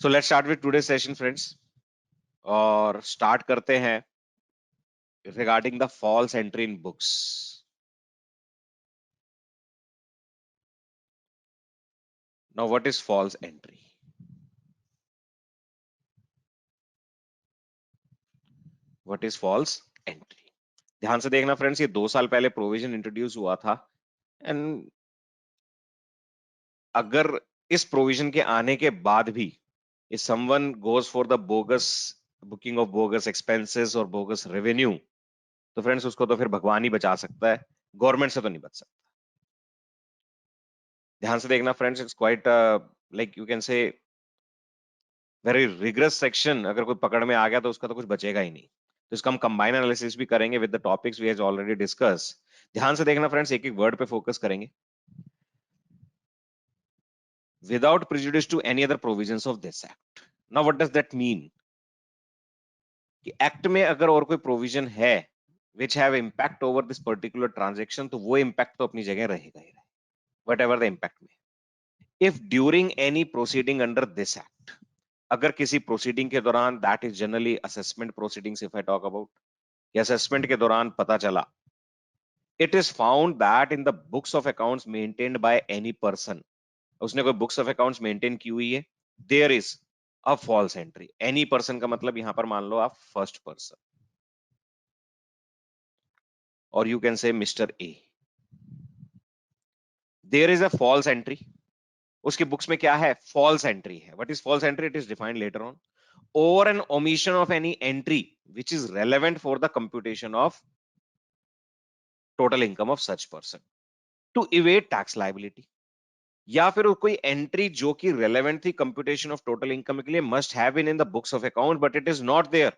So let's start with today's session, friends. और start करते हैं regarding the false entry in books. Now, what is false entry? What is false entry? ध्यान से देखना friends, ये 2 साल पहले प्रोविजन इंट्रोड्यूस हुआ था एंड अगर इस प्रोविजन के आने के बाद भी if someone goes for the bogus booking of bogus expenses और bogus revenue, तो फ्रेंड्स उसको तो फिर भगवान ही बचा सकता है, गवर्नमेंट से तो नहीं बच सकता। ध्यान से देखना friends, it's quite like you can से वेरी रिगरस सेक्शन। अगर कोई पकड़ में आ गया तो उसका तो कुछ बचेगा ही नहीं। तो इसका हम कंबाइन एनालिसिस भी करेंगे with the topics we have already discuss. ध्यान से देखना फ्रेंड्स, एक एक वर्ड पे फोकस करेंगे। Without prejudice to any other provisions of this act. Now what does that mean? कि एक्ट में अगर और कोई प्रोविजन है which have impact over this particular transaction, तो वो impact तो अपनी जगह रहेगा ही, whatever the impact may. If during any proceeding under this act, अगर किसी प्रोसीडिंग के दौरान, that is generally assessment proceedings if I talk about, या असेसमेंट के दौरान पता चला, it is found that in the books of accounts maintained by any person, उसने कोई बुक्स ऑफ अकाउंट्स मेंटेन की हुई है, there is a false entry. Any person का मतलब यहां पर मान लो आप फर्स्ट पर्सन, और you can say mister A, there is a false entry. उसकी बुक्स में क्या है? फॉल्स एंट्री है। What is false entry? It is defined later on. Or an omission of any entry which is relevant for the computation of total income of such person to evade tax liability, या फिर कोई entry जो कि relevant थी computation of total income के लिए, must have been in the books of account but it is not there.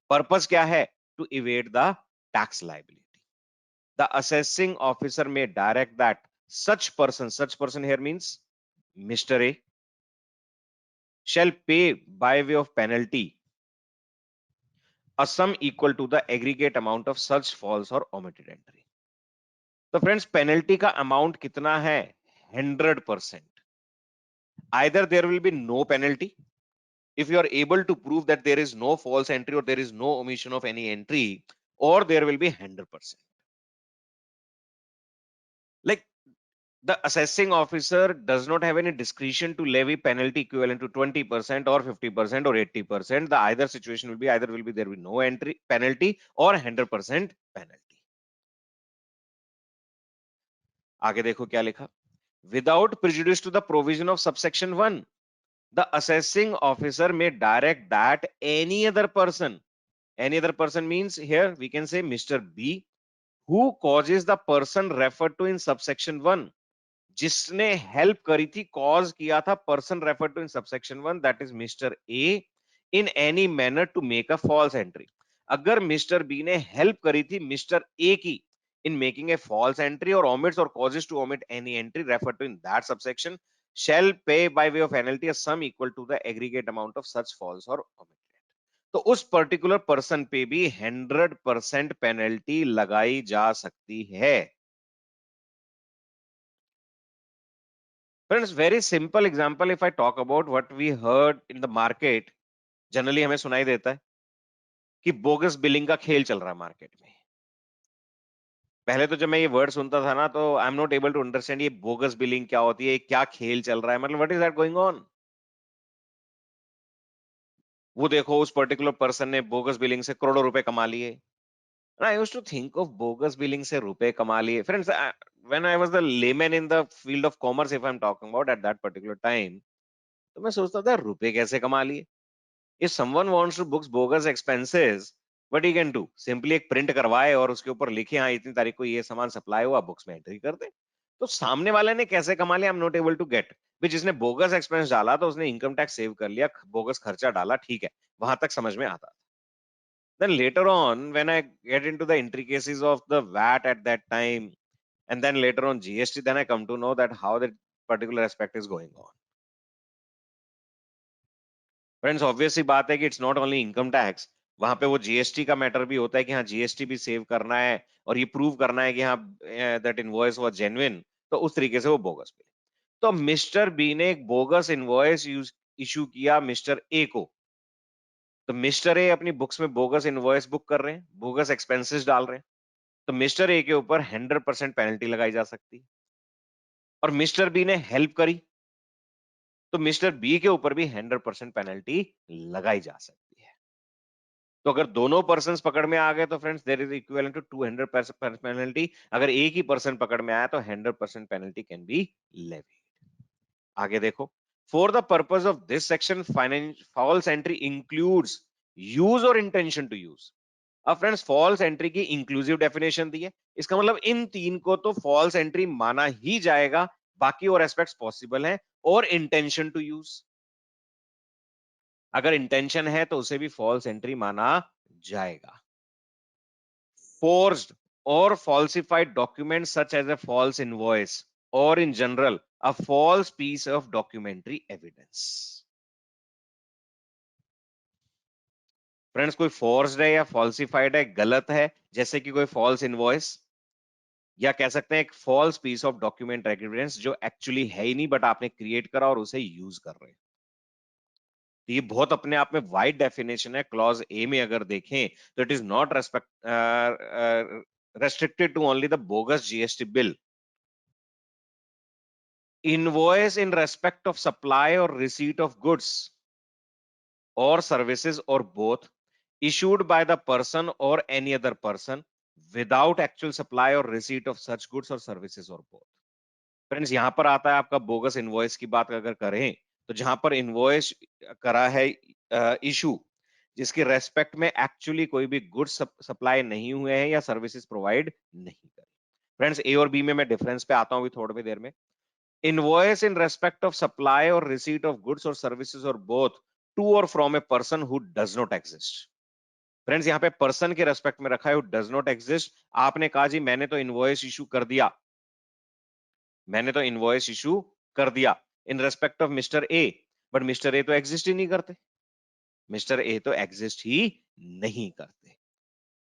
Purpose क्या है? To evade the tax liability. The assessing officer may direct that such person here means Mr. A shall pay by way of penalty a sum equal to the aggregate amount of such false or omitted entry. तो friends penalty का amount कितना है? 100%. Either there will be no penalty if you are able to prove that there is no false entry or there is no omission of any entry, or there will be 100%. Like the assessing officer does not have any discretion to levy penalty equivalent to 20% or 50% or 80%. The either situation will be there will be no entry penalty or 100% penalty. आगे देखो क्या लिखा, without prejudice to the provision of subsection 1, the assessing officer may direct that any other person means here we can say Mr. B, who causes the person referred to in subsection 1, जिसने help करी थी, cause किया था, person referred to in subsection 1, that is mister A, in any manner to make a false entry. अगर mister B ने help करी थी mister ए की in making a false entry or omits or causes to omit any entry referred to in that subsection, shall pay by way of penalty a sum equal to the aggregate amount of such false or omitted. तो उस particular person पे भी 100% penalty लगाई जा सकती है। Friends, very simple example if I talk about what we heard in the market, generally हमें सुनाई देता है कि बोगस बिलिंग का खेल चल रहा है मार्केट में। पहले तो जब मैं ये वर्ड सुनता था ना, तो I am not able to understand ये बोगस बिलिंग क्या होती है, क्या खेल चल रहा है, मतलब what is that going on. वो देखो उस पर्टिकुलर पर्सन ने बोगस बिलिंग से करोड़ों रुपए कमा लिए। I used to think of bogus billing से रुपए कमा लिए। Friends, when I was the layman in the field of commerce, if I am talking about at that particular time, तो मैं सोचता था रुपए कैसे कमा लिए। If someone wants to book bogus expenses, what he can do? Simply एक print करवाए और उसके ऊपर लिखे हाँ इतनी तारीख को ये सामान सप्लाई हुआ, बुक्स में एंट्री कर दे। तो सामने वाले ने कैसे कमा लिया, I am not able to get. जिसने बोगस एक्सपेंस डाला तो उसने इनकम टैक्स सेव कर लिया, बोगस खर्चा डाला, ठीक है, वहां तक समझ में आता। Then later on, when I get into the intricacies of the VAT at that time, and then later on GST, then I come to know that how that particular aspect is going on. Friends, obvious सी बात है कि it's not only income tax, वहां पे वो GST का matter भी होता है कि हाँ जीएसटी भी सेव करना है और ये प्रूव करना है कि हाँ दैट इनवॉइस वाज जेन्युइन, तो उस तरीके से वो बोगस पे। तो मिस्टर बी ने एक बोगस इनवॉइस इशू किया मिस्टर ए को, तो मिस्टर ए अपनी बुक्स में बोगस इनवॉइस बुक कर रहे हैं, बोगस एक्सपेंसेस डाल रहे हैं, तो मिस्टर ए के ऊपर 100% पेनल्टी लगाई जा सकती है। और मिस्टर बी ने हेल्प करी तो मिस्टर बी के ऊपर भी 100% पेनल्टी लगाई जा सकती है। तो अगर दोनों पर्सन पकड़ में आ गए तो friends there is equivalent to 200% penalty. अगर एक ही पर्सन पकड़ में आया तो 100% पेनल्टी कैन बी लेविड। आगे देखो, for the purpose of this section false entry includes use और इंटेंशन टू यूज। अब फ्रेंड्स फॉल्स एंट्री की इंक्लूसिव डेफिनेशन दी है, इसका मतलब इन तीन को तो फॉल्स एंट्री माना ही जाएगा, बाकी और एस्पेक्ट्स पॉसिबल हैं, और इंटेंशन टू यूज, अगर इंटेंशन है तो उसे भी फॉल्स एंट्री माना जाएगा। Forged or falsified documents such as a false invoice or in general a false piece of documentary evidence. Friends कोई फोर्स्ड है या फॉल्सिफाइड है, गलत है, जैसे कि कोई फॉल्स इनवॉइस, या कह सकते हैं एक false piece of document evidence जो एक्चुअली है ही नहीं बट आपने क्रिएट करा और उसे यूज कर रहे हैं। तो ये बहुत अपने आप में वाइड डेफिनेशन है। क्लॉज ए में अगर देखें तो it is not restricted to only the bogus GST bill. Invoice in respect of supply or receipt of goods or services or both issued by the person or any other person without actual supply or receipt of such goods or services or both. Friends यहां पर आता है आपका bogus invoice की बात अगर करें तो जहां पर इनवॉइस करा है इशू जिसके रेस्पेक्ट में एक्चुअली कोई भी गुड्स सप्लाई नहीं हुए हैं या सर्विसेज प्रोवाइड नहीं करे। फ्रेंड्स ए और बी में मैं डिफरेंस पे आता हूं अभी थोड़ी देर में। Invoice in respect of supply or receipt of goods or services or both to or from a person who does not exist. Friends यहां पे पर्सन के रेस्पेक्ट में रखा है, who does not exist। आपने कहा जी मैंने तो इनवॉइस इशू कर दिया, मैंने तो इनवॉइस इशू कर दिया इन respect of mister A, but mister A तो एग्जिस्ट ही नहीं करते, मिस्टर ए तो एग्जिस्ट ही नहीं करते।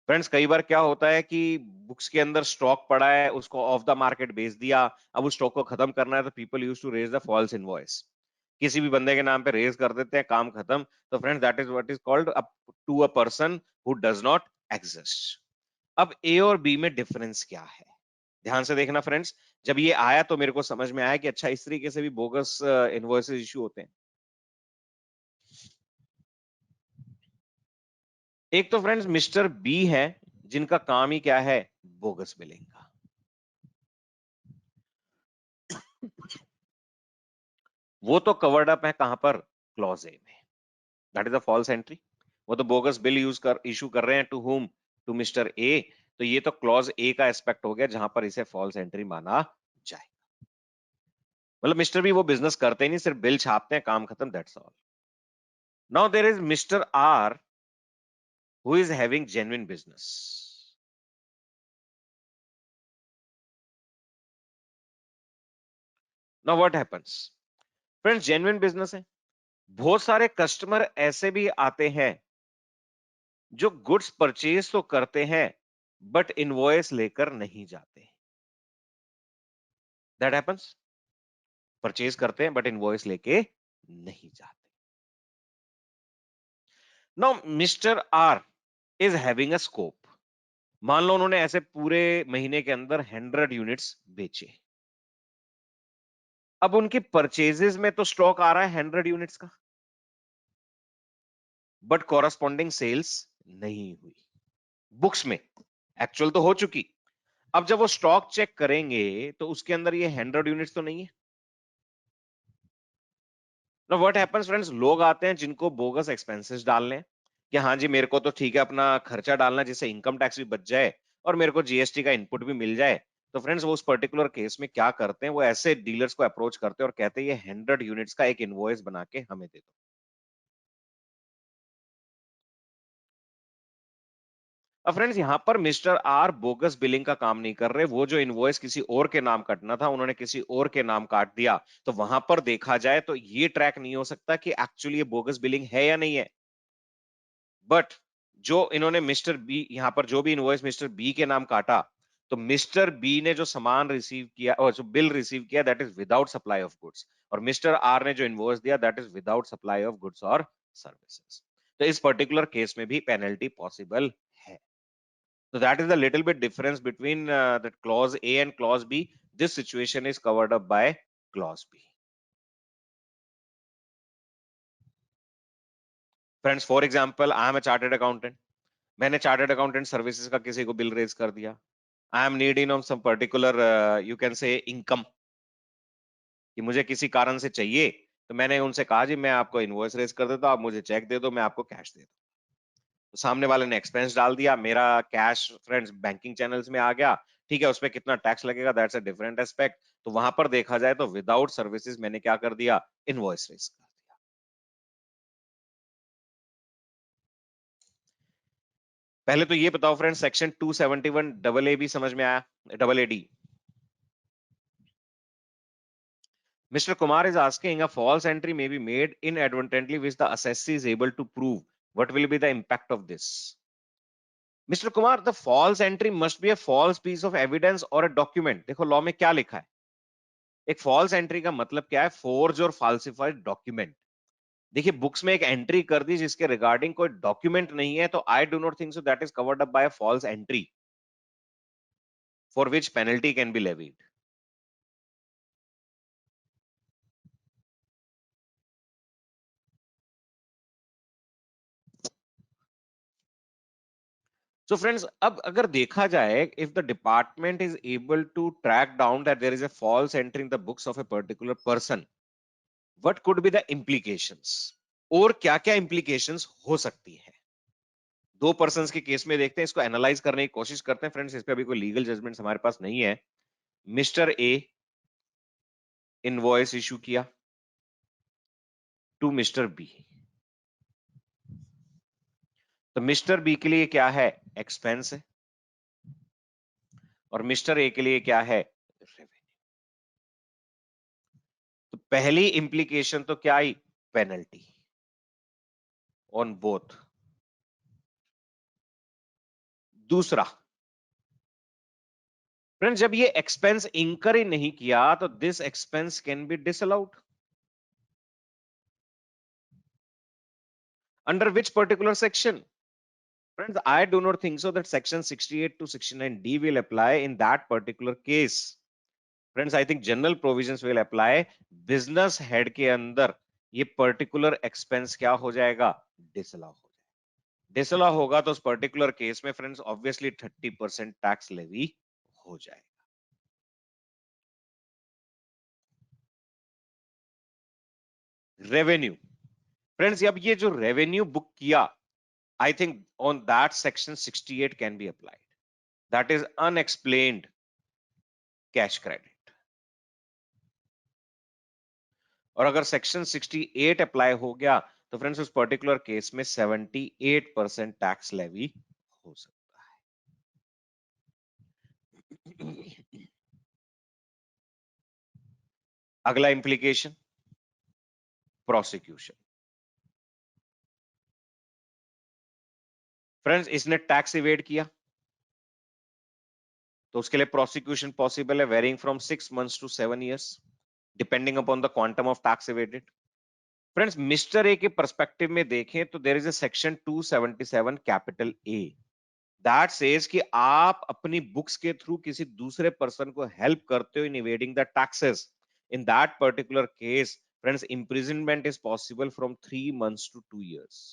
फ्रेंड्स कई बार क्या होता है कि बुक्स के अंदर स्टॉक पड़ा है, उसको ऑफ द मार्केट बेच दिया, अब उस स्टॉक को खत्म करना है तो people use to raise the false invoice, किसी भी बंदे के नाम पे रेज कर देते हैं, काम खत्म। तो friends that is what is called up to a person who does not exist. अब ए और बी में डिफरेंस क्या है, ध्यान से देखना फ्रेंड्स। जब ये आया तो मेरे को समझ में आया कि अच्छा इस तरीके से भी बोगस इनवॉइसेस इशू होते हैं। एक तो फ्रेंड्स मिस्टर बी है जिनका काम ही क्या है, बोगस बिलिंग का। वो तो कवर्ड अप है कहां पर, क्लॉज ए में, that is a false entry. वो तो बोगस बिल इशू कर रहे हैं to whom, to mister A, तो ये तो क्लॉज ए का एस्पेक्ट हो गया जहां पर इसे फॉल्स एंट्री माना जाए। मतलब मिस्टर बी वो बिजनेस करते ही नहीं, सिर्फ बिल छापते हैं, काम खत्म, that's all. Now there is mister R who is having genuine business. Now what happens, friends genuine business है, बहुत सारे कस्टमर ऐसे भी आते हैं जो गुड्स परचेज तो करते हैं बट इनवॉइस लेकर नहीं जाते। दैट हैपेंस, परचेज करते हैं बट इनवॉइस लेके नहीं जाते। Now mister R is having a scope, मान लो उन्होंने ऐसे पूरे महीने के अंदर 100 यूनिट्स बेचे। अब उनकी परचेजेस में तो स्टॉक आ रहा है 100 यूनिट्स का, बट कॉरस्पॉन्डिंग सेल्स नहीं हुई बुक्स में, एक्चुअल तो हो चुकी। अब जब वो स्टॉक चेक करेंगे तो उसके अंदर ये 100 यूनिट्स तो नहीं है। Now what happens फ्रेंड्स, लोग आते हैं जिनको बोगस एक्सपेंसेस डालने हैं कि हाँ जी मेरे को तो ठीक है अपना खर्चा डालना जिससे इनकम टैक्स भी बच जाए और मेरे को जीएसटी का इनपुट भी मिल जाए। तो फ्रेंड्स वो उस पर्टिकुलर केस में क्या करते हैं, वो ऐसे डीलर्स को अप्रोच करते हैं और कहते हैं ये 100 यूनिट्स का एक इनवॉइस बना के हमें दे दो। अब फ्रेंड्स यहां पर मिस्टर आर बोगस बिलिंग का काम नहीं कर रहे, वो जो इनवॉइस किसी और के नाम कटना था उन्होंने किसी और के नाम काट दिया, तो वहां पर देखा जाए तो ये ट्रैक नहीं हो सकता कि एक्चुअली ये बोगस बिलिंग है या नहीं है। बट जो इन्होंने मिस्टर बी, यहां पर जो भी इनवॉइस मिस्टर बी के नाम काटा, तो मिस्टर बी ने जो सामान रिसीव किया और जो बिल रिसीव किया that is without supply of goods, और मिस्टर आर ने जो इनवॉइस दिया that is without supply of goods और सर्विसेज। तो इस पर्टिकुलर केस में भी पेनल्टी पॉसिबल है। So that is a little bit difference between the clause A and clause B. This situation is covered up by clause B. Friends, for example, I am a chartered accountant. मैंने chartered accountant services का किसी को bill raise कर दिया। I am needing of some particular you can say income, कि मुझे किसी कारण से चाहिए, तो मैंने उनसे कहा जी मैं आपको इनवॉइस रेज कर देता हूं, आप मुझे चेक दे दो, मैं आपको कैश दे दूं। तो सामने वाले ने एक्सपेंस डाल दिया, मेरा कैश फ्रेंड्स बैंकिंग चैनल्स में आ गया, ठीक है, उसमें कितना टैक्स लगेगा दैट्स अ डिफरेंट एस्पेक्ट। तो वहां पर देखा जाए तो विदाउट सर्विसेज मैंने क्या कर दिया, इनवॉइस रेज कर दिया। पहले तो ये बताओ फ्रेंड्स, सेक्शन 271 डबल ए भी समझ में आया, double A D? Mr. Kumar is asking a false entry may be made inadvertently which the assessee is able to prove. What will be the impact of this? Mr. Kumar, the false entry must be a false piece of evidence or a document. देखो law में क्या लिखा है, एक false entry का मतलब क्या है, फोर्ज और फाल्सिफाइड डॉक्यूमेंट। देखिए बुक्स में एक एंट्री कर दी जिसके रिगार्डिंग कोई डॉक्यूमेंट नहीं है, तो I do not think so that is covered up by a false entry for which penalty can be levied. So friends, अब अगर देखा जाए, if the department is able to track down that there is a false entry in the books of a particular person, what could be the implications? और क्या क्या implications हो सकती है? दो पर्सन्स के केस में देखते हैं, इसको एनालाइज करने की कोशिश करते हैं फ्रेंड्स। इस पे अभी कोई लीगल जजमेंट हमारे पास नहीं है। मिस्टर ए इनवॉइस इशू किया टू मिस्टर बी, तो मिस्टर बी के लिए क्या है, एक्सपेंस है, और मिस्टर ए के लिए क्या है, रेवेन्यू। तो पहली इंप्लीकेशन तो क्या आई, पेनल्टी ऑन बोथ। दूसरा फ्रेंड्स, जब ये एक्सपेंस इंकर ही नहीं किया तो this expense can be disallowed under which particular section? Friends, I do not think so that section 68 to 69D will apply in that particular case. Friends, I think general provisions will apply. Business head के अंदर ये particular expense क्या हो जाएगा, disallow हो जाएगा। Disallow होगा तो उस पर्टिकुलर केस में फ्रेंड्स ऑब्वियसली 30% टैक्स लेवी हो जाएगा। रेवेन्यू फ्रेंड्स, अब ये जो रेवेन्यू बुक किया, I think on that section 68 can be applied. That is unexplained cash credit. और अगर सेक्शन 68 अप्लाई हो गया तो फ्रेंड्स उस पर्टिकुलर केस में 78% टैक्स लेवी हो सकता है। अगला इंप्लीकेशन, प्रोसिक्यूशन। फ्रेंड्स, इसने टैक्स इवेड किया तो उसके लिए प्रोसिक्यूशन पॉसिबल है, varying from 6 months to 7 years depending upon the quantum of tax evaded. Friends, mister A के पर्सपेक्टिव में देखें तो there is a section 277 capital A that says कि आप अपनी बुक्स के थ्रू किसी दूसरे पर्सन को हेल्प करते हो in evading the taxes. In that particular case friends, imprisonment is possible from 3 months to 2 years.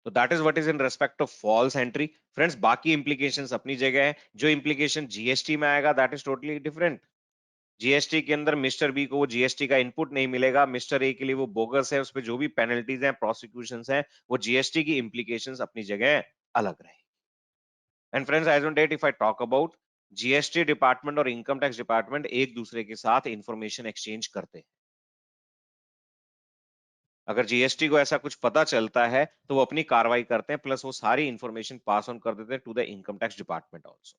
तो that is what is in respect of false entry. Friends, बाकी इंप्लीकेशंस अपनी जगह है। जो इंप्लीकेशन जीएसटी में आएगा that is totally different. GST के अंदर मिस्टर बी को वो जीएसटी का इनपुट नहीं मिलेगा, मिस्टर ए के लिए वो बोगस है, उसपे जो भी पेनल्टीज हैं, प्रोसिक्यूशंस हैं, वो जीएसटी की इंप्लीकेशंस अपनी जगह अलग रहे। And friends, as on date if I talk about, GST department और इनकम टैक्स डिपार्टमेंट एक दूसरे के साथ इंफॉर्मेशन एक्सचेंज करते हैं। अगर जीएसटी को ऐसा कुछ पता चलता है तो वो अपनी कार्रवाई करते हैं, प्लस वो सारी इंफॉर्मेशन पास ऑन कर देते हैं to the income tax department also.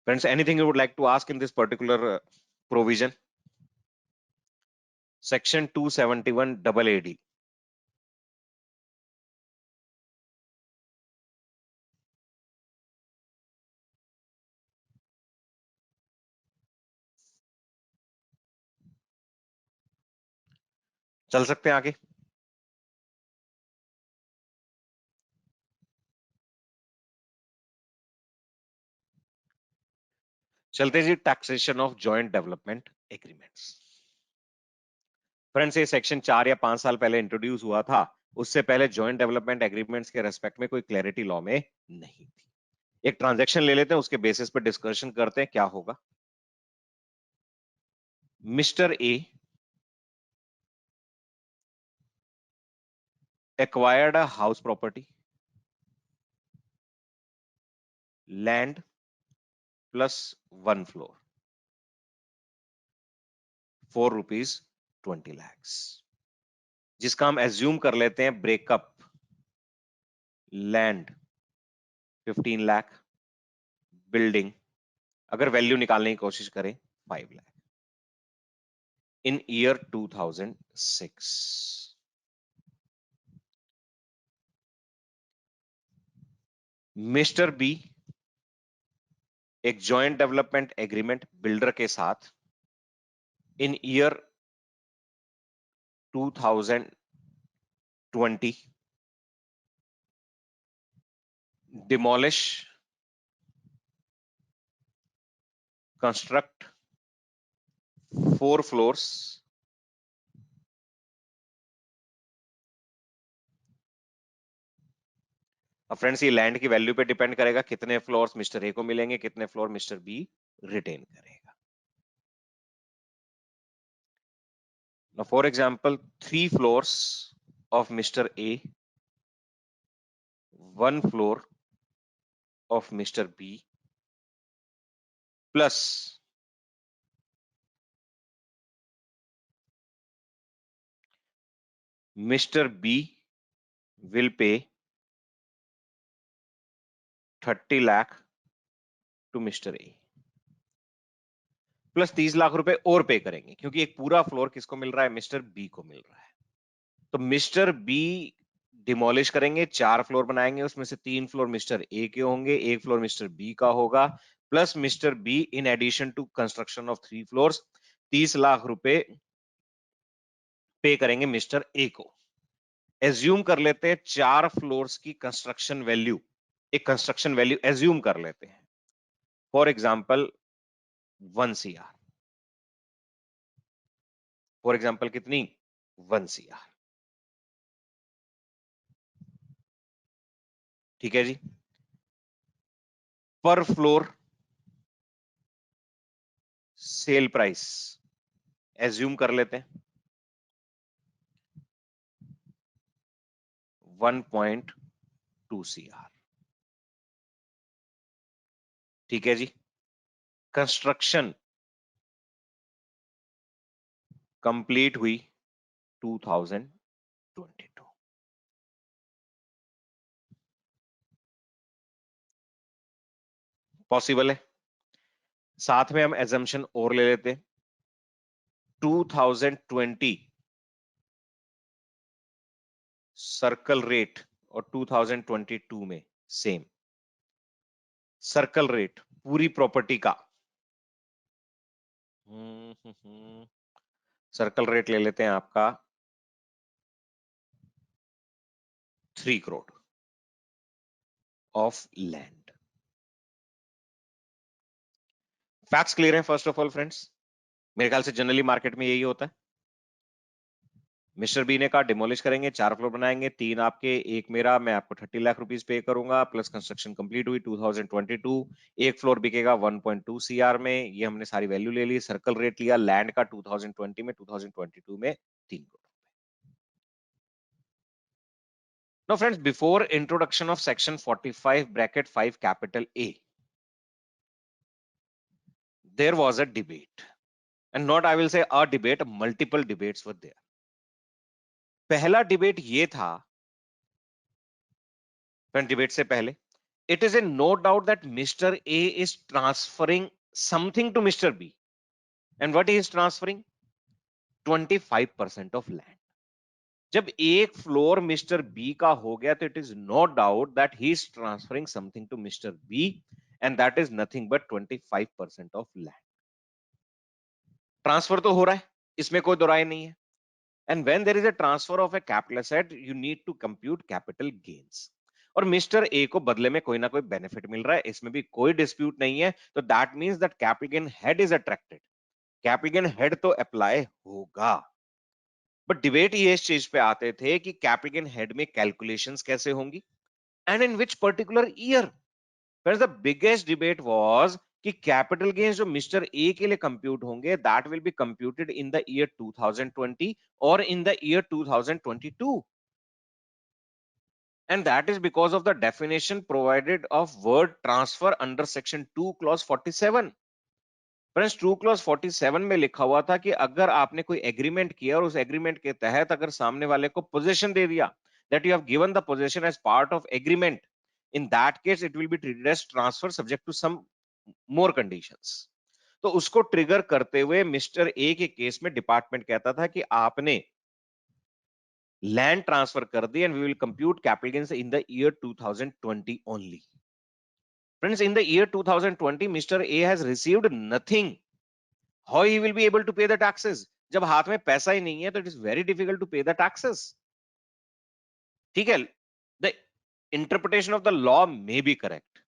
Friends, anything you would like to ask in this particular provision? Section 271 AAD. चल सकते हैं आगे। चलते जी taxation of joint development agreements. Friends, ये सेक्शन 4 या 5 साल पहले इंट्रोड्यूस हुआ था। उससे पहले जॉइंट डेवलपमेंट एग्रीमेंट्स के रेस्पेक्ट में कोई क्लैरिटी लॉ में नहीं थी। एक ट्रांजैक्शन ले लेते हैं, उसके बेसिस पर डिस्कशन करते हैं क्या होगा। Mister A acquired a house property, land plus 1 floor for ₹20 lakhs, जिसका हम एज्यूम कर लेते हैं ब्रेकअप लैंड 15 लाख, बिल्डिंग अगर वैल्यू निकालने की कोशिश करें 5 लाख इन ईयर 2006। मिस्टर बी एक जॉइंट डेवलपमेंट एग्रीमेंट बिल्डर के साथ इन ईयर 2020 डिमोलिश, कंस्ट्रक्ट 4 फ्लोर्स अब फ्रेंड्स, ये लैंड की वैल्यू पे डिपेंड करेगा कितने फ्लोर्स मिस्टर ए को मिलेंगे, कितने फ्लोर मिस्टर बी रिटेन करेगा। Now, for example, 3 floors of Mr. A, 1 floor of Mr. B, plus Mr. B will pay 30 lakh to Mr. A, plus 30 lakh रुपए और पे करेंगे क्योंकि एक पूरा फ्लोर किसको मिल रहा है, मिस्टर बी को मिल रहा है। तो मिस्टर बी डिमोलिश करेंगे, 4 फ्लोर बनाएंगे, उसमें से 3 फ्लोर मिस्टर ए के होंगे, 1 फ्लोर मिस्टर बी का होगा, plus mister B in addition to construction of 3 floors 30 lakh रुपए पे करेंगे मिस्टर ए को। एज्यूम कर लेते हैं 4 फ्लोर्स की कंस्ट्रक्शन वैल्यू, एक कंस्ट्रक्शन वैल्यू एज्यूम कर लेते हैं, for example 1 CR, for example कितनी 1 CR। ठीक है जी। पर फ्लोर सेल प्राइस एज्यूम कर लेते हैं 1.2 CR। ठीक है जी। कंस्ट्रक्शन कंप्लीट हुई 2022। पॉसिबल है। साथ में हम एजम्पशन और ले लेते हैं 2020 सर्कल रेट और 2022 में सेम सर्कल रेट पूरी प्रॉपर्टी का सर्कल रेट ले लेते हैं आपका 3 crore of land. Facts clear हैं फर्स्ट ऑफ ऑल फ्रेंड्स? मेरे ख्याल से जनरली मार्केट में यही होता है। मिस्टर बी ने कहा डिमोलिश करेंगे, 4 फ्लोर बनाएंगे, 3 आपके 1 मेरा, मैं आपको 30 लाख रुपीस पे करूंगा, प्लस कंस्ट्रक्शन कंप्लीट हुई 2022, एक फ्लोर बिकेगा 1.2 CR में। ये हमने सारी वैल्यू ले ली, सर्कल रेट लिया लैंड का 2020 में, 2022 में 3 crore. Now friends, before introduction of section 45 bracket 5 capital A, there was a debate, and not I will say a debate, multiple debates were there. पहला डिबेट ये था, फ्रेंड डिबेट से पहले it is a no doubt that Mr. A is transferring something to Mr. B. And what he is transferring? 25% of land. जब एक floor mister B का हो गया तो it is no doubt that he is transferring something to mister B and that is nothing but 25% of land. Transfer तो हो रहा है, इसमें कोई दो राय नहीं है. And when there is a transfer of a capital asset you need to compute capital gains. और मिस्टर ए को बदले में कोई ना कोई बेनिफिट मिल रहा है, इसमें भी कोई डिस्प्यूट नहीं है. तो that means that capital gain head is attracted. Capital gain head तो अप्लाई होगा. बट डिबेट ये इस चीज पे आते थे कि कैपिटल गेन हेड में कैलकुलेशंस कैसे होंगी and in which particular year. Friends the biggest debate was कि कैपिटल गेन्स जो मिस्टर ए के लिए कंप्यूट होंगे that will be computed in the year 2020 और इन the year 2022. And that is because of the definition provided of word transfer under section 2 clause 47. Friends 2 clause 47 में लिखा हुआ था कि अगर आपने कोई एग्रीमेंट किया और उस एग्रीमेंट के तहत अगर सामने वाले को पोजीशन दे दिया that you have given the position as part of agreement, in that case it will be treated as transfer subject to some more conditions. तो उसको ट्रिगर करते हुए मिस्टर ए के केस में डिपार्टमेंट कहता था कि आपने लैंड ट्रांसफर कर दी and we will compute capital gains in the year 2020 only. Friends, in the year 2020, Mr. A has received nothing. How he will be able to pay the taxes? जब हाथ में पैसा ही नहीं है तो it is very difficult to pay the taxes. ठीक है, the interpretation of the law may be correct.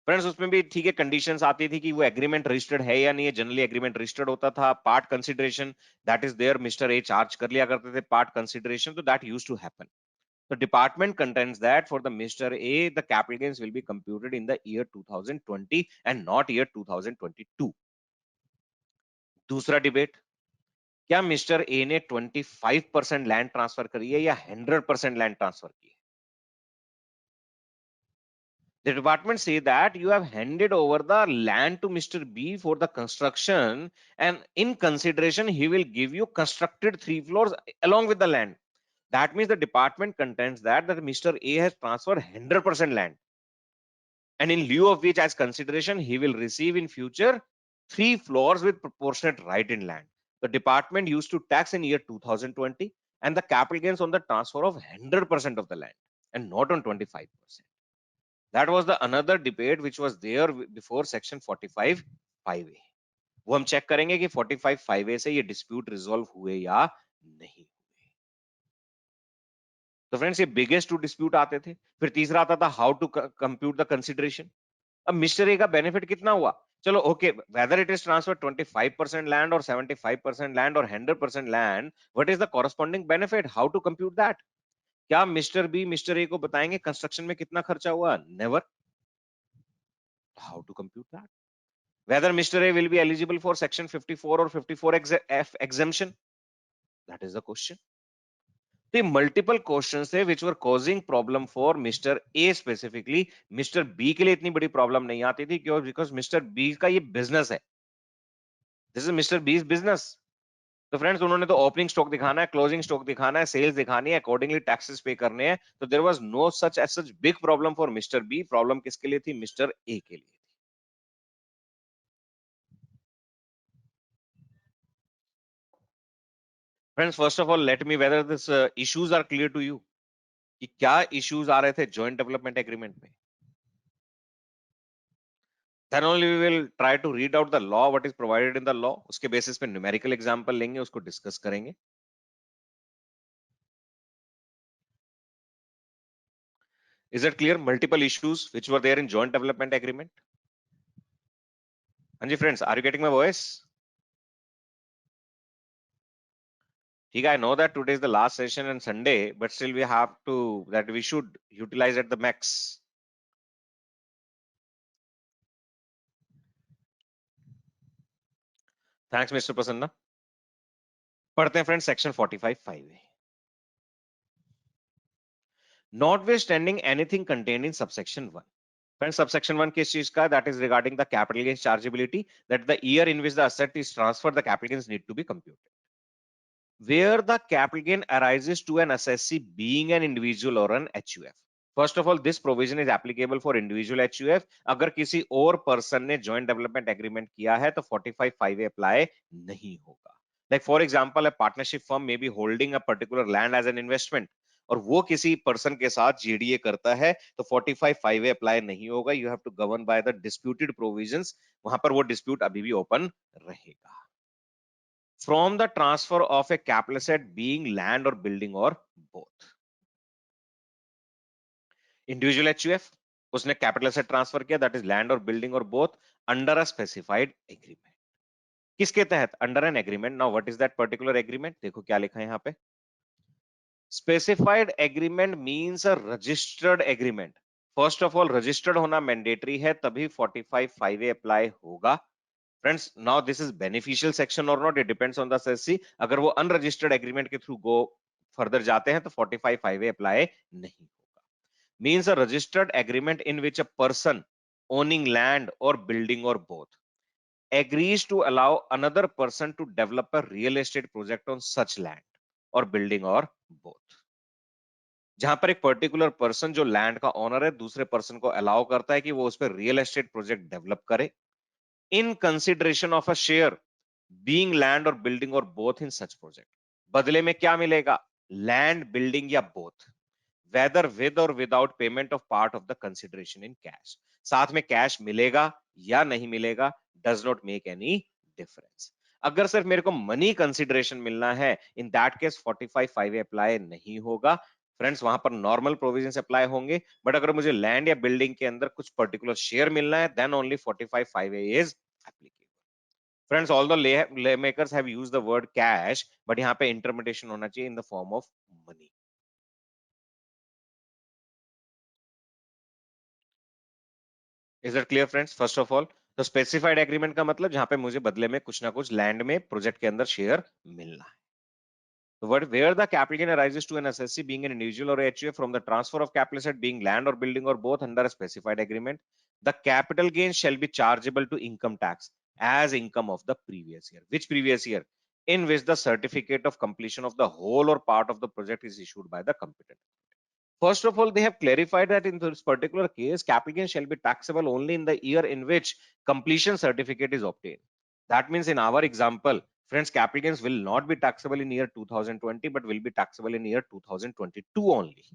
Friends उसमें भी ठीक है कंडीशंस आती थी कि वो एग्रीमेंट रजिस्टर्ड है या नहीं है. जनरली एग्रीमेंट रजिस्टर्ड होता था. Part consideration that is there, mister A charge कर लिया करते थे पार्ट कंसिडरेशन, तो that used to happen. The department contends that for the Mr. A, the capital gains will be computed in the year 2020 and not year 2022. दूसरा debate, क्या mister A ने 25% land transfer करी है या 100% land transfer की है? The department say that you have handed over the land to Mr. B for the construction and in consideration he will give you constructed 3 floors along with the land. That means the department contends that Mr. A has transferred 100% land, and in lieu of which as consideration he will receive in future 3 floors with proportionate right in land. The department used to tax in year 2020 and the capital gains on the transfer of 100% of the land and not on 25%. That was the another debate which was there before section 45 5A. वो हम check करेंगे कि 45 5A से ये dispute resolve हुए या नहीं. तो फ्रेंड्स ये बिगेस्ट टू डिस्प्यूट आते थे. फिर तीसरा आता था how to compute the consideration. अब मिस्टर ए का बेनिफिट कितना हुआ? चलो okay, whether it is transfer 25% land और 75% लैंड और 100% land, what is the corresponding benefit? How to compute that? क्या मिस्टर बी मिस्टर ए को बताएंगे कंस्ट्रक्शन में कितना खर्चा हुआ? Never. How to compute that? Whether mister A will be eligible for section 54 और 54F exemption? That is the question. The multiple questions थे which were causing problem for Mr. A specifically. Mr. B के लिए इतनी बड़ी problem नहीं आती थी क्यों? Because Mr. B का ये बिजनेस है. This is Mr. B's business. तो फ्रेंड्स उन्होंने तो ओपनिंग स्टॉक दिखाना है, क्लोजिंग स्टॉक दिखाना है, सेल्स दिखानी है, अकॉर्डिंगली टैक्सेस पे करने हैं. तो there was no such as such big problem for mister B. Problem किसके लिए थी? मिस्टर ए के लिए. Friends first of all let me whether this issues are clear to you कि क्या इश्यूज आ रहे थे जॉइंट डेवलपमेंट एग्रीमेंट में. Then only we will try to read out the law, what is provided in the law. उसके basis पे numerical example लेंगे, उसको discuss करेंगे. Is it clear? Multiple issues which were there in joint development agreement. हाँ जी friends, are you getting my voice? ठीक है, I know that today is the last session and Sunday, but still we have to that we should utilize at the max. Thanks, Mr. Prasanna. पढ़ते हैं friends section 45(5)A. Notwithstanding anything contained in subsection 1. Friends, subsection 1 किस चीज का? That is regarding the capital gains chargeability, that the year in which the asset is transferred, the capital gains need to be computed. Where the capital gain arises to an assessee being an individual or an HUF. First of all this provision is applicable for individual HUF. अगर किसी और person ने joint development agreement किया है तो 45(5)(a) apply नहीं होगा। Like for example, a partnership firm may be holding a particular land as an investment, और वो किसी पर्सन के साथ जीडीए करता है तो 45(5)(a) अप्लाई नहीं होगा। You have to govern by the disputed provisions. वहां पर वो डिस्प्यूट अभी भी ओपन रहेगा। From the transfer of a capital asset being land और बिल्डिंग और बोथ। इंडिविजुअल एचयूएफ, उसने कैपिटल एसेट ट्रांसफर किया, दैट इज लैंड और बिल्डिंग और both, under a specified agreement. किसके तहत? Under an agreement. Now what is that particular agreement? देखो क्या लिखा है यहाँ पे। Specified agreement means a registered agreement. First of all registered होना मैंडेटरी है, तभी 45(5)(a) अप्लाई होगा। Friends, now this is beneficial section और not, it depends on the SSC. अगर वो अनरजिस्टर्ड एग्रीमेंट के थ्रू गो फर्दर जाते हैं तो 45(5)(a) अप्लाई नहीं होगा। Means a registered agreement in which a person owning land or building or both agrees to allow another person to develop a real estate project on such land or building or both। जहां पर एक particular person जो land का owner है दूसरे person को allow करता है कि वो उस पर रियल एस्टेट प्रोजेक्ट डेवलप करे in consideration of a share being land और बिल्डिंग और बोथ इन सच प्रोजेक्ट। बदले में क्या मिलेगा? लैंड, बिल्डिंग या both, whether with or without payment of part of the consideration in cash। साथ में कैश मिलेगा या नहीं मिलेगा does not make any difference। अगर सिर्फ मेरे को मनी कंसिडरेशन मिलना है, इन दैट केस 45(5)(a) अप्लाई नहीं होगा। फ्रेंड्स, वहां पर नॉर्मल प्रोविजंस अप्लाई होंगे, बट अगर मुझे लैंड या बिल्डिंग के अंदर कुछ पर्टिकुलर शेयर मिलना है then only 45(5)(a) is applicable. Friends, although law makers have used the word cash, but यहाँ पे इंटरप्रिटेशन होना चाहिए in the form of money. Is that clear friends? First of all, तो स्पेसिफाइड एग्रीमेंट का मतलब जहां पे मुझे बदले में कुछ ना कुछ लैंड में प्रोजेक्ट के अंदर शेयर मिलना है। So what where the capital gain arises to an assessee being an individual or HUF from the transfer of capital asset being land or building or both under a specified agreement, the capital gain shall be chargeable to income tax as income of the previous year. Which previous year? In which the certificate of completion of the whole or part of the project is issued by the competent. First of all, they have clarified that in this particular case, capital gain shall be taxable only in the year in which completion certificate is obtained. That means in our example, friends, capital gains will not be taxable in year 2020, but will be taxable in year 2022 only.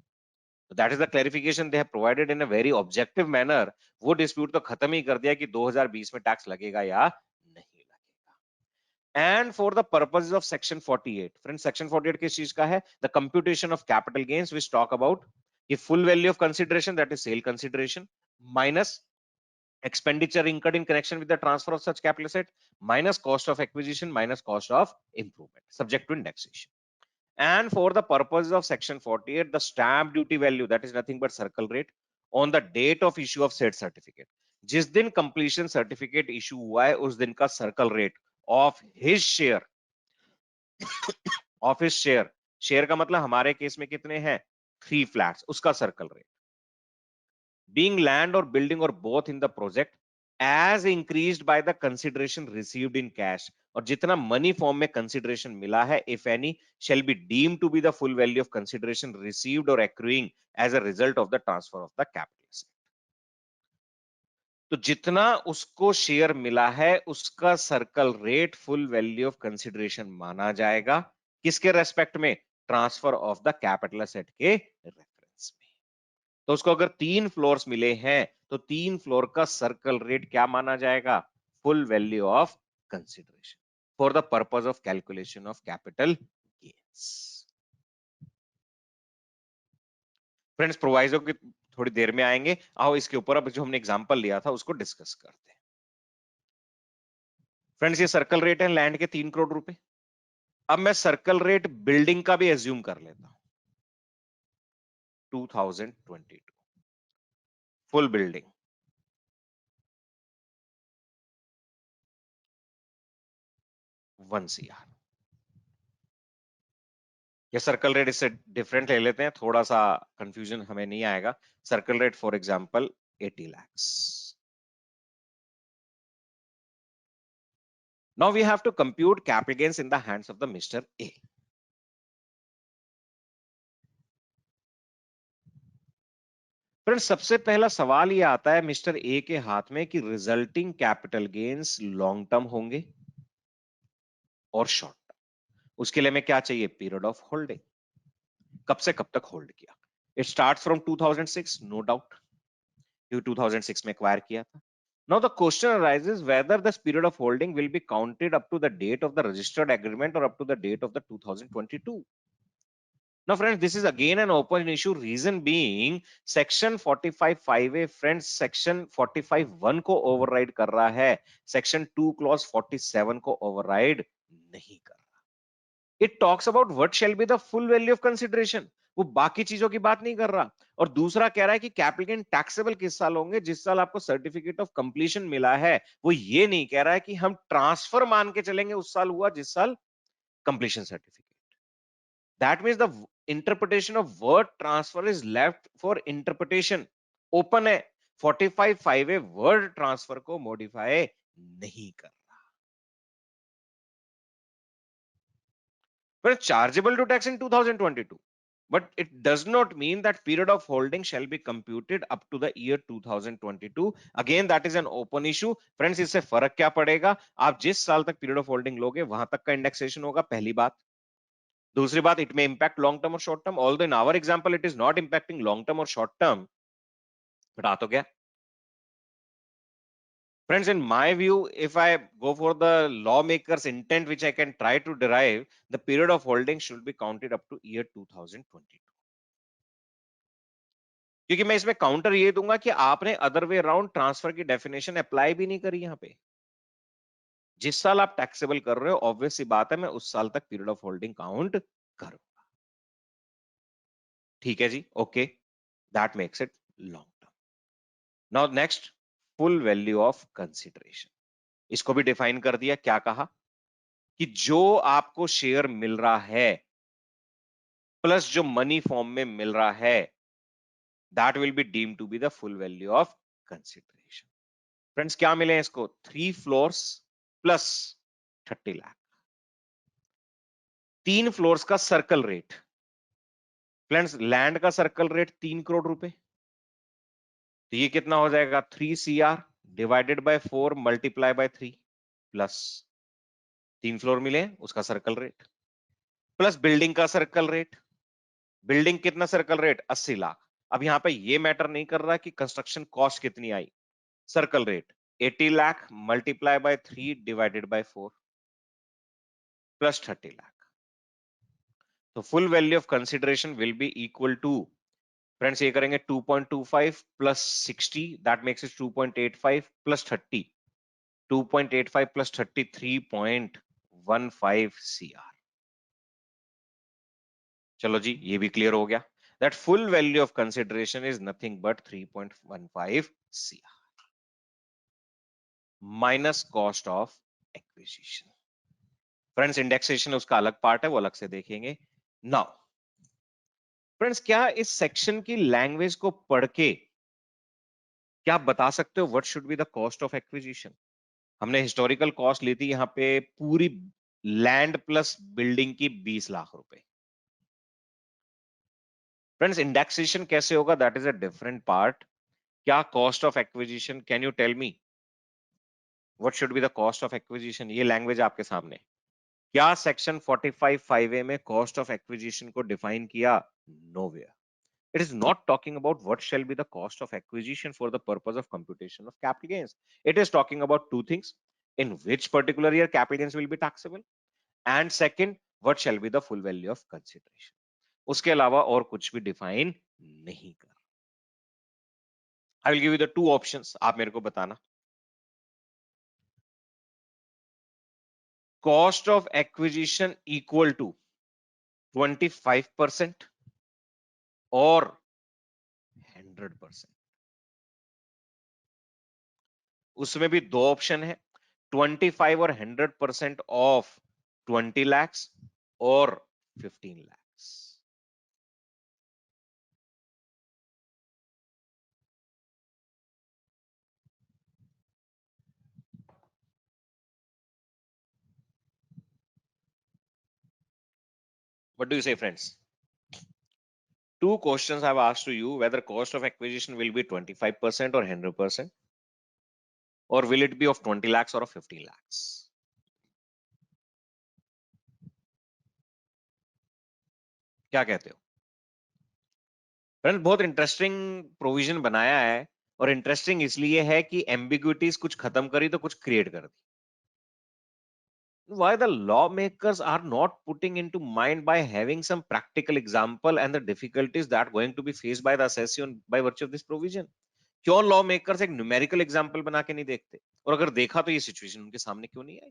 So that is the clarification they have provided in a very objective manner. वो dispute तो खत्म ही कर दिया कि 2020 में tax लगेगा या नहीं लगेगा। And for the purposes of section 48, friends, section 48 किस चीज का है? The computation of capital gains, which talk about the full value of consideration, that is sale consideration, minus expenditure incurred in connection with the transfer of such capital asset, minus cost of acquisition, minus cost of improvement, subject to indexation. And for the purposes of section 48, the stamp duty value, that is nothing but circle rate, on the date of issue of said certificate, जिस दिन completion certificate issue हुआ है उस दिन का circle rate of his share, of his share, share का मतलब हमारे केस में कितने हैं? 3 flats, उसका circle rate, being land or building or both in the project, as increased by the consideration received in cash, और जितना मनी फॉर्म में कंसिडरेशन मिला है, if any, shall be deemed to be the full value of consideration received or accruing as a result of the transfer of the capital। तो जितना उसको share मिला है उसका circle rate full value of consideration माना जाएगा। किसके respect में? Transfer of the capital asset के रेफरेंस में। तो उसको अगर 3 फ्लोर्स मिले हैं तो 3 फ्लोर का सर्कल रेट क्या माना जाएगा? Full value of consideration for the purpose of calculation of capital gains. Friends, proviso की थोड़ी देर में आएंगे। आओ इसके ऊपर अब जो हमने एग्जांपल लिया था उसको डिस्कस करते हैं। फ्रेंड्स, ये सर्कल रेट है लैंड के 3 करोड़ रुपए। अब मैं सर्कल रेट बिल्डिंग का भी एज्यूम कर लेता हूं, 2022 फुल बिल्डिंग 1 CR। ये सर्कल रेट इससे डिफरेंट ले लेते हैं, थोड़ा सा कंफ्यूजन हमें नहीं आएगा। Circle rate for example 80 lakhs। Now we have to compute capital gains in the hands of the Mr. A। Friends सबसे पहला सवाल ये आता है मिस्टर ए के हाथ में कि resulting capital gains long term होंगे और शॉर्ट टर्म। उसके लिए हमें क्या चाहिए? Period of holding. कब से कब तक होल्ड किया? It starts from 2006, no doubt, क्योंकि 2006 में एक्वायर किया था। Now the question arises whether this period of holding will be counted up to the date of the registered agreement or up to the date of the 2022. Now friends, this is again an open issue, reason being section 45(5)(a) friends section 45(1) को override कर रहा है, section 2 clause 47 को override नहीं कर रहा। It talks about what shall be the full value of consideration, वो बाकी चीजों की बात नहीं कर रहा। और दूसरा कह रहा है कि कैपिटल गेन टैक्सेबल किस साल होंगे? जिस साल आपको सर्टिफिकेट ऑफ कंप्लीशन मिला है। वो ये नहीं कह रहा है कि हम ट्रांसफर मान के चलेंगे उस साल हुआ जिस साल completion certificate. That means the interpretation of word transfer is left for interpretation, open है। 45(5)(a) वर्ड ट्रांसफर को मॉडिफाई नहीं कर रहा। But chargeable to tax in 2022, but it does not mean that period of holding shall be computed up to the year 2022. Again, that is an open issue. Friends, इससे फर्क क्या पड़ेगा? आप जिस साल तक पीरियड ऑफ होल्डिंग लोगे वहां तक का इंडेक्सेशन होगा, पहली बात। दूसरी बात, इट में इंपैक्ट लॉन्ग टर्म और short term, although in our example it is not impacting long term और शॉर्ट टर्म, बट आ तो गया। Friends, in my view, if I go for the lawmaker's intent, which I can try to derive, the period of holding should be counted up to year 2022. क्योंकि मैं इसमें counter ये दूंगा कि आपने अदर वे राउंड ट्रांसफर की definition apply भी नहीं करी। यहां पे जिस साल आप टैक्सेबल कर रहे हो, ऑब्वियस सी बात है मैं उस साल तक पीरियड ऑफ होल्डिंग काउंट करूंगा। ठीक है जी, okay, that makes it long term. Now next, full value of consideration. इसको भी डिफाइन कर दिया। क्या कहा कि जो आपको शेयर मिल रहा है प्लस जो मनी फॉर्म में मिल रहा है, that will be deemed to be the full value of consideration. Friends, क्या मिले इसको? 3 फ्लोर्स प्लस 30 लाख। 3 फ्लोर्स का सर्कल रेट। फ्रेंड्स, लैंड का सर्कल रेट 3 करोड़ रुपए, तो ये कितना हो जाएगा? 3 CR divided by 4 multiply by 3 plus 3 floor मिले उसका सर्कल रेट प्लस बिल्डिंग का सर्कल रेट। बिल्डिंग कितना सर्कल रेट? 80 लाख। अब यहां पे ये मैटर नहीं कर रहा कि कंस्ट्रक्शन कॉस्ट कितनी आई। Circle rate 80 lakh multiply by 3 divided by 4 plus 30 lakh. तो full value of consideration will be equal to, friends ये करेंगे 2.25 plus 60, that makes it 2.85 plus 30, 2.85 plus 30, 3.15 CR। चलो जी, ये भी क्लियर हो गया। That full value of consideration is nothing but 3.15 CR minus cost of acquisition. Friends, indexation उसका अलग part है, वो अलग से देखेंगे। नाउ फ्रेंड्स, क्या इस सेक्शन की लैंग्वेज को पढ़ के क्या आप बता सकते हो what should be the cost of acquisition? हमने हिस्टोरिकल कॉस्ट ली थी यहां पे पूरी लैंड प्लस बिल्डिंग की 20 लाख रुपए। फ्रेंड्स, इंडेक्सेशन कैसे होगा? That is a different part. क्या cost of acquisition, can you tell me what should be the cost of acquisition? ये लैंग्वेज आपके सामने। क्या सेक्शन 45(5)(a) में कॉस्ट ऑफ एक्विजिशन को डिफाइन किया? Nowhere. It is not talking about what shall be the cost of acquisition for the purpose of computation of capital gains. It is talking about two things: in which particular year capital gains will be taxable, and second, what shall be the full value of consideration. उसके अलावा और कुछ भी define नहीं कर। I will give you the two options, आप मेरे को बताना। Cost of acquisition equal to 25% और 100%। उसमें भी दो ऑप्शन है, 25 और 100% ऑफ 20 lakhs और 15 lakhs। What do you say, friends? two questions I've asked to you, whether cost of acquisition will be 25% or 100%, or will it be of 20 lakhs or of 15 lakhs? क्या कहते हो friend? बहुत interesting provision बनाया है, और interesting इसलिए है कि एम्बिग्विटीज कुछ खत्म करी तो कुछ क्रिएट कर दी. Why the lawmakers are not putting into mind by having some practical example and the difficulties that are going to be faced by the assessee by virtue of this provision? क्यों law makers एक numerical example बना के नहीं देखते, और अगर देखा तो ये सिचुएशन उनके सामने क्यों नहीं आई?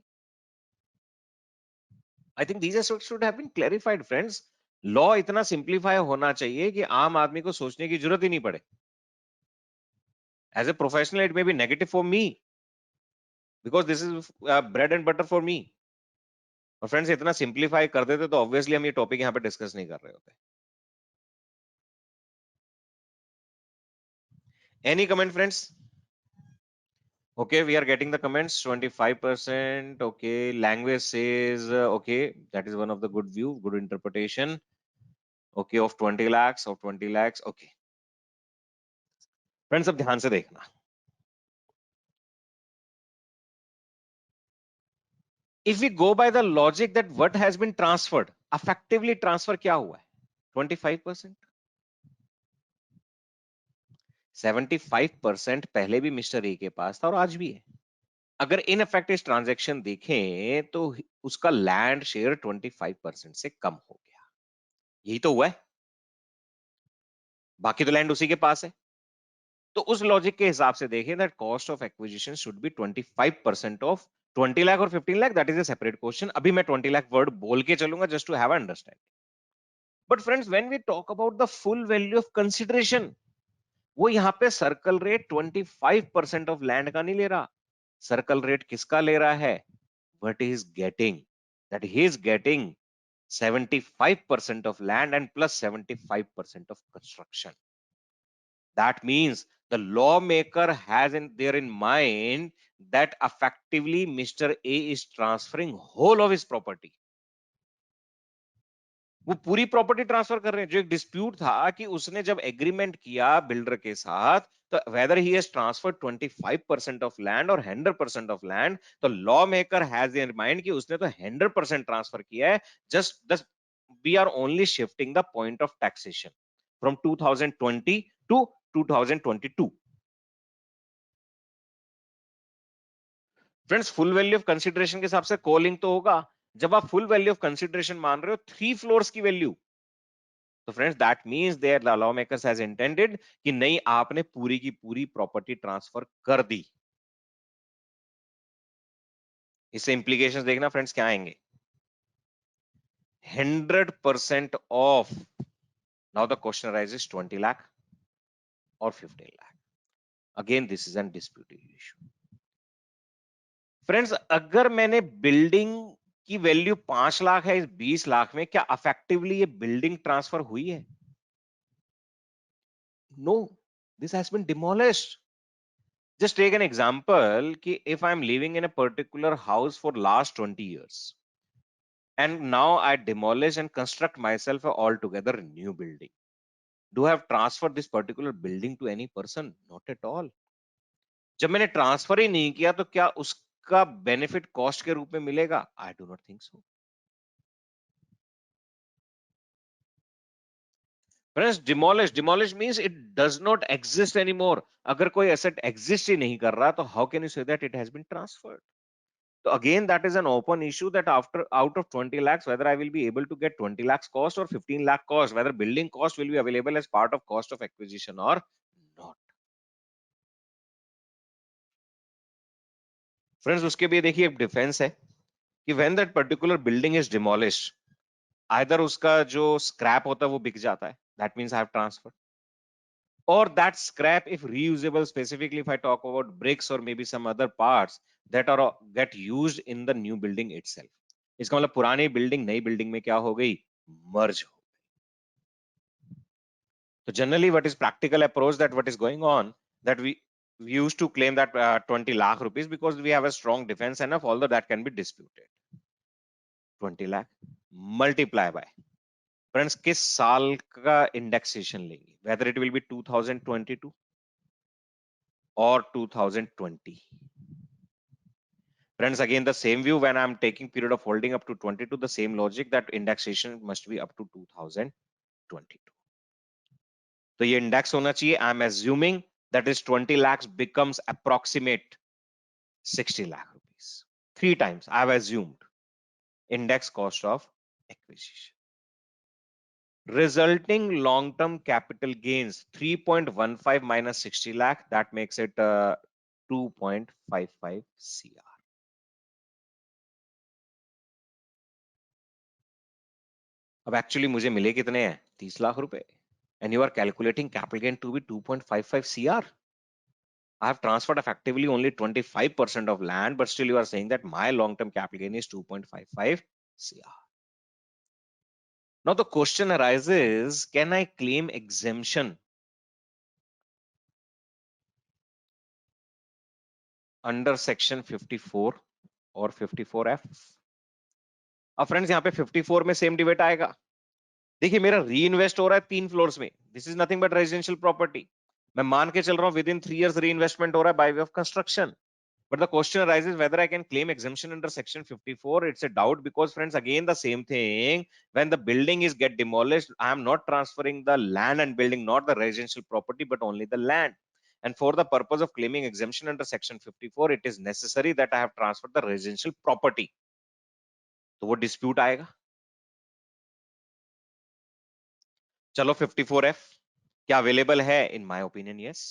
I think these aspects should have been clarified friends. Law इतना सिंप्लीफाई होना चाहिए कि आम आदमी को सोचने की जरूरत ही नहीं पड़े. As a professional it may be negative for me, because this is bread and butter for me. और फ्रेंड्स इतना सिंप्लीफाई कर देते तो ऑब्वियसली हम ये टॉपिक यहाँ पे डिस्कस नहीं कर रहे होते. Any comment friends? Okay, we are getting the comments. 25%. Okay, language says okay, that is one of the good view, good interpretation. Okay, of 20 lakhs, of 20 lakhs. Okay, friends, अब ध्यान से देखना. If we go by the logic that what has been transferred, effectively transfer क्या हुआ है? 25%. 75% पहले भी mister A के पास था और आज भी है. अगर इन इफेक्ट इस ट्रांजैक्शन देखें तो उसका लैंड शेयर 25% से कम हो गया. यही तो हुआ है. बाकी तो लैंड उसी के पास है. तो उस लॉजिक के हिसाब से देखें that cost of acquisition should be 25% of 20 lakh और 15 lakh. That is a separate question. अभी मैं 20 लाख वर्ड बोल के चलूंगा just to have understanding. But friends, when we talk about the full value of consideration, वो यहां पे सर्कल रेट 25% ऑफ लैंड का नहीं ले रहा. सर्कल रेट किसका ले रहा है? What he is getting, that he is getting 75% of land and plus 75% of construction. That means the lawmaker has there in mind that effectively Mr. A is transferring whole of his property. वो पूरी property transfer कर रहे हैं. जो एक dispute था कि उसने जब एग्रीमेंट किया बिल्डर के साथ, तो whether he has transferred 25% of land और 100% ऑफ लैंड, तो law maker has in mind कि उसने तो 100% ट्रांसफर किया है. Just we are only shifting the point of taxation from 2020 to 2022. Friends, full value of consideration के हिसाब से कॉलिंग तो होगा. जब आप फुल वैल्यू ऑफ कंसीडरेशन मान रहे हो 3 फ्लोर्स की वैल्यू, तो friends that means there the law makers has intended कि नहीं, आपने पूरी की पूरी प्रॉपर्टी ट्रांसफर कर दी. इससे इंप्लीकेशंस देखना फ्रेंड्स क्या आएंगे. 100% of, now the question arises 20 lakh और 15 lakh. Again this is an disputed issue. Friends, अगर मैंने बिल्डिंग की वैल्यू 5 लाख है इस 20 लाख में, क्या अफेक्टिवली ये बिल्डिंग ट्रांसफर हुई है? No, this has been demolished. Just take an example कि if I'm living in a particular house for last 20 years and now I demolish and construct myself a altogether new building, do I have transferred this particular building to any person? Not at all. जब मैंने transfer ही नहीं किया तो क्या उसका benefit cost के रूप में मिलेगा? I do not think so. Friends, demolish means it does not exist anymore. अगर कोई एसेट एग्जिस्ट ही नहीं कर रहा तो how can you say that it has been transferred? So again, that is an open issue that after out of 20 lakhs, whether I will be able to get 20 lakhs cost or 15 lakh cost, whether building cost will be available as part of cost of acquisition or not. Friends, उसके भी देखिए एक defence है कि when that particular building is demolished, either उसका जो scrap होता है वो बिक जाता है, that means I have transferred, or that scrap if reusable, specifically if I talk about bricks or maybe some other parts that are get used in the new building itself. इसका मतलब पुरानी building नई building में क्या हो गई? मर्ज हो. So generally what is practical approach, that what is going on, that we used to claim that 20 lakh rupees because we have a strong defense enough, although that can be disputed. 20 lakh multiply by, friends किस साल का indexation लेंगे, whether it will B 2022 or 2020? Friends, again the same view, when I'm taking period of holding up to 22, the same logic that indexation must be up to 2022. तो ये index होना चाहिए, I am assuming that is 20 lakhs becomes approximate 60 lakh rupees. 3 times I have assumed index cost of acquisition. Resulting long-term capital gains 3.15 minus 60 lakh, that makes it 2.55 CR. अब actually मुझे मिले कितने हैं, 30 लाख रुपए, and you are calculating capital gain to be 2.55 CR. I have transferred effectively only 25% of land, but still you are saying that my long-term capital gain is 2.55 CR. Now the question arises, can I claim exemption under section 54 or 54F? अब friends यहाँ पे 54 में same debate आएगा। देखिए मेरा री invest हो रहा है 3 फ्लोर्स में, this is nothing but residential property, मैं मान के चल रहा हूँ विद इन 3 years री इन्वेस्टमेंट हो रहा है by way of construction. But the question arises whether I can claim exemption under section 54. It's a doubt because friends, again the same thing, when the building is get demolished, I am not transferring the land and building, not the residential property, but only the land. And for the purpose of claiming exemption under section 54, it is necessary that I have transferred the residential property. तो वो dispute आएगा। चलो 54F क्या available है? In my opinion yes.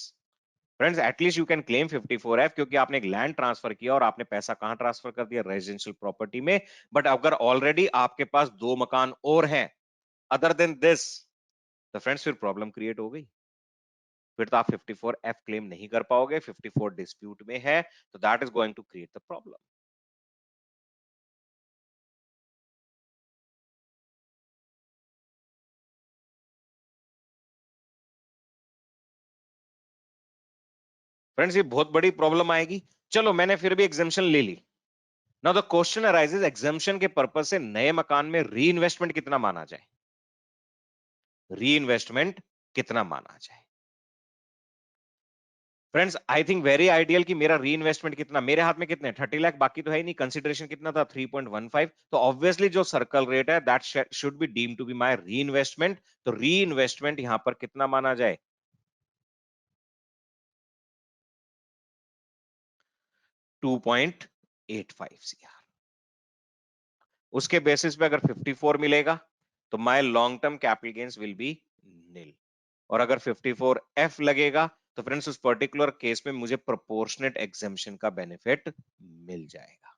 Friends at least you can claim 54F क्योंकि आपने एक land transfer किया और आपने पैसा कहां ट्रांसफर कर दिया? रेजिडेंशियल प्रॉपर्टी में। बट अगर ऑलरेडी आपके पास 2 मकान और हैं अदर देन दिस, तो फ्रेंड्स फिर प्रॉब्लम क्रिएट हो गई, फिर तो आप 54F क्लेम नहीं कर पाओगे, 54 डिस्प्यूट में है, तो that is going to create the problem. Friends ये बहुत बड़ी प्रॉब्लम आएगी। चलो मैंने फिर भी एग्जेम्पशन ले ली। Now the question arises, exemption के पर्पज से नए मकान में री इन्वेस्टमेंट कितना माना जाए? री इन्वेस्टमेंट कितना माना जाए? Friends I think very ideal कि मेरा री इन्वेस्टमेंट कितना, मेरे हाथ में कितने 30 लाख, बाकी तो है ही नहीं, कंसिडरेशन कितना था 3.15, तो ऑब्वियसली जो सर्कल रेट है that should be deemed to be my reinvestment. तो री इन्वेस्टमेंट यहां पर कितना माना जाए? 2.85 CR। उसके बेसिस पे अगर 54 मिलेगा तो my long term capital gains will be nil, और अगर 54F लगेगा तो फ्रेंड्स उस पर्टिकुलर केस में मुझे प्रोपोर्शनेट एग्जेम्पशन का बेनिफिट मिल जाएगा।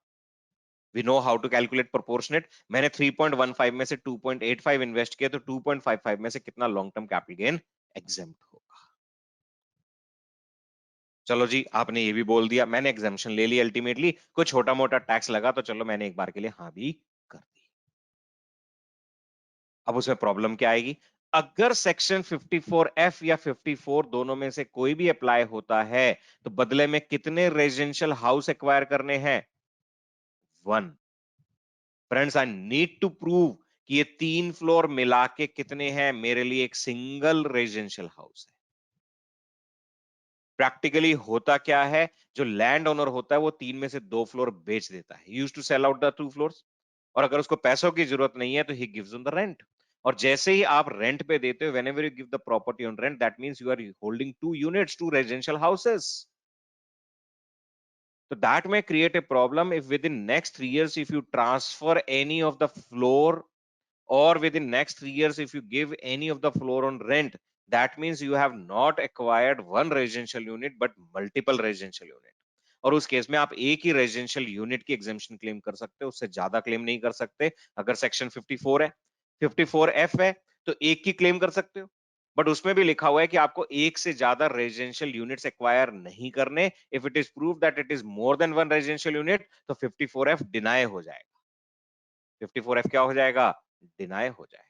We know how to calculate proportionate. मैंने 3.15 में से 2.85 इन्वेस्ट किया, तो 2.55 में से कितना long term capital gain exempt होगा? चलो जी, आपने ये भी बोल दिया, मैंने एग्जेम्पशन ले ली, अल्टीमेटली कोई छोटा मोटा टैक्स लगा तो चलो मैंने एक बार के लिए हाँ भी कर दी। अब उसमें प्रॉब्लम क्या आएगी? अगर सेक्शन 54F या 54 दोनों में से कोई भी अप्लाई होता है तो बदले में कितने रेजिडेंशियल हाउस एक्वायर करने हैं? 1। Friends I need to prove कि ये 3 फ्लोर मिला के कितने हैं मेरे लिए एक सिंगल रेजिडेंशियल हाउस है। प्रैक्टिकली होता क्या है, जो लैंड ओनर होता है वो 3 में से 2 फ्लोर बेच देता है, used to sell out the 2 floors, और अगर उसको पैसों की जरूरत नहीं है तो he gives on the rent. और जैसे ही आप रेंट पे देते हो, whenever you give the property on rent, that means you are holding 2 units, 2 residential houses. So that may create a problem if within next 3 years, if you transfer any of the floor, or within next 3 years, if you give any of the floor on rent, that means you have not acquired one residential unit, but multiple residential unit. और उस case में आप एक ही residential unit की exemption claim कर सकते हो, उससे ज्यादा क्लेम नहीं कर सकते। अगर सेक्शन 54 है, 54F है, तो एक की क्लेम कर सकते हो, बट उसमें भी लिखा हुआ है कि आपको एक से ज्यादा रेजिडेंशियल यूनिट्स एक्वायर नहीं करने। If it is prove that it is more than one residential unit, तो 54F डिनाई हो जाएगा। 54F क्या हो जाएगा? डिनाई हो जाएगा।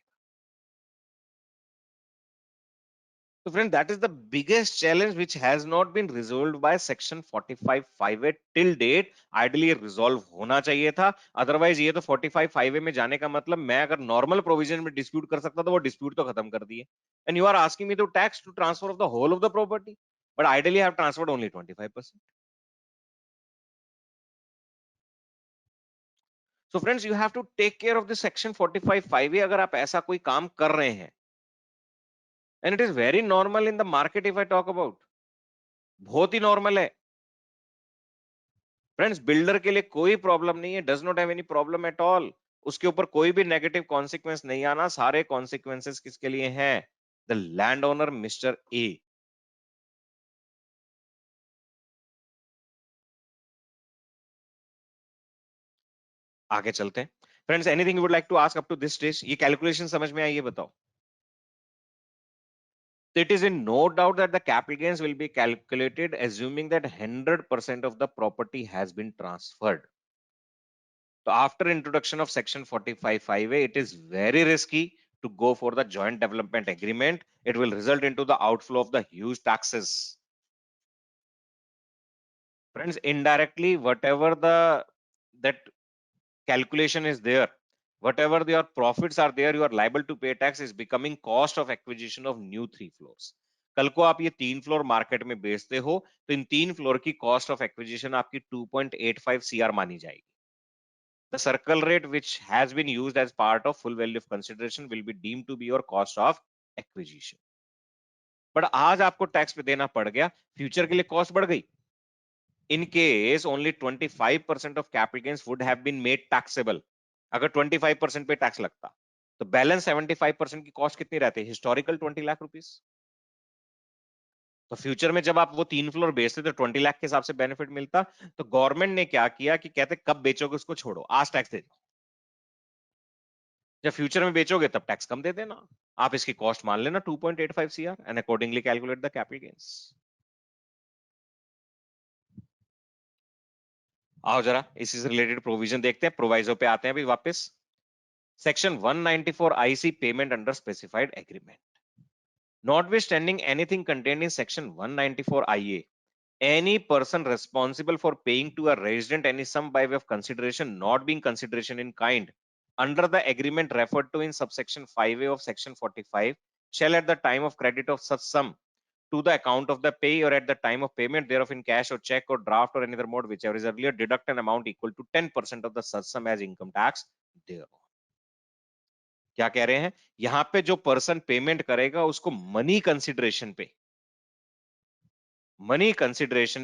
So friend, that is the biggest challenge which has not been resolved by section 45(5)(a) till date. Ideally resolve होना चाहिए था, otherwise ये तो 45(5)(a) में जाने का मतलब मैं अगर normal provision में dispute कर सकता तो वो dispute तो खत्म कर दिए. And you are asking me to tax to transfer of the whole of the property, but ideally I have transferred only 25%. So friends, you have to take care of this section 45(5)(a) अगर आप ऐसा कोई काम कर रहे हैं. And it is very normal in the market if I talk about. बहुत ही normal है. फ्रेंड्स, बिल्डर के लिए कोई प्रॉब्लम नहीं है, does not have any problem at all. उसके ऊपर कोई भी नेगेटिव कॉन्सिक्वेंस नहीं आना. सारे कॉन्सिक्वेंसेस किसके लिए हैं? The land owner mister A. आगे चलते हैं. Friends, anything you would like to ask up to this stage? ये कैलकुलेशन समझ में आई? ये बताओ. It is in no doubt that the capital gains will be calculated assuming that 100% of the property has been transferred. So after introduction of section 45(5)(a), it is very risky to go for the joint development agreement. It will result into the outflow of the huge taxes. Friends, indirectly, whatever that calculation is there, whatever your profits are there, you are liable to pay tax is becoming cost of acquisition of new 3 floors. कल को आप ये 3 floor market में बेचते हो तो इन 3 floor की cost of acquisition आपकी 2.85 CR मानी जाएगी. The circle rate which has been used as part of full value of consideration will be deemed to be your cost of acquisition. But आज आपको टैक्स पे देना पड़ गया, फ्यूचर के लिए कॉस्ट बढ़ गई. In case only 25% of capital gains would have been made taxable. अगर 25% पे टैक्स लगता तो बैलेंस 75% की कॉस्ट कितनी रहती है? Historical 20 lakh rupees. तो फ्यूचर में जब आप वो 3 फ्लोर बेचते तो 20 लाख के हिसाब से बेनिफिट मिलता. तो गवर्नमेंट ने क्या किया कि कहते कब बेचोगे उसको छोड़ो, आज टैक्स दे दो. जब फ्यूचर में बेचोगे तब टैक्स कम दे देना. आप इसकी कॉस्ट मान लेना 2.85 CR and accordingly calculate the capital gains. आओ जरा इसी से रिलेटेड प्रोविजन देखते हैं. प्रोवाइजो पे आते हैं अभी वापस. Section 194 IC payment under specified agreement. Notwithstanding anything contained in section 194 IA, any person responsible for paying to a resident any sum by way of consideration not being consideration in kind under the agreement referred to in subsection 5A of section 45 shall at the time of credit of such sum to the account of the pay or at the time of payment thereof in cash or check or draft or any other mode whichever is earlier deduct an amount equal to 10% of the such sum as income tax thereon. क्या कह रहे हैं? यहां पे जो person payment करेगा उसको money consideration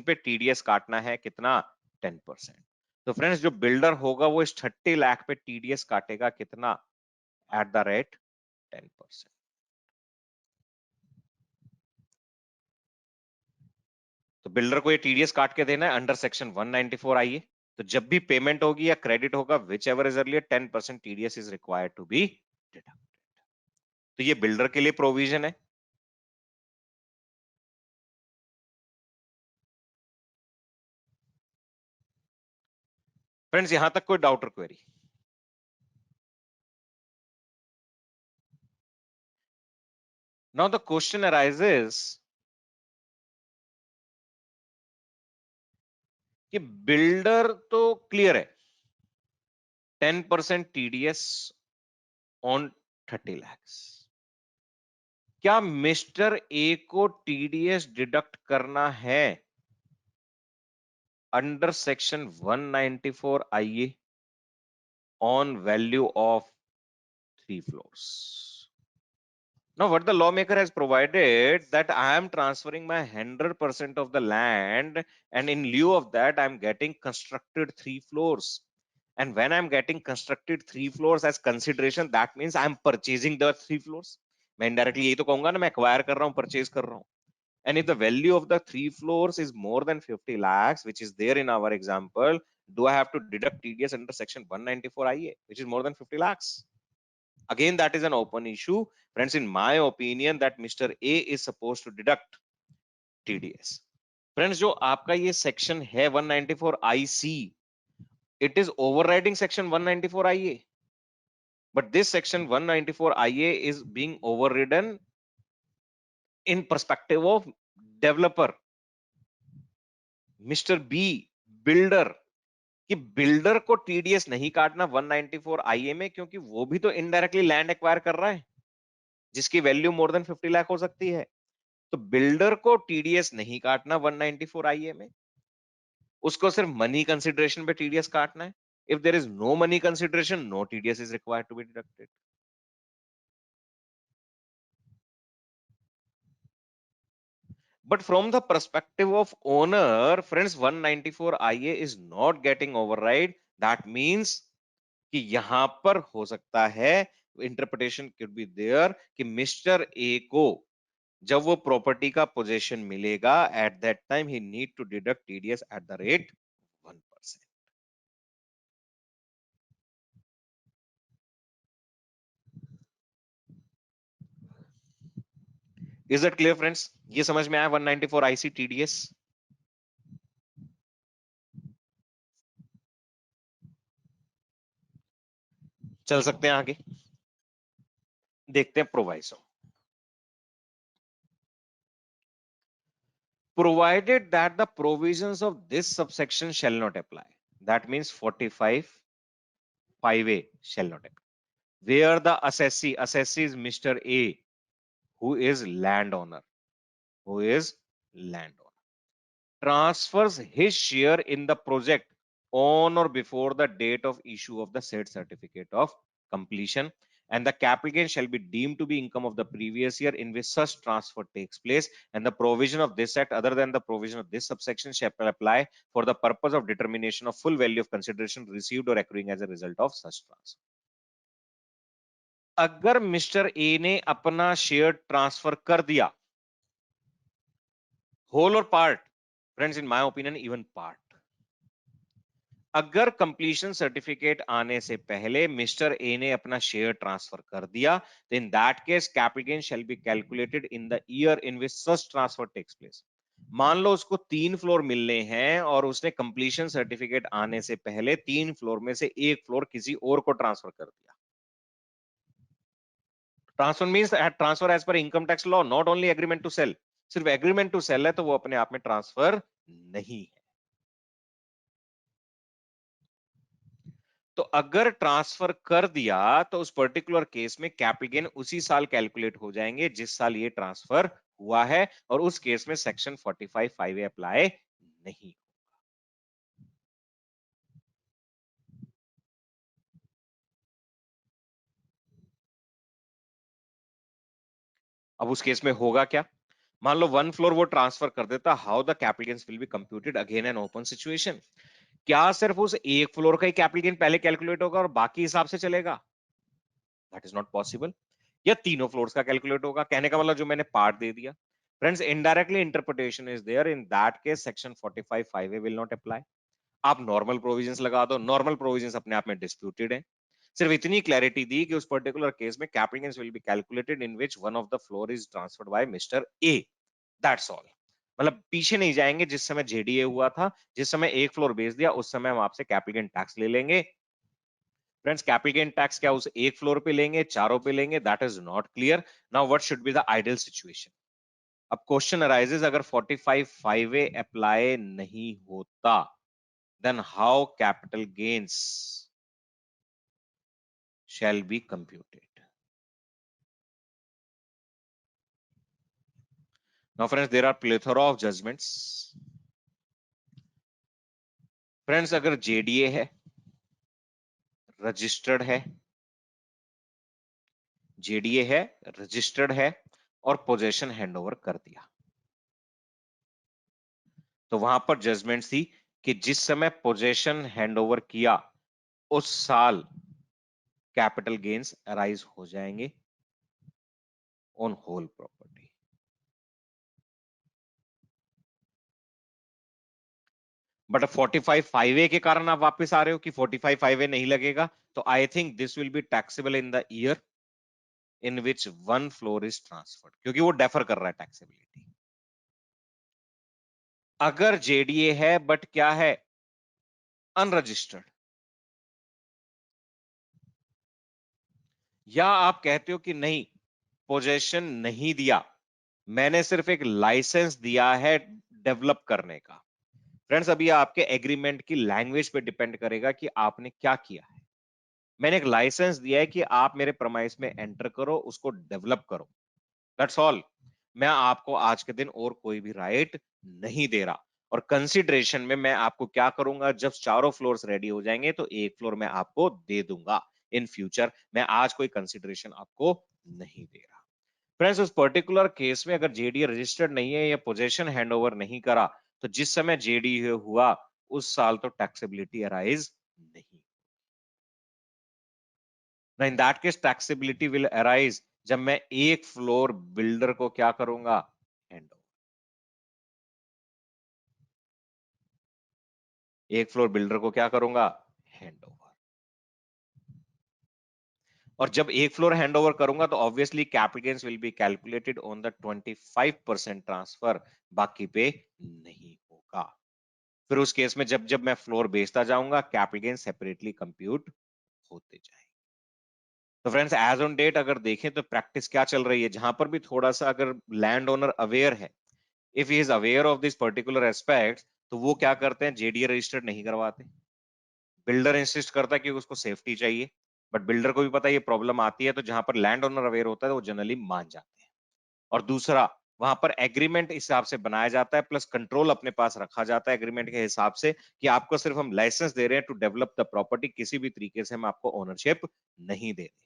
पे टीडीएस काटना है. कितना? 10%. तो फ्रेंड्स, जो बिल्डर होगा वो इस 30 लाख पे टीडीएस काटेगा कितना? Eight the rate 10%. तो बिल्डर को ये टीडीएस काट के देना है अंडर सेक्शन 194 आइए. तो जब भी पेमेंट होगी या क्रेडिट होगा, whichever is earlier, 10% TDS is required to be deducted. तो ये बिल्डर के लिए प्रोविजन है. फ्रेंड्स, यहां तक कोई डाउट और query? Now the question arises कि बिल्डर तो क्लियर है, 10% टीडीएस ऑन 30 lakhs. क्या मिस्टर ए को टीडीएस डिडक्ट करना है अंडर सेक्शन 194 आईए on value of 3 floors? Now, what the lawmaker has provided that I am transferring my 100% of the land, and in lieu of that, I am getting constructed 3 floors. And when I am getting constructed 3 floors as consideration, that means I am purchasing the 3 floors. मैं indirectly यही तो कहूंगा ना, मैं acquire कर रहा हूँ, purchase कर रहा हूँ. And if the value of the 3 floors is more than 50 lakhs, which is there in our example, do I have to deduct TDS under section 194 IA, which is more than 50 lakhs? Again, that is an open issue. Friends, in my opinion, that Mr. A is supposed to deduct TDS. Friends, जो आपका ये section है 194 IC, it is overriding section 194 IA. But this section 194 IA is being overridden in perspective of developer, mister B builder, कि builder को TDS नहीं काटना 194 आईए में, क्योंकि वो भी तो इनडायरेक्टली लैंड एक्वायर कर रहा है जिसकी वैल्यू मोर देन 50 लाख हो सकती है। तो बिल्डर को टीडीएस नहीं काटना 194 आईए में, उसको सिर्फ मनी कंसिडरेशन पे टीडीएस काटना है। If there is no money consideration, no TDS is required to be deducted. But from the perspective of owner, friends, 194 IA is not getting override. That means कि यहां पर हो सकता है, इंटरप्रिटेशन कुड बी देयर कि mister A को जब वो प्रॉपर्टी का पोजेशन मिलेगा, at that time he need to deduct TDS at the rate 1%। Is it clear friends? ये समझ में आया 194 आईसी टीडीएस? चल सकते हैं आगे, देखते हैं प्रोवाइसो। Provided that the provisions of this subsection shall not apply, that means 45 5A shall not apply, where the assessee is Mr. A, who is landowner, transfers his share in the project on or before the date of issue of the said certificate of completion, and the capital gain shall be deemed to be income of the previous year in which such transfer takes place, and the provision of this act other than the provision of this subsection shall apply for the purpose of determination of full value of consideration received or accruing as a result of such transfer. अगर mister A ने अपना share transfer कर दिया, whole और part, friends in my opinion even part, अगर completion certificate आने से पहले मिस्टर ए ने अपना शेयर ट्रांसफर कर दिया, तो in that case capital gain shall be calculated in the year in which such transfer takes place. मान लो उसको 3 फ्लोर मिलने हैं और उसने कंप्लीशन सर्टिफिकेट आने से पहले 3 फ्लोर में से एक फ्लोर किसी और को ट्रांसफर कर दिया। Transfer means transfer as per income tax law, not only agreement to sell. सिर्फ एग्रीमेंट टू सेल है तो वो अपने आप में ट्रांसफर नहीं है। तो अगर ट्रांसफर कर दिया तो उस पर्टिकुलर केस में कैपिटल गेन उसी साल कैलकुलेट हो जाएंगे जिस साल ये ट्रांसफर हुआ है, और उस केस में सेक्शन 45 5A अप्लाई नहीं। अब उस केस में होगा क्या? मान लो 1 फ्लोर वो ट्रांसफर कर देता, how the capital gains will be computed? Again an open situation. क्या सिर्फ उस एक फ्लोर का ही कैपिटल गेन पहले कैलकुलेट होगा और बाकी हिसाब से चलेगा? That is not possible. या तीनों फ्लोर्स का कैलकुलेट होगा? कहने का मतलब जो मैंने पार्ट दे दिया। Friends indirectly interpretation is there, in that case section 45 5A will not apply. आप नॉर्मल प्रोविजंस लगा दो, नॉर्मल प्रोविजंस अपने आप में डिस्प्यूटेड है। सिर्फ इतनी क्लैरिटी दी कि उस पर्टिकुलर केस में capital gains will B calculated in which one of the floor is transferred by mister A, that's all. मतलब पीछे नहीं जाएंगे, जिस समय जेडीए हुआ था, जिस समय एक फ्लोर बेच दिया, उस समय हम आपसे कैपिटल गेन टैक्स ले लेंगे। फ्रेंड्स कैपिटल गेन टैक्स क्या उस एक फ्लोर पे लेंगे, चारों पे लेंगे? That is not clear. Now what should be the ideal situation? अब क्वेश्चन अराइजेस, अगर 45 5A अप्लाई नहीं होता, then how capital gains shall be computed? Now friends, there are plethora of judgments. Friends अगर जेडीए है, registered है, JDA है, registered है और पोजेशन हैंडओवर कर दिया, तो वहां पर जजमेंट थी कि जिस समय पोजेशन हैंडओवर किया उस साल कैपिटल गेन्स अराइज हो जाएंगे on whole property. But 45 5A के कारण आप वापस आ रहे हो कि 45 5A नहीं लगेगा, तो I think this will be taxable in the year in which one floor is transferred, क्योंकि वो डेफर कर रहा है टैक्सेबिलिटी। अगर जेडीए है बट क्या है, अनरजिस्टर्ड, या आप कहते हो कि नहीं पोजेशन नहीं दिया, मैंने सिर्फ एक लाइसेंस दिया है डेवलप करने का। फ्रेंड्स, अभी आपके एग्रीमेंट की लैंग्वेज पे डिपेंड करेगा कि आपने क्या किया है। मैंने एक लाइसेंस दिया है कि आप मेरे प्रमाइस में एंटर करो, उसको डेवलप करो, दैट्स ऑल। मैं आपको आज के दिन और कोई भी राइट नहीं दे रहा। और कंसिडरेशन में मैं आपको क्या करूंगा, जब चारों फ्लोर्स रेडी हो जाएंगे तो एक फ्लोर मैं आपको दे दूंगा इन फ्यूचर। मैं आज कोई कंसिडरेशन आपको नहीं दे रहा। फ्रेंड्स, उस पर्टिकुलर केस में अगर जेडी रजिस्टर्ड नहीं है या पोजेशन हैंडओवर नहीं करा, तो जिस समय जेडी हुआ उस साल तो टैक्सेबिलिटी अराइज नहीं। ना इन that case taxability will arise जब मैं एक फ्लोर बिल्डर को क्या करूंगा, हैंड ओवर। एक फ्लोर बिल्डर को क्या करूंगा, हैंड ओवर। और जब एक फ्लोर हैंड ओवर करूंगा तो obviously capital gains will be calculated on the 25% transfer, बाकी पे नहीं होगा। फिर उस केस में जब जब मैं फ्लोर बेचता जाऊंगा कैपिटल गेन सेपरेटली कंप्यूट होते जाएंगे। तो फ्रेंड्स, एज ऑन डेट अगर देखें तो प्रैक्टिस क्या चल रही है, जहां पर भी थोड़ा सा अगर लैंड ओनर अवेयर है, if he is aware of this particular aspect, तो वो क्या करते हैं, जेडीए रजिस्टर्ड नहीं करवाते। बिल्डर इंसिस्ट करता है कि उसको सेफ्टी चाहिए, बट बिल्डर को भी पता है ये प्रॉब्लम आती है, तो जहां पर लैंड ओनर अवेयर होता है तो वो जनरली मान जाते हैं। और दूसरा, वहां पर एग्रीमेंट इस हिसाब से बनाया जाता है, प्लस कंट्रोल अपने पास रखा जाता है एग्रीमेंट के हिसाब से कि आपको सिर्फ हम लाइसेंस दे रहे हैं टू डेवलप द प्रॉपर्टी, किसी भी तरीके से हम आपको ओनरशिप नहीं दे रहे।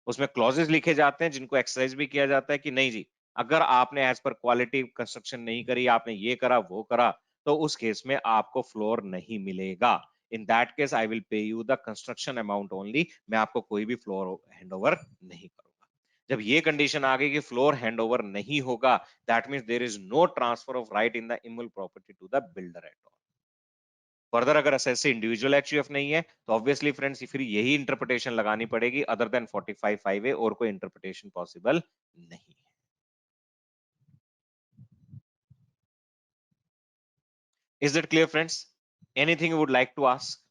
उसमें क्लॉजेस लिखे जाते हैं जिनको एक्सरसाइज भी किया जाता है कि नहीं जी, अगर आपने एज पर क्वालिटी कंस्ट्रक्शन नहीं करी, आपने ये करा वो करा, तो उस केस में आपको फ्लोर नहीं मिलेगा। इन that case I will pay you the construction amount only, मैं आपको कोई भी फ्लोर हैंडओवर नहीं करूंगा। जब ये कंडीशन आ गई कि फ्लोर हैंडओवर नहीं होगा, that means there is no transfer of right in the immovable property to the builder at all. Further अगर एसएससी इंडिविजुअल एचयूएफ नहीं है तो ऑब्वियसली फ्रेंड्स फिर यही इंटरप्रिटेशन लगानी पड़ेगी, अदर देन 45(5)(a) और कोई इंटरप्रिटेशन पॉसिबल नहीं है। Is it clear friends? Anything you would like to ask?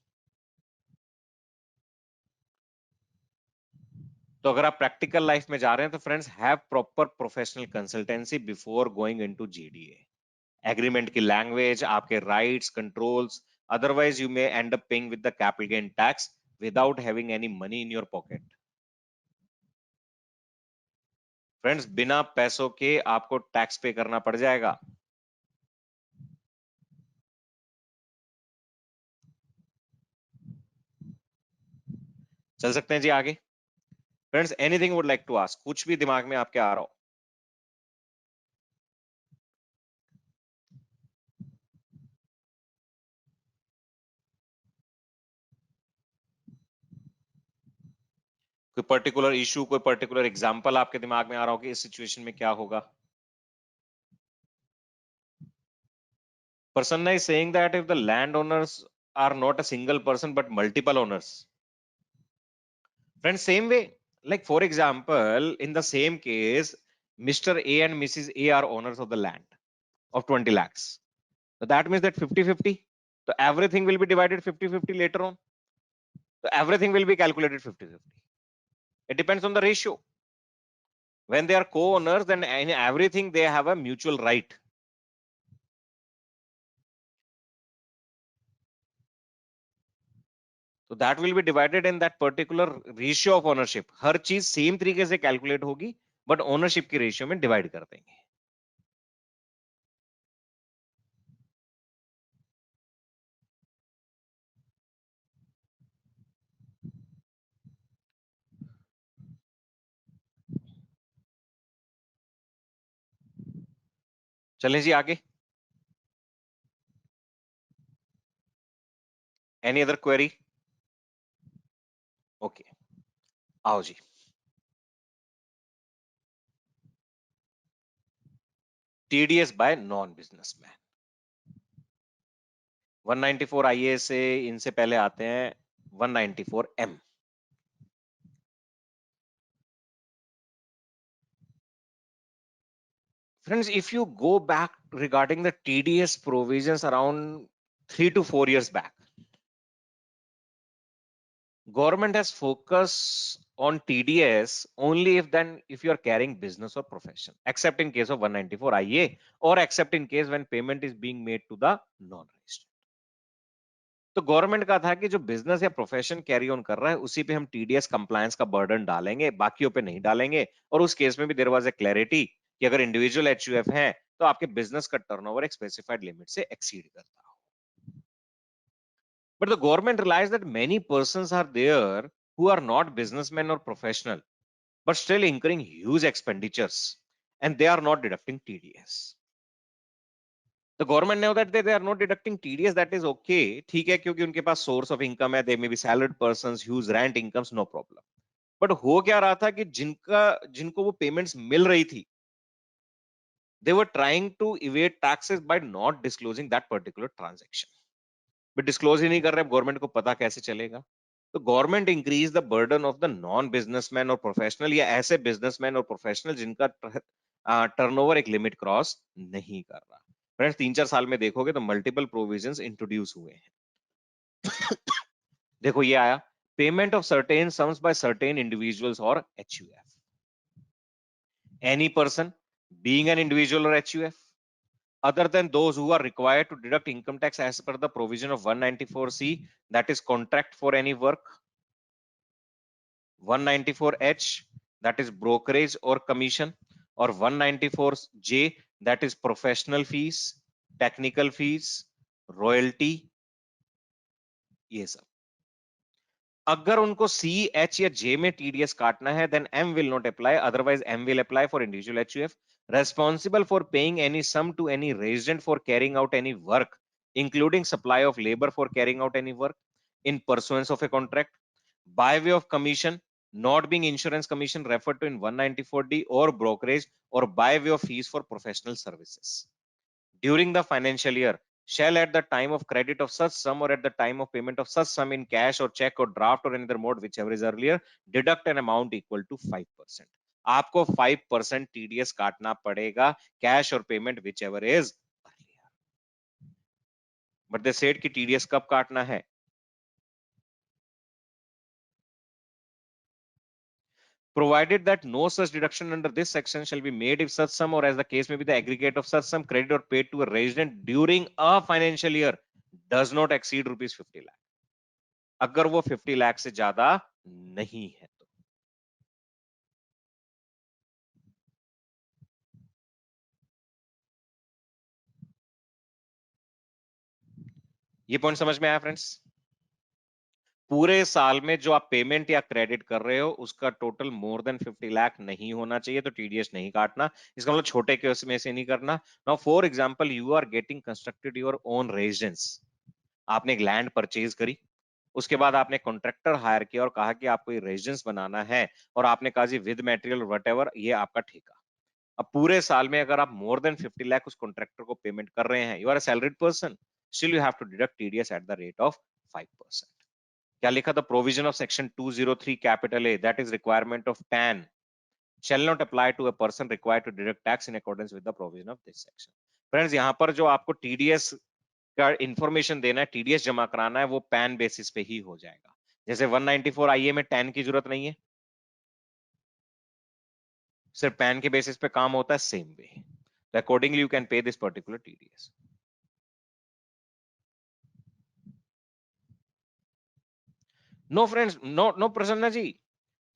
तो अगर आप प्रैक्टिकल लाइफ में जा रहे हैं तो friends have proper professional consultancy before going into GDA. Agreement की लैंग्वेज, आपके rights, controls, otherwise you may and up paying with the capital gain tax without having any money in your pocket. Friends, बिना पैसों के आपको tax पे करना पड़ जाएगा। चल सकते हैं जी आगे? Friends, anything would like to ask, कुछ भी दिमाग में आपके आ रहा हो? कोई पर्टिकुलर इशू, कोई पर्टिकुलर एग्जांपल आपके दिमाग में आ रहा हो कि इस सिचुएशन में क्या होगा? Prasanna is saying that if the landowners are not a single person but multiple owners. Friends, same way, like for example, in the same case, Mr. A and Mrs. A are owners of the land of 20 lakhs. So that means that 50-50. So everything will be divided 50-50 later on. So everything will be calculated 50-50. It depends on the ratio. When they are co-owners, then in everything they have a mutual right. तो that will be divided in that particular ratio of ownership. हर चीज same तरीके से calculate होगी, but ownership की ratio में divide कर देंगे। चलें जी आगे। Any other query? ओके, आओ जी। टीडीएस बाय नॉन बिजनेसमैन 194 आईए से इनसे पहले आते हैं 194 M. Friends, if you go back regarding the TDS provisions around 3 to 4 years back, Government has focus on TDS only if you are carrying business or profession, except in case of 194 IA or except in case when payment is being made to the non-registered. तो government का था कि जो business या profession carry on कर रहा है उसी पे हम टीडीएस कंप्लायंस का बर्डन डालेंगे, बाकियों पे नहीं डालेंगे। और उस केस में भी देयर वाज ए क्लैरिटी कि अगर इंडिविजुअल एचयूएफ है तो आपके बिजनेस का टर्नओवर एक स्पेसिफाइड लिमिट से एक्सीड करता हो। But the government realized that many persons are there who are not businessmen or professional, but still incurring huge expenditures, and they are not deducting TDS. The government know that they are not deducting TDS. That is okay, ठीक है, क्योंकि उनके पास source of income है, they may be salaried persons, huge rent incomes, no problem. But हो क्या रहा था कि जिनको वो payments मिल रही थी, they were trying to evade taxes by not disclosing that particular transaction. But disclose ही नहीं कर रहे, गवर्नमेंट को पता कैसे चलेगा? तो government increase the burden of the non businessman और प्रोफेशनल या ऐसे बिजनेसमैन और प्रोफेशनल जिनका टर्नओवर एक लिमिट क्रॉस नहीं कर रहा। फ्रेंड्स 3-4 साल में देखोगे तो मल्टीपल प्रोविजंस इंट्रोड्यूस हुए हैं। देखो ये आया, payment of certain sums by certain individuals और HUF. Any person being an individual और HUF other than those who are required to deduct income tax as per the provision of 194C, that is contract for any work, 194H, that is brokerage or commission, or 194J, that is professional fees, technical fees, royalty, ये सब। अगर उनको सी, H या जे में TDS काटना है then M will not apply, otherwise M will apply for individual HUF responsible for paying any sum to any resident for carrying out any work, including supply of labor for carrying out any work in pursuance of a contract, by way of commission, not being insurance commission referred to in 194D, or brokerage, or by way of fees for professional services during the financial year, shall at the time of credit of such sum or at the time of payment of such sum in cash or check or draft or any other mode whichever is earlier, deduct an amount equal to 5%. आपको 5% TDS काटना पड़ेगा, cash और payment whichever is earlier. But they said कि TDS कब काटना है? Provided that no such deduction under this section shall be made if such sum, or as the case may be, the aggregate of such sum credited or paid to a resident during a financial year does not exceed rupees 50 lakh. अगर वो 50 लाख से ज्यादा नहीं है तो। ये point समझ में आया फ्रेंड्स? पूरे साल में जो आप पेमेंट या क्रेडिट कर रहे हो उसका टोटल मोर देन 50 लाख नहीं होना चाहिए तो टीडीएस नहीं काटना। इसका मतलब छोटे केस में से नहीं करना। Now for example you are getting constructed your own residence, आपने एक लैंड परचेज करी, उसके बाद आपने कॉन्ट्रैक्टर हायर किया और कहा कि आपको ये रेजिडेंस बनाना है और आपने कहा जी विद मटेरियल व्हाटएवर ये आपका ठेका। अब पूरे साल में अगर आप मोर देन 50 लाख उस कॉन्ट्रैक्टर को पेमेंट कर रहे हैं, you are a salaried person, still you have to deduct TDS at the rate of 5%। क्या लिखा था? Provision of section 203 capital A, that is requirement of TAN, shall not apply to a person required to deduct tax in accordance with the provision of this section. Friends यहां पर जो आपको TDS का information देना है, TDS जमा कराना है, वो पैन बेसिस पे ही हो जाएगा। जैसे 194 आईए में टैन की जरूरत नहीं है, सिर्फ पैन के बेसिस पे काम होता है, same way accordingly you can pay this particular TDS. No friends, no Prasanna ji,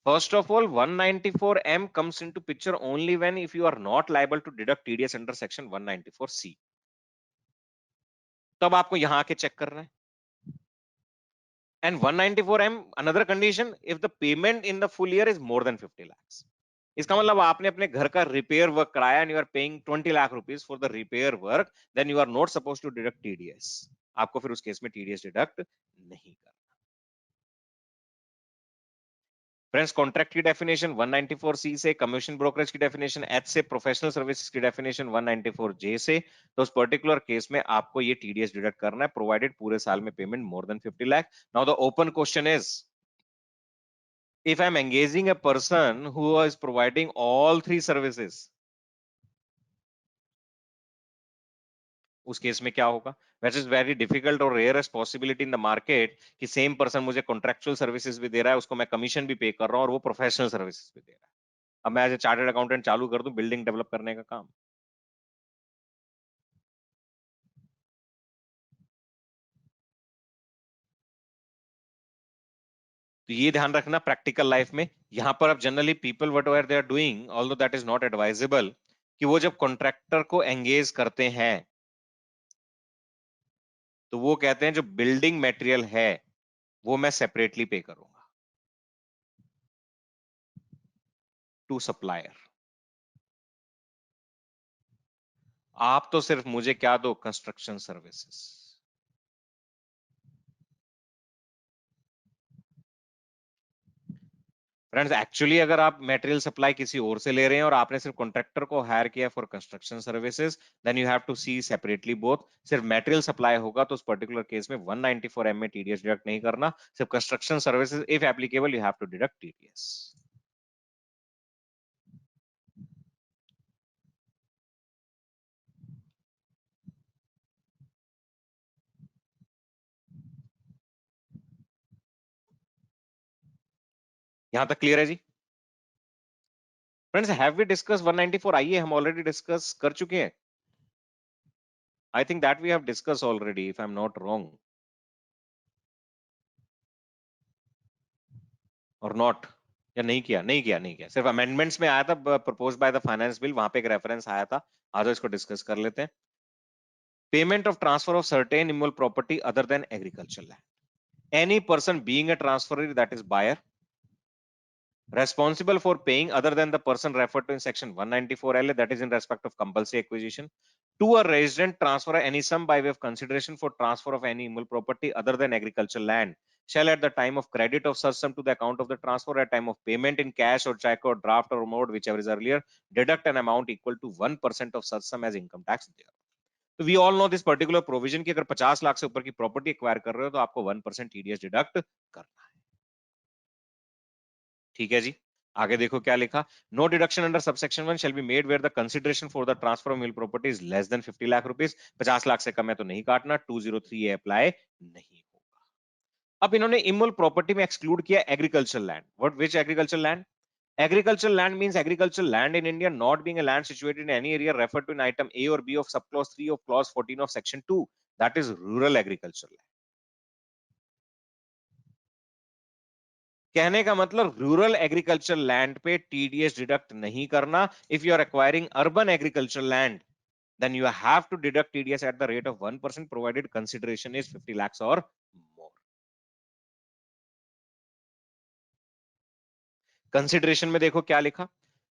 first of all 194M comes into picture only when if you are not liable to deduct TDS under section 194C, तब आपको यहां आके check करना है। And 194M, another condition, if the payment in the full year is more than 50 lakhs. इसका मतलब आपने अपने घर का रिपेयर वर्क कराया and you are paying 20 lakh rupees for the repair work, then you are not supposed to deduct TDS. आपको फिर उस केस में TDS डिडक्ट नहीं करना। फ्रेंड्स कॉन्ट्रैक्ट की डेफिनेशन 194C से, कमीशन ब्रोकरेज की डेफिनेशन H से, प्रोफेशनल सर्विसेज की डेफिनेशन 194J से, तो उस पर्टिकुलर केस में आपको ये टीडीएस डिडक्ट करना है प्रोवाइडेड पूरे साल में payment more than 50 lakh. Now the open question is, if I'm engaging a person who is providing all three services, उस केस में क्या होगा? Which is very difficult और rarest possibility in the market कि सेम पर्सन मुझे contractual services भी दे रहा है, उसको मैं कमीशन भी पे कर रहा हूँ और वो प्रोफेशनल सर्विसेज भी दे रहा है। अब मैं एज ए चार्टर्ड अकाउंटेंट चालू कर दूं बिल्डिंग डेवलप करने का काम। तो ये ध्यान रखना प्रैक्टिकल लाइफ में। यहां पर अब generally people whatever they are doing, although that is not advisable, कि वो जब कॉन्ट्रैक्टर को एंगेज करते हैं तो वो कहते हैं जो बिल्डिंग मटेरियल है वो मैं सेपरेटली पे करूंगा टू सप्लायर। आप तो सिर्फ मुझे क्या दो, कंस्ट्रक्शन सर्विसेज। फ्रेंड्स एक्चुअली अगर आप मटेरियल सप्लाई किसी और से ले रहे हैं और आपने सिर्फ कॉन्ट्रैक्टर को हायर किया for construction services, then you have to see separately both. सिर्फ मटेरियल सप्लाई होगा तो उस पर्टिकुलर केस में 194 में टीडीएस डिडक्ट नहीं करना। सिर्फ construction services if applicable you have to deduct TDS. यहां तक क्लियर है जी? Friends have we discuss 194? आइए हम ऑलरेडी डिस्कस कर चुके हैं। I think that we have discuss already if I am not wrong और नॉट, या नहीं किया? नहीं किया, सिर्फ अमेंडमेंट्स में आया था propose by the finance bill, वहां पे एक रेफरेंस आया था। आज इसको डिस्कस कर लेते हैं। Payment of transfer of certain immovable property other than agriculture land. Any person being a transferor that is buyer responsible for paying other than the person referred to in section 194LA, that is in respect of compulsory acquisition, to a resident transfer any sum by way of consideration for transfer of any immovable property other than agricultural land shall at the time of credit of such sum to the account of the transfer at time of payment in cash or check or draft or mode whichever is earlier deduct an amount equal to 1% of such sum as income tax there. तो we all know this particular provision की अगर 50 लाख से ऊपर की property acquire कर रहे हो तो आपको 1% टीडीएस डिडक्ट करना है। ठीक है जी, आगे देखो क्या लिखा। No deduction under subsection 1 shall be made where the consideration for the transfer of mill property is less than 50 lakh rupees. 50 lakh से कम है तो नहीं काटना। 203 ए अप्लाई नहीं होगा। अब इन्होंने इमोल प्रॉपर्टी में एक्सक्लूड किया agriculture land. What which agriculture land? Agricultural land means agricultural land in India not being a land situated in any area referred to in item A or B of subclause 3 of clause 14 of section 2. That is rural agricultural land. कहने का मतलब rural agriculture land पे TDS deduct नहीं करना। If you are acquiring urban agriculture land then you have to deduct TDS at the rate of 1% provided consideration is 50 lakhs or more. Consideration में देखो क्या लिखा।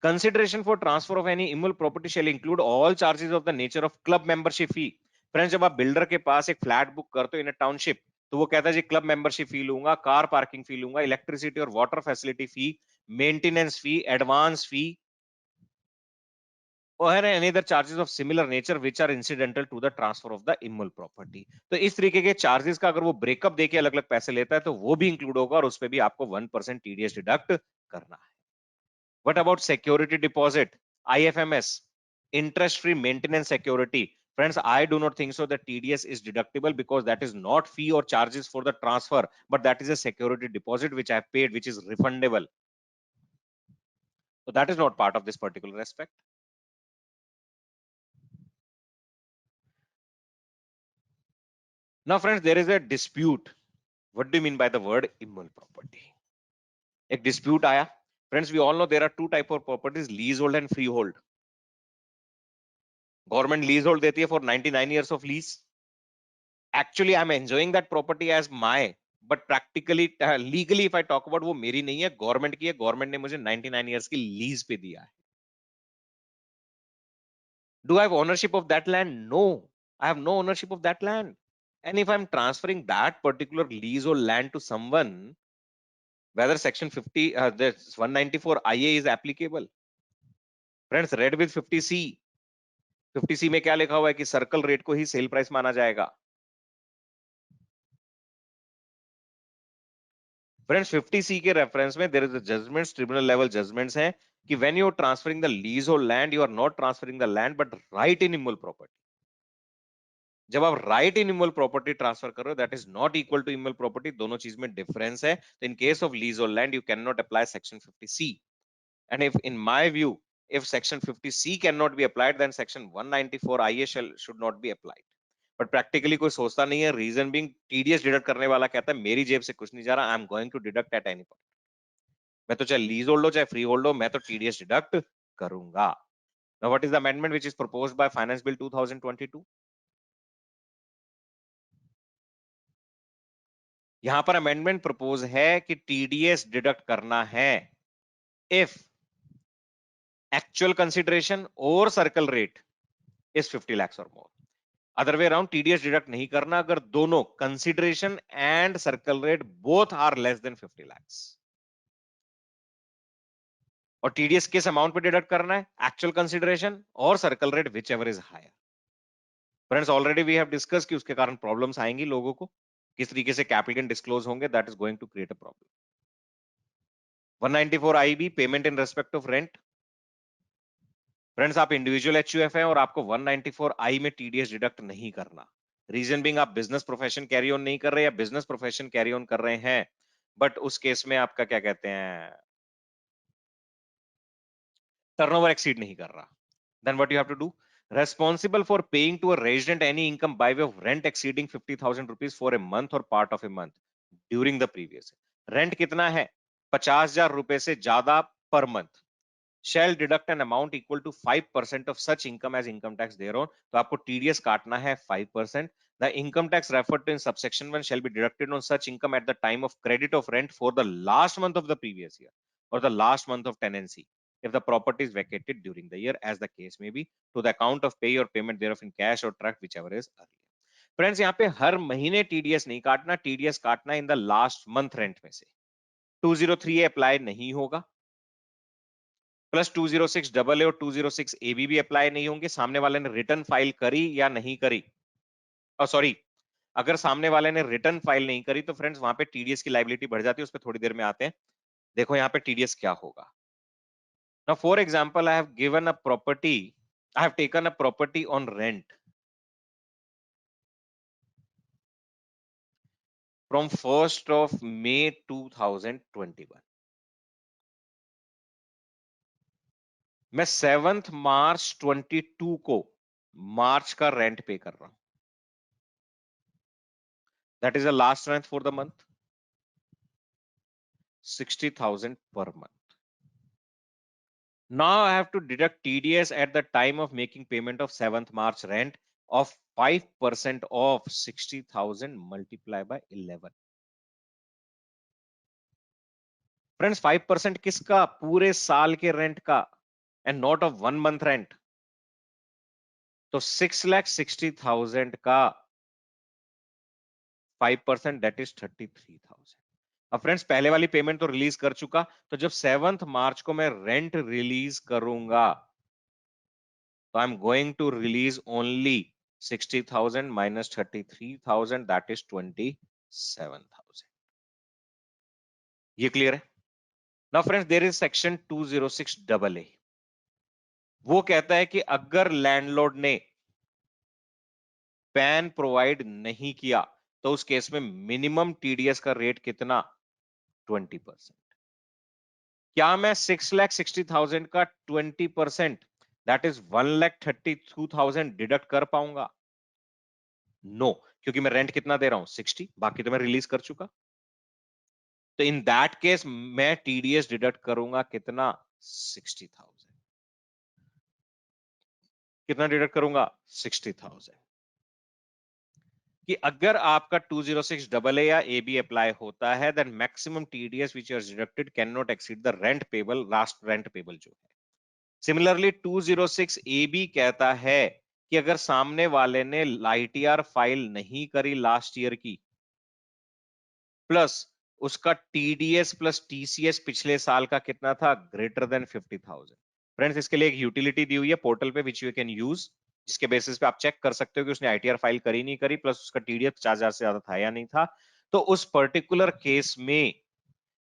Consideration for transfer of any immovable property shall include all charges of the nature of club membership fee. Friends जब आप builder के पास एक flat book करते हो इन अ टाउनशिप तो वो कहता है जी क्लब मेंबरशिप फी लूंगा, कार पार्किंग फी लूंगा, इलेक्ट्रिसिटी और water facility fee, maintenance fee, advance fee or any other charges of similar nature which are incidental to the transfer of the immovable property. तो इस तरीके के charges का अगर वो ब्रेकअप देके अलग अलग पैसे लेता है तो वो भी इंक्लूड होगा और उस पे भी आपको 1% टीडीएस डिडक्ट करना है। What about security deposit, IFMS, interest free maintenance security? Friends, I do not think so that TDS is deductible because that is not fee or charges for the transfer, but that is a security deposit which I have paid, which is refundable. So that is not part of this particular aspect. Now, friends, there is a dispute. What do you mean by the word immovable property? एक dispute आया. Friends, we all know there are two type of properties, leasehold and freehold. Government leasehold देती है for 99 years of lease. Actually, I'm enjoying that property as my, but practically, legally, if I talk about, वो मेरी नहीं है, government की है. Government ने मुझे 99 years की lease पे दिया है. Do I have ownership of that land? No, I have no ownership of that land. And if I'm transferring that particular lease or land to someone, whether section 50 this 194 IA is applicable. Friends, read with 50C. 50C में क्या लिखा हुआ है कि circle rate को ही sale price माना जाएगा। Friends 50C के रेफरेंस में there is a judgments, tribunal level judgments हैं कि when you are transferring the lease और land, you are not transferring the land but right in immovable property. जब आप right in immovable property transfer कर रहे हो, that is not equal to immovable property, दोनों चीज में डिफरेंस है। तो इन केस ऑफ लीज और land, you can not apply section 50C, and if in my view if section 50C cannot be applied, then section 194IA should not be applied. But practically कोई सोचता नहीं है, reason being TDS deduct करने वाला कहता है मेरी जेब से कुछ नहीं जा रहा, I am going to deduct at any point. मैं तो चाहे लीज होल्ड हो चाहे फ्री होल्ड हो, मैं तो टीडीएस डिडक्ट करूंगा। Now what is the amendment which is proposed by finance bill 2022? यहां पर अमेंडमेंट प्रपोज है कि टीडीएस डिडक्ट करना है इफ एक्चुअल कंसिडरेशन और सर्कल रेट इज 50 lakhs और मोर। Other way around TDS deduct नहीं करना अगर दोनों consideration and circle rate both are less than 50 lakhs। और टीडीएस किस अमाउंट पे डिडक्ट करना है? एक्चुअल कंसिडरेशन और circle rate whichever is higher. Friends already we have discuss कि उसके कारण प्रॉब्लम्स आएंगी लोगों को, किस तरीके से कैपिटल गेन डिस्क्लोज होंगे, that is going to create a problem. 194 IB payment in respect of rent. Friends आप इंडिविजुअल एचयूएफ है और आपको 194 आई में टीडीएस डिडक्ट नहीं करना। रीजन बीइंग आप बिजनेस प्रोफेशन कैरी ऑन नहीं कर रहे, या बिजनेस प्रोफेशन कैरी ऑन कर रहे हैं बट उस केस में आपका क्या कहते हैं, टर्नओवर एक्सीड नहीं कर रहा। Then what you have to do? Responsible for paying to a resident any income by way of rent exceeding 50,000 rupees for a month or part of a month during the previous year. Rent कितना है? 50,000 रुपए से ज्यादा per month. Shall deduct an amount equal to 5% of such income as income tax thereon. तो आपको TDS काटना है 5%. The income tax referred to in subsection 1 shall be deducted on such income at the time of credit of rent for the last month of the previous year or the last month of tenancy, if the property is vacated during the year, as the case may be, to the account of pay or payment thereof in cash or tract, whichever is earlier. Friends यहाँ पे हर महीने TDS नहीं काटना, TDS काटना in the last month rent में से। 203 apply नहीं होगा, प्लस 206 डबल ए और 206 एबी भी अप्लाई नहीं होंगे। सामने वाले ने रिटर्न फाइल करी या नहीं करी, सॉरी, अगर सामने वाले ने रिटर्न फाइल नहीं करी तो फ्रेंड्स वहां पे टीडीएस की लाइबिलिटी बढ़ जाती है, उस पर थोड़ी देर में आते हैं। देखो यहाँ पे टीडीएस क्या होगा। Now, for example, I have given a property, I have taken a property on rent from 1st of May 2021. मैं 7th March 22 को मार्च का रेंट पे कर रहा हूं। That is the last rent for the month, 60,000 per month. Now I have to deduct TDS at the time of making payment of 7th March rent of 5% of 60,000 multiplied by 11. Friends 5% किसका? पूरे साल के rent का, and not of 1 month rent. तो 6,60,000 का 5% that is 33,000। अब friends पहले वाली पेमेंट तो रिलीज कर चुका, तो जब 7th मार्च को मैं रेंट रिलीज करूंगा तो I am going to release only 60,000 minus 33,000 that is 27,000। ये क्लियर है? Now friends there is section 206 double A. वो कहता है कि अगर लैंडलॉर्ड ने पैन प्रोवाइड नहीं किया तो उस केस में मिनिमम टीडीएस का रेट कितना? 20%। क्या मैं 6,60,000 का 20% दैट इज 1,32,000 डिडक्ट कर पाऊंगा? नो, क्योंकि मैं रेंट कितना दे रहा हूं? 60, बाकी तो मैं रिलीज कर चुका। तो इन दैट केस मैं टीडीएस डिडक्ट करूंगा कितना? 60,000। कितना डिडक्ट करूंगा? 60,000। कि अगर आपका 206 डबल ए या ए बी अप्लाई होता है, then maximum TDS which is deducted can not exceed the rent payable, last rent payable जो है। सिमिलरली 206 ए बी कहता है कि अगर सामने वाले ने आईटीआर फाइल नहीं करी लास्ट ईयर की, प्लस उसका टीडीएस प्लस टीसीएस पिछले साल का कितना था? Greater than 50,000। फ्रेंड्स इसके लिए एक यूटिलिटी दी हुई है पोर्टल पे विच यू कैन यूज, जिसके बेसिस पे आप चेक कर सकते हो कि उसने आईटीआर फाइल करी नहीं करी, प्लस उसका टीडीएस 50,000 से ज्यादा था या नहीं था। तो उस पर्टिकुलर केस में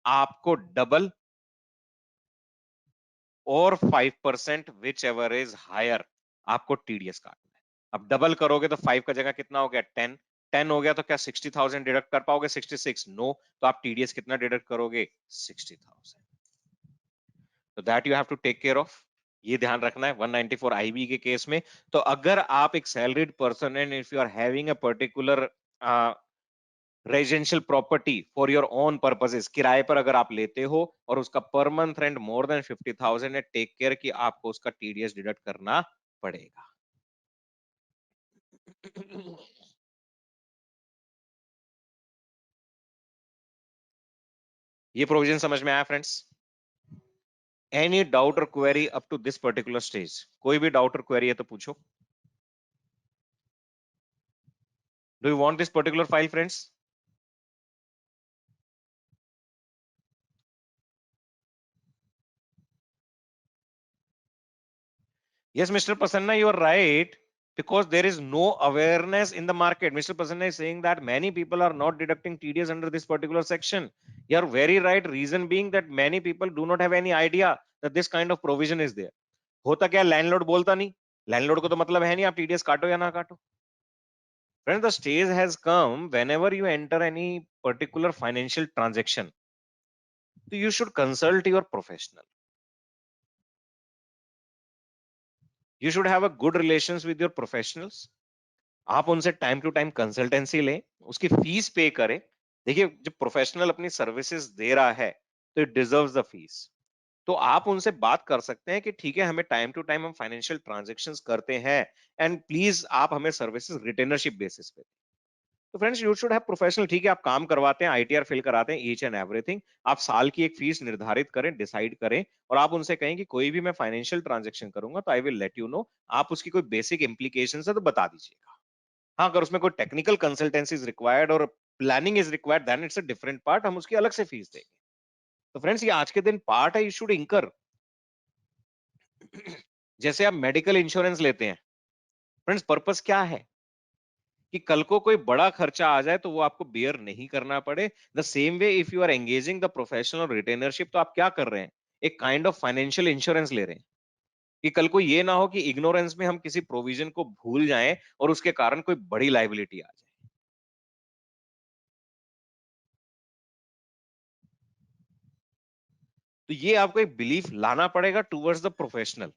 आपको डबल और 5% विच एवर इज हायर आपको टीडीएस काटना है। अब डबल करोगे तो 5 का जगह कितना हो गया 10, 10 हो गया तो क्या 60,000 डिडक्ट कर पाओगे? 66 नो, तो आप टीडीएस कितना डिडक्ट करोगे? 60,000। तो that you have to take care of, ये ध्यान रखना है 194 आईबी के केस में। तो अगर आप एक salaried person and if you are having a particular residential property for your own purposes, किराए पर अगर आप लेते हो और उसका per month rent more than 50,000 है, टेक केयर कि आपको उसका टीडीएस डिडक्ट करना पड़ेगा। ये प्रोविजन समझ में आया फ्रेंड्स? एनी डाउट और query up to this particular stage? कोई भी डाउट और क्वेरी है तो पूछो। Do you want this particular file friends? Yes, Mr. Prasanna, you are right. Because there is no awareness in the market. Mr. Prasanna is saying that many people are not deducting TDS under this particular section. You are very right. Reason being that many people do not have any idea that this kind of provision is there. होता क्या, landlord बोलता नहीं, landlord को तो मतलब है नहीं आप टीडीएस काटो या ना काटो। Friends, the stage has come whenever you enter any particular financial transaction, so you should consult your professional. You should have a good relations with your professionals. आप उनसे टाइम टू टाइम कंसल्टेंसी लें, उसकी fees पे करें। देखिए, जब professional अपनी services दे रहा है तो इट डिजर्व्स द फीस। तो आप उनसे बात कर सकते हैं कि ठीक है, हमें टाइम टू टाइम हम फाइनेंशियल ट्रांजैक्शंस करते हैं एंड प्लीज आप हमें सर्विसेज रिटेनरशिप बेसिस पे। तो friends, you should have professional. ठीक है, आप काम करवाते हैं, आईटीआर फिल कराते हैं, ईच एंड एवरीथिंग। आप साल की एक फीस निर्धारित करें, डिसाइड करें, और आप उनसे कहें कि कोई भी मैं फाइनेंशियल ट्रांजेक्शन करूंगा तो I will let you know. आप उसकी कोई बेसिक इंप्लीकेशन है तो बता दीजिएगा। हाँ, अगर उसमें कोई टेक्निकल कंसल्टेंसी इज रिक्वायर्ड और planning is required, then it's a different part, हम उसकी अलग से फीस देंगे। तो फ्रेंड्स, ये आज के दिन पार्ट है, यू शुड इंकर। जैसे आप मेडिकल इंश्योरेंस लेते हैं, फ्रेंड्स पर्पस क्या है? कि कल को कोई बड़ा खर्चा आ जाए तो वो आपको बियर नहीं करना पड़े। The same way if you are engaging the professional retainership, तो आप क्या कर रहे हैं? एक काइंड ऑफ फाइनेंशियल इंश्योरेंस ले रहे हैं कि कल को ये ना हो कि इग्नोरेंस में हम किसी प्रोविजन को भूल जाएं और उसके कारण कोई बड़ी लाइबिलिटी आ जाए। तो ये आपको एक बिलीफ लाना पड़ेगा टुवर्ड्स द प्रोफेशनल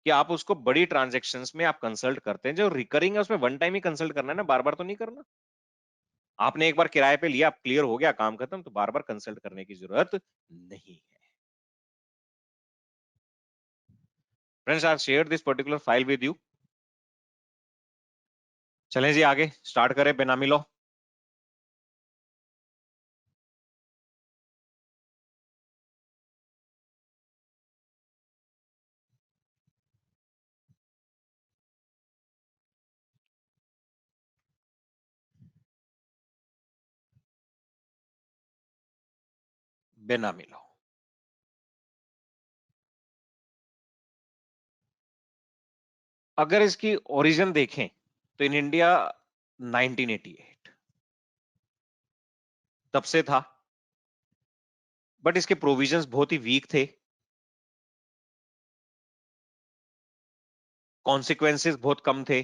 कि आप उसको बड़ी ट्रांजैक्शंस में आप कंसल्ट करते हैं। जो रिकरिंग है उसमें वन टाइम ही कंसल्ट करना है ना, बार बार तो नहीं करना। आपने एक बार किराए पे लिया, आप क्लियर हो गया, काम खत्म, तो बार बार कंसल्ट करने की जरूरत नहीं है। Friends, I share this particular file with you. चलें जी आगे, स्टार्ट करें बेनामी लॉ। बेनामी लॉ, अगर इसकी ओरिजिन देखें तो इन इंडिया 1988 तब से था, बट इसके प्रोविजंस बहुत ही वीक थे, कॉन्सिक्वेंसेस बहुत कम थे,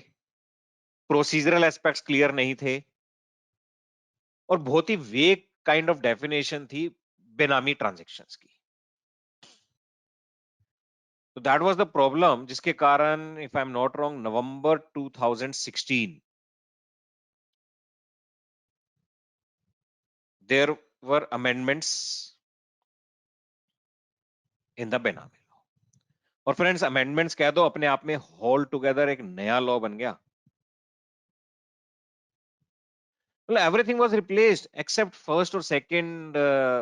प्रोसीजरल एस्पेक्ट्स क्लियर नहीं थे, और बहुत ही वेग काइंड ऑफ डेफिनेशन थी बेनामी ट्रांजैक्शंस की। तो दैट वाज द प्रॉब्लम, जिसके कारण if I am not wrong November 2016 there were amendments in the benami law. और फ्रेंड्स, अमेंडमेंट्स कह दो अपने आप में होल टुगेदर एक नया लॉ बन गया। Well, everything was replaced except first और second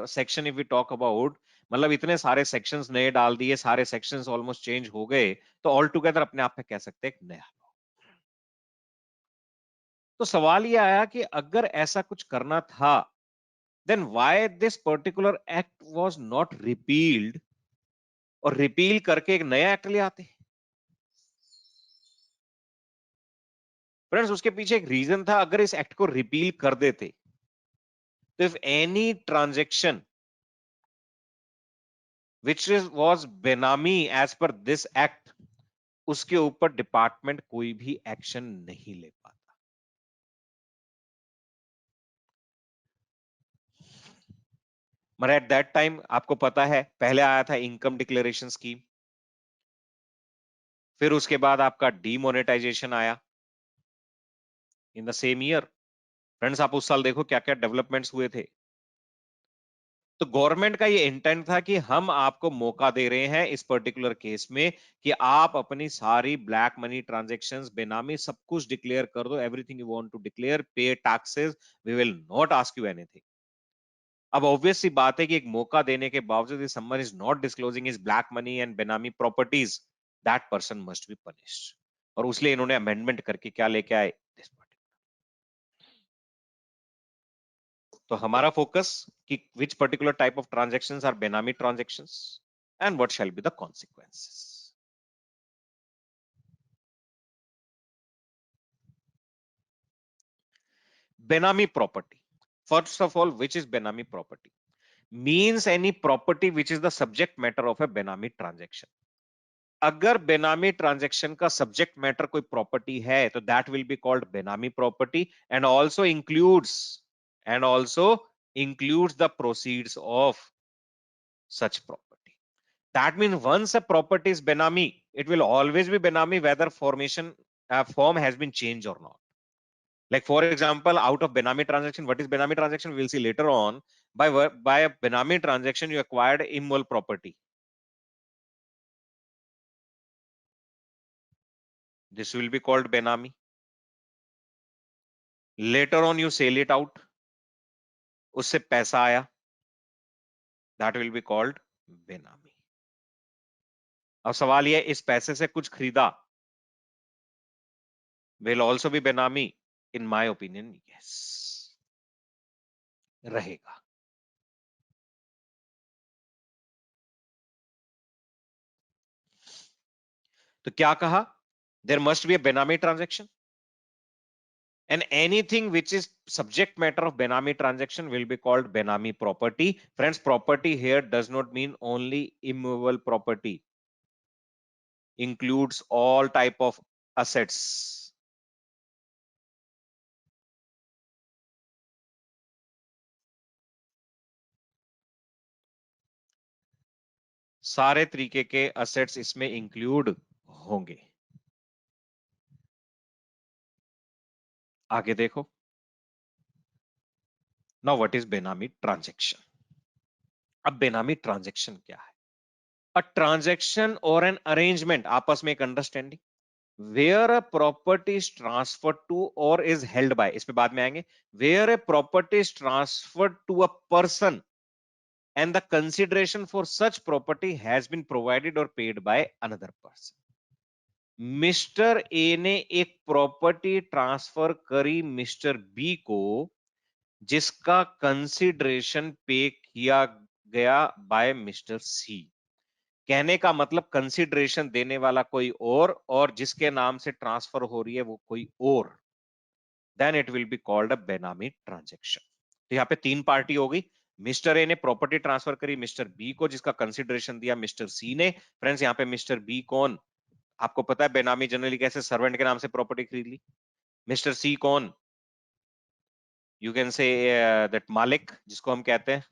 section if we talk about, मतलब इतने सारे sections नए डाल दिए, सारे sections almost change हो गए, तो ऑल टुगेदर अपने आप में कह सकते हैं एक नया law। तो सवाल ये आया कि अगर ऐसा कुछ करना था, then why this particular act was not repealed, और रिपील करके एक नया एक्ट ले आते। फ्रेंड्स, उसके पीछे एक रीजन था। अगर इस एक्ट को रिपील कर देते तो if any transaction which was benami as per this act, उसके ऊपर डिपार्टमेंट कोई भी एक्शन नहीं ले पाता। मगर एट दैट टाइम आपको पता है पहले आया था इनकम डिक्लेरेशन स्कीम, फिर उसके बाद आपका डीमोनेटाइजेशन आया in the same year. Friends आप उस साल देखो क्या क्या डेवलपमेंट्स हुए थे। तो गवर्नमेंट का ये इंटेंट था कि हम आपको मौका दे रहे हैं इस पर्टिकुलर केस में कि आप अपनी सारी ब्लैक मनी ट्रांजैक्शंस, बेनामी सब कुछ डिक्लेयर कर दो, everything you want to declare, pay taxes, we will not ask you anything. अब ऑब्वियस सी बात है कि एक मौका देने के बावजूद someone is not disclosing his black money and benami properties, that person must be punished. और उसलिए इन्होंने अमेंडमेंट करके क्या लेके आए, तो हमारा फोकस कि which particular type of transactions are Benami transactions and what shall be the consequences. Benami property. First of all, which is Benami property? Means any property which is the subject matter of a Benami transaction. अगर बेनामी transaction का subject matter कोई property है तो that will be called बेनामी property and also includes the proceeds of such property. That means once a property is Benami, it will always be Benami whether form has been changed or not. Like for example, out of Benami transaction, what is Benami transaction? We'll see later on. By a Benami transaction, you acquired immovable property. This will be called Benami. Later on, you sell it out. उससे पैसा आया. That will be called Benami. अब सवाल ये इस पैसे से कुछ खरीदा. Will also be Benami. In my opinion, yes. रहेगा. तो क्या कहा? There must be a Benami transaction. And anything which is subject matter of Benami transaction will be called Benami property. Friends, property here does not mean only immovable property. Includes all type of assets. सारे तरीके के assets इसमें include होंगे. आगे देखो. Now what is Benami transaction? अब Benami transaction क्या है? A transaction or an arrangement, आपस में एक understanding, where a property is transferred to or is held by, इस पे बाद में आएंगे, where a property is transferred to a person and the consideration for such property has been provided or paid by another person. Mister A ने एक property transfer करी mister B को, जिसका कंसिडरेशन पे किया गया बाय मिस्टर सी. कहने का मतलब कंसिडरेशन देने वाला कोई और जिसके नाम से ट्रांसफर हो रही है वो कोई और, then it will be called a benami transaction. तो यहाँ पे तीन पार्टी होगी. मिस्टर ए ने प्रॉपर्टी ट्रांसफर करी मिस्टर बी को, जिसका कंसिडरेशन दिया मिस्टर सी ने. फ्रेंड्स यहाँ पे मिस्टर बी कौन? आपको पता है बेनामी जनरली कैसे सर्वेंट के नाम से प्रॉपर्टी खरीद ली. मिस्टर सी कौन? यू कैन से दैट मालिक जिसको हम कहते हैं,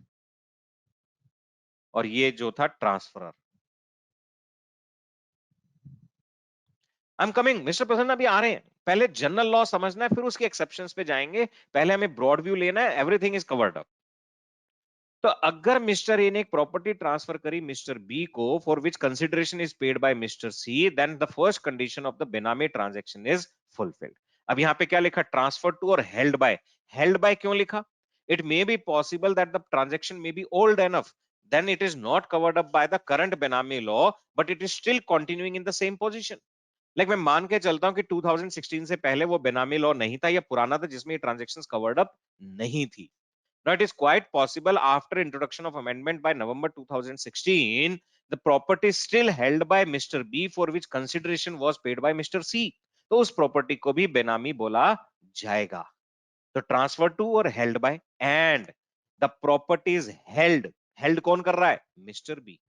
और ये जो था transferor. I am coming. Mister प्रसन्न अभी आ रहे हैं. पहले जनरल लॉ समझना है, फिर उसके एक्सेप्शंस पे जाएंगे. पहले हमें ब्रॉड व्यू लेना है. Everything is covered up. तो अगर मिस्टर ए ने एक प्रॉपर्टी ट्रांसफर करी मिस्टर बी को, for which consideration is paid by mister C, then the first condition of the benami transaction is fulfilled. अब यहां पे क्या लिखा? ट्रांसफर टू और हेल्ड बाय. हेल्ड बाय क्यों लिखा? It may be possible that the transaction may be old enough, then it is not covered up by the current Benami law, but it is still continuing in the same position. Like मैं मान के चलता हूं कि 2016 से पहले वो बेनामी लॉ नहीं था या पुराना था जिसमें ये ट्रांजैक्शंस कवर्ड अप नहीं थी. Now it is quite possible after introduction of amendment by November 2016, the property is still held by Mr. B for which consideration was paid by Mr. C. तो उस प्रॉपर्टी को भी बेनामी बोला जाएगा. तो ट्रांसफर टू और held by, and the property is held कौन कर रहा है? Mister B.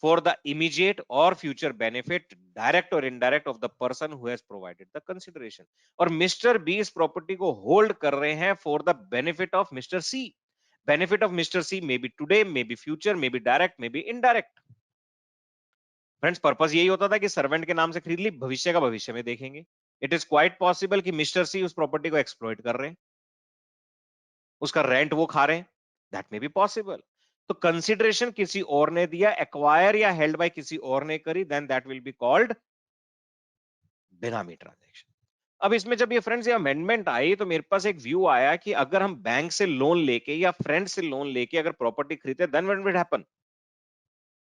For the immediate और फ्यूचर बेनिफिट डायरेक्ट और indirect of the person who has provided the consideration. और मिस्टर बी इस प्रॉपर्टी को होल्ड कर रहे हैं for the benefit of mister C. Benefit of mister C may be today, may be future, may be direct, may be indirect. Friends, purpose यही होता था कि सर्वेंट के नाम से खरीद ली, भविष्य का भविष्य में देखेंगे। इट इज क्वाइट पॉसिबल कि मिस्टर सी उस प्रॉपर्टी को एक्सप्लॉइट कर रहे हैं, उसका रेंट वो खा रहे हैं, दैट मे बी पॉसिबल। तो कंसिडरेशन किसी और ने दिया, एक्वायर या हेल्ड बाय किसी और ने करी, then that will be called benami transaction. अब इसमें जब ये फ्रेंड्स ये अमेंडमेंट आई तो मेरे पास एक व्यू आया कि अगर हम बैंक से लोन लेके या फ्रेंड से लोन लेके अगर प्रॉपर्टी खरीदते, देन व्हाट विल हैपन।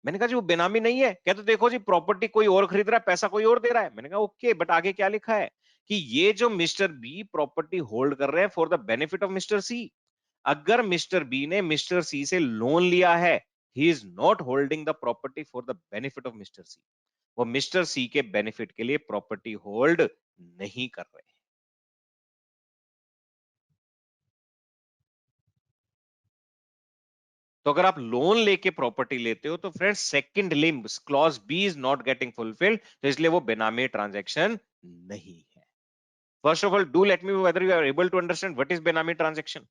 मैंने कहा जी वो बेनामी नहीं है। कहते देखो जी प्रॉपर्टी कोई और खरीद रहा है, पैसा कोई और दे रहा है। मैंने कहा ओके, बट आगे क्या लिखा है कि ये जो मिस्टर बी प्रॉपर्टी होल्ड कर रहे हैं for the benefit of mister C. अगर मिस्टर बी ने मिस्टर सी से लोन लिया है, he is not holding the property for the benefit of mister C. वो मिस्टर सी के बेनिफिट के लिए प्रॉपर्टी होल्ड नहीं कर रहे। तो अगर आप लोन लेके प्रॉपर्टी लेते हो तो friends second limb clause B is not getting fulfilled, तो इसलिए वो बेनामी ट्रांजैक्शन नहीं है। First of all do let me whether you are able to understand what is benami transaction.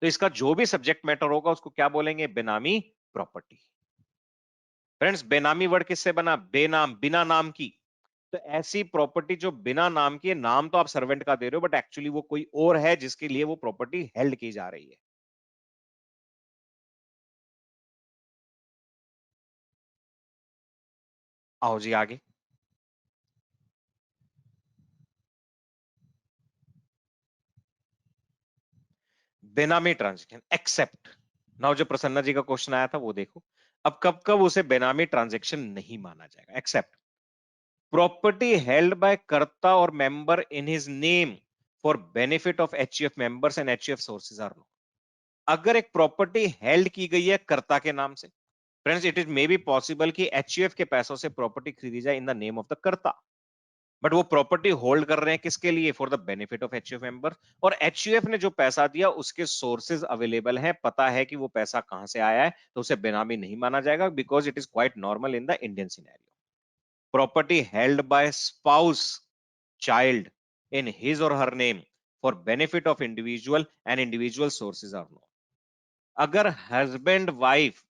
तो इसका जो भी सब्जेक्ट मैटर होगा उसको क्या बोलेंगे, बेनामी प्रॉपर्टी। फ्रेंड्स, बेनामी वर्ड किससे बना, बेनाम, बिना नाम की। तो ऐसी प्रॉपर्टी जो बिना नाम की है, नाम तो आप सर्वेंट का दे रहे हो बट एक्चुअली वो कोई और है जिसके लिए वो प्रॉपर्टी हेल्ड की जा रही है। आओ जी आगे। बेनामी ट्रांजैक्शन एक्सेप्ट। नाउ जो प्रसन्ना जी का क्वेश्चन आया था वो देखो, अब कब कब उसे बेनामी ट्रांजैक्शन नहीं माना जाएगा। Accept property held by karta और member in his name for benefit of HUF members and HUF sources are no. अगर एक प्रॉपर्टी हेल्ड की गई है कर्ता के नाम से, friends it is may be possible कि एचयूएफ के पैसों से प्रॉपर्टी खरीदी जाए इन द नेम ऑफ द कर्ता, बट वो प्रॉपर्टी होल्ड कर रहे हैं किसके लिए, for the benefit of HUF member. और एचयूएफ ने जो पैसा दिया उसके सोर्सेज अवेलेबल है, पता है कि वो पैसा कहां से आया है, तो उसे बेनामी नहीं माना जाएगा because it is quite normal in the Indian scenario. Property held by spouse child in his or her name for benefit of individual and individual sources are no. अगर हस्बैंड वाइफ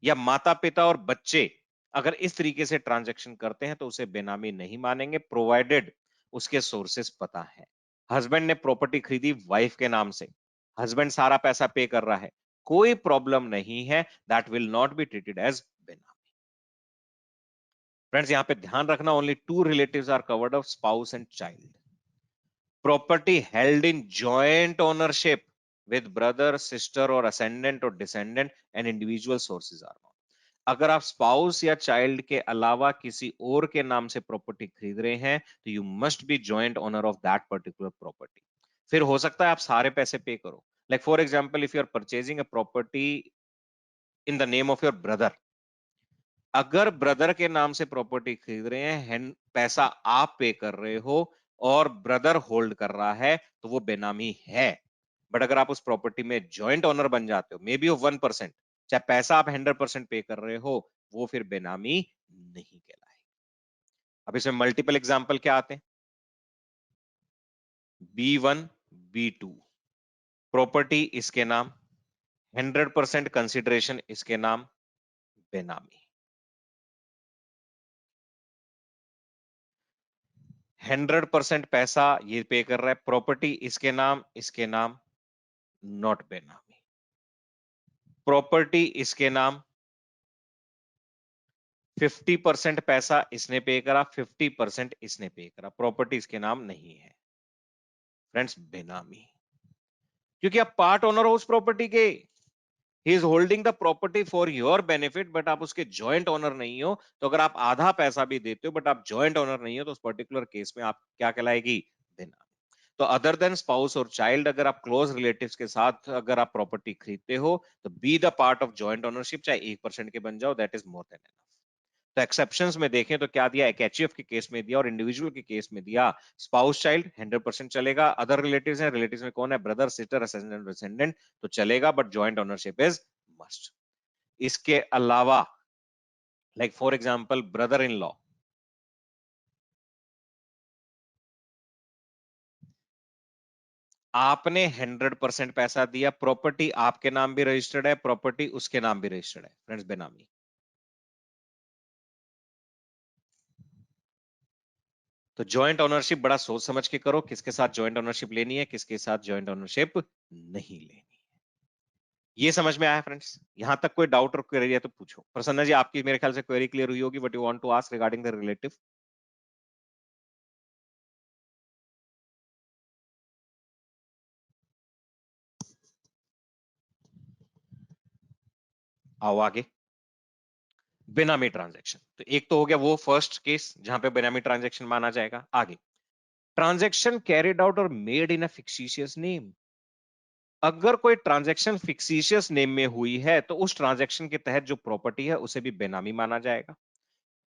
या माता पिता और बच्चे अगर इस तरीके से ट्रांजैक्शन करते हैं तो उसे बेनामी नहीं मानेंगे, प्रोवाइडेड उसके सोर्सेस पता है। हस्बैंड ने प्रॉपर्टी खरीदी वाइफ के नाम से, हस्बैंड सारा पैसा पे कर रहा है, कोई प्रॉब्लम नहीं है, that will not be treated as benami. Friends, यहां पे ध्यान रखना only two relatives are covered of spouse and child. Property held in joint ownership with brother sister और असेंडेंट और descendant and individual sources are not. अगर आप spouse या child के अलावा किसी और के नाम से प्रॉपर्टी खरीद रहे हैं तो you must be joint owner of that particular property. फिर हो सकता है आप सारे पैसे पे करो, like for example if you are purchasing a property in the name of your brother, अगर ब्रदर के नाम से प्रॉपर्टी खरीद रहे हैं, पैसा आप पे कर रहे हो और ब्रदर होल्ड कर रहा है, तो वो बेनामी है। बट अगर आप उस प्रॉपर्टी में जॉइंट ओनर बन जाते हो, मे बी ऑफ 1%, चाहे पैसा आप 100% पे कर रहे हो, वो फिर बेनामी नहीं कहलाएगी। अब इसमें मल्टीपल एग्जांपल क्या आते हैं, B1 B2 प्रॉपर्टी इसके नाम, 100% कंसिडरेशन इसके नाम, बेनामी। 100% पैसा ये पे कर रहा है, प्रॉपर्टी इसके नाम नॉट बेनामी। प्रॉपर्टी इसके नाम, 50% पैसा इसने पे करा, 50% इसने पे करा, प्रॉपर्टी इसके नाम नहीं है, फ्रेंड्स बेनामी। क्योंकि आप पार्ट ओनर हो उस प्रॉपर्टी के, he is holding the property for your benefit, but आप उसके जॉइंट ओनर नहीं हो। तो अगर आप आधा पैसा भी देते हो बट आप जॉइंट ओनर नहीं हो तो उस पर्टिकुलर केस में आप क्या कहलाएगी, बेनामी। तो अदर देन स्पाउस और चाइल्ड, अगर आप क्लोज रिलेटिव्स के साथ अगर आप प्रॉपर्टी खरीदते हो तो be the part of joint ownership, चाहे 1% के बन जाओ, that is more than enough. तो एक्सेप्शंस में देखें तो क्या दिया, एक एचयूएफ के केस में दिया और इंडिविजुअल के केस में दिया स्पाउस चाइल्ड 100% चलेगा, अदर रिलेटिव्स हैं, रिलेटिव्स में कौन है, ब्रदर सिस्टर असेंडेंट डिसेंडेंट, तो चलेगा, butt joint ownership is must. इसके अलावा like for example brother in law, आपने 100% पैसा दिया, प्रॉपर्टी आपके नाम भी रजिस्टर्ड है, प्रॉपर्टी उसके नाम भी रजिस्टर्ड है, फ्रेंड्स बेनामी। तो जॉइंट ओनरशिप बड़ा सोच समझ के करो, किसके साथ जॉइंट ओनरशिप लेनी है, किसके साथ जॉइंट ओनरशिप नहीं लेनी है। ये समझ में आया फ्रेंड्स? यहां तक कोई डाउट और क्वेरी है तो पूछो। प्रसन्ना जी, आपकी मेरे ख्याल से क्वेरी क्लियर हुई होगी, but you want to ask regarding the relative. आओ आगे। बेनामी ट्रांजैक्शन, तो एक तो हो गया वो फर्स्ट केस जहां पे बेनामी ट्रांजैक्शन माना जाएगा। आगे, ट्रांजैक्शन कैरिड आउट और मेड इन अ फिक्सिशियस नेम। अगर कोई ट्रांजैक्शन फिक्सिशियस नेम में हुई है तो उस ट्रांजैक्शन के तहत जो प्रॉपर्टी है उसे भी बेनामी माना जाएगा।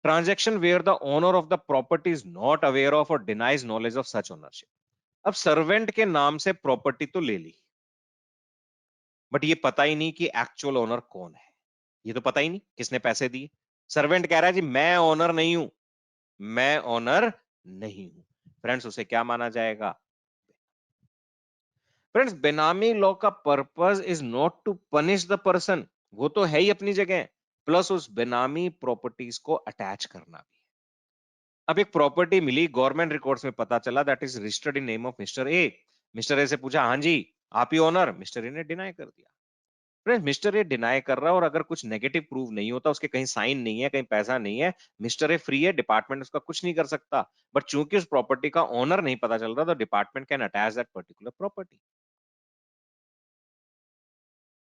Transaction where the owner of the property is not aware of or denies knowledge of such ownership. अब सर्वेंट के नाम से प्रॉपर्टी तो ले ली, बट ये पता ही नहीं कि एक्चुअल ओनर कौन है। ये तो पता ही नहीं किसने पैसे दिए। सर्वेंट कह रहा है जी मैं ओनर नहीं हूं, मैं ओनर नहीं हूं। फ्रेंड्स उसे क्या माना जाएगा? फ्रेंड्स बेनामी लॉ का purpose is not to punish the person, वो तो है ही अपनी जगह, प्लस उस बेनामी प्रॉपर्टीज को अटैच करना भी। अब एक प्रॉपर्टी मिली, गवर्नमेंट रिकॉर्ड्स में पता चला that is registered in name of mister A. Mister A से पूछा, हाँ जी आप ही ओनर? मिस्टर ए ने डिनाई कर दिया। फ्रेंड्स मिस्टर ए डिनाई कर रहा है और अगर कुछ नेगेटिव प्रूव नहीं होता, उसके कहीं साइन नहीं है, कहीं पैसा नहीं है, मिस्टर ए फ्री है, डिपार्टमेंट उसका कुछ नहीं कर सकता। बट चूंकि उस प्रॉपर्टी का ओनर नहीं पता चल रहा, तो department can attach that particular property.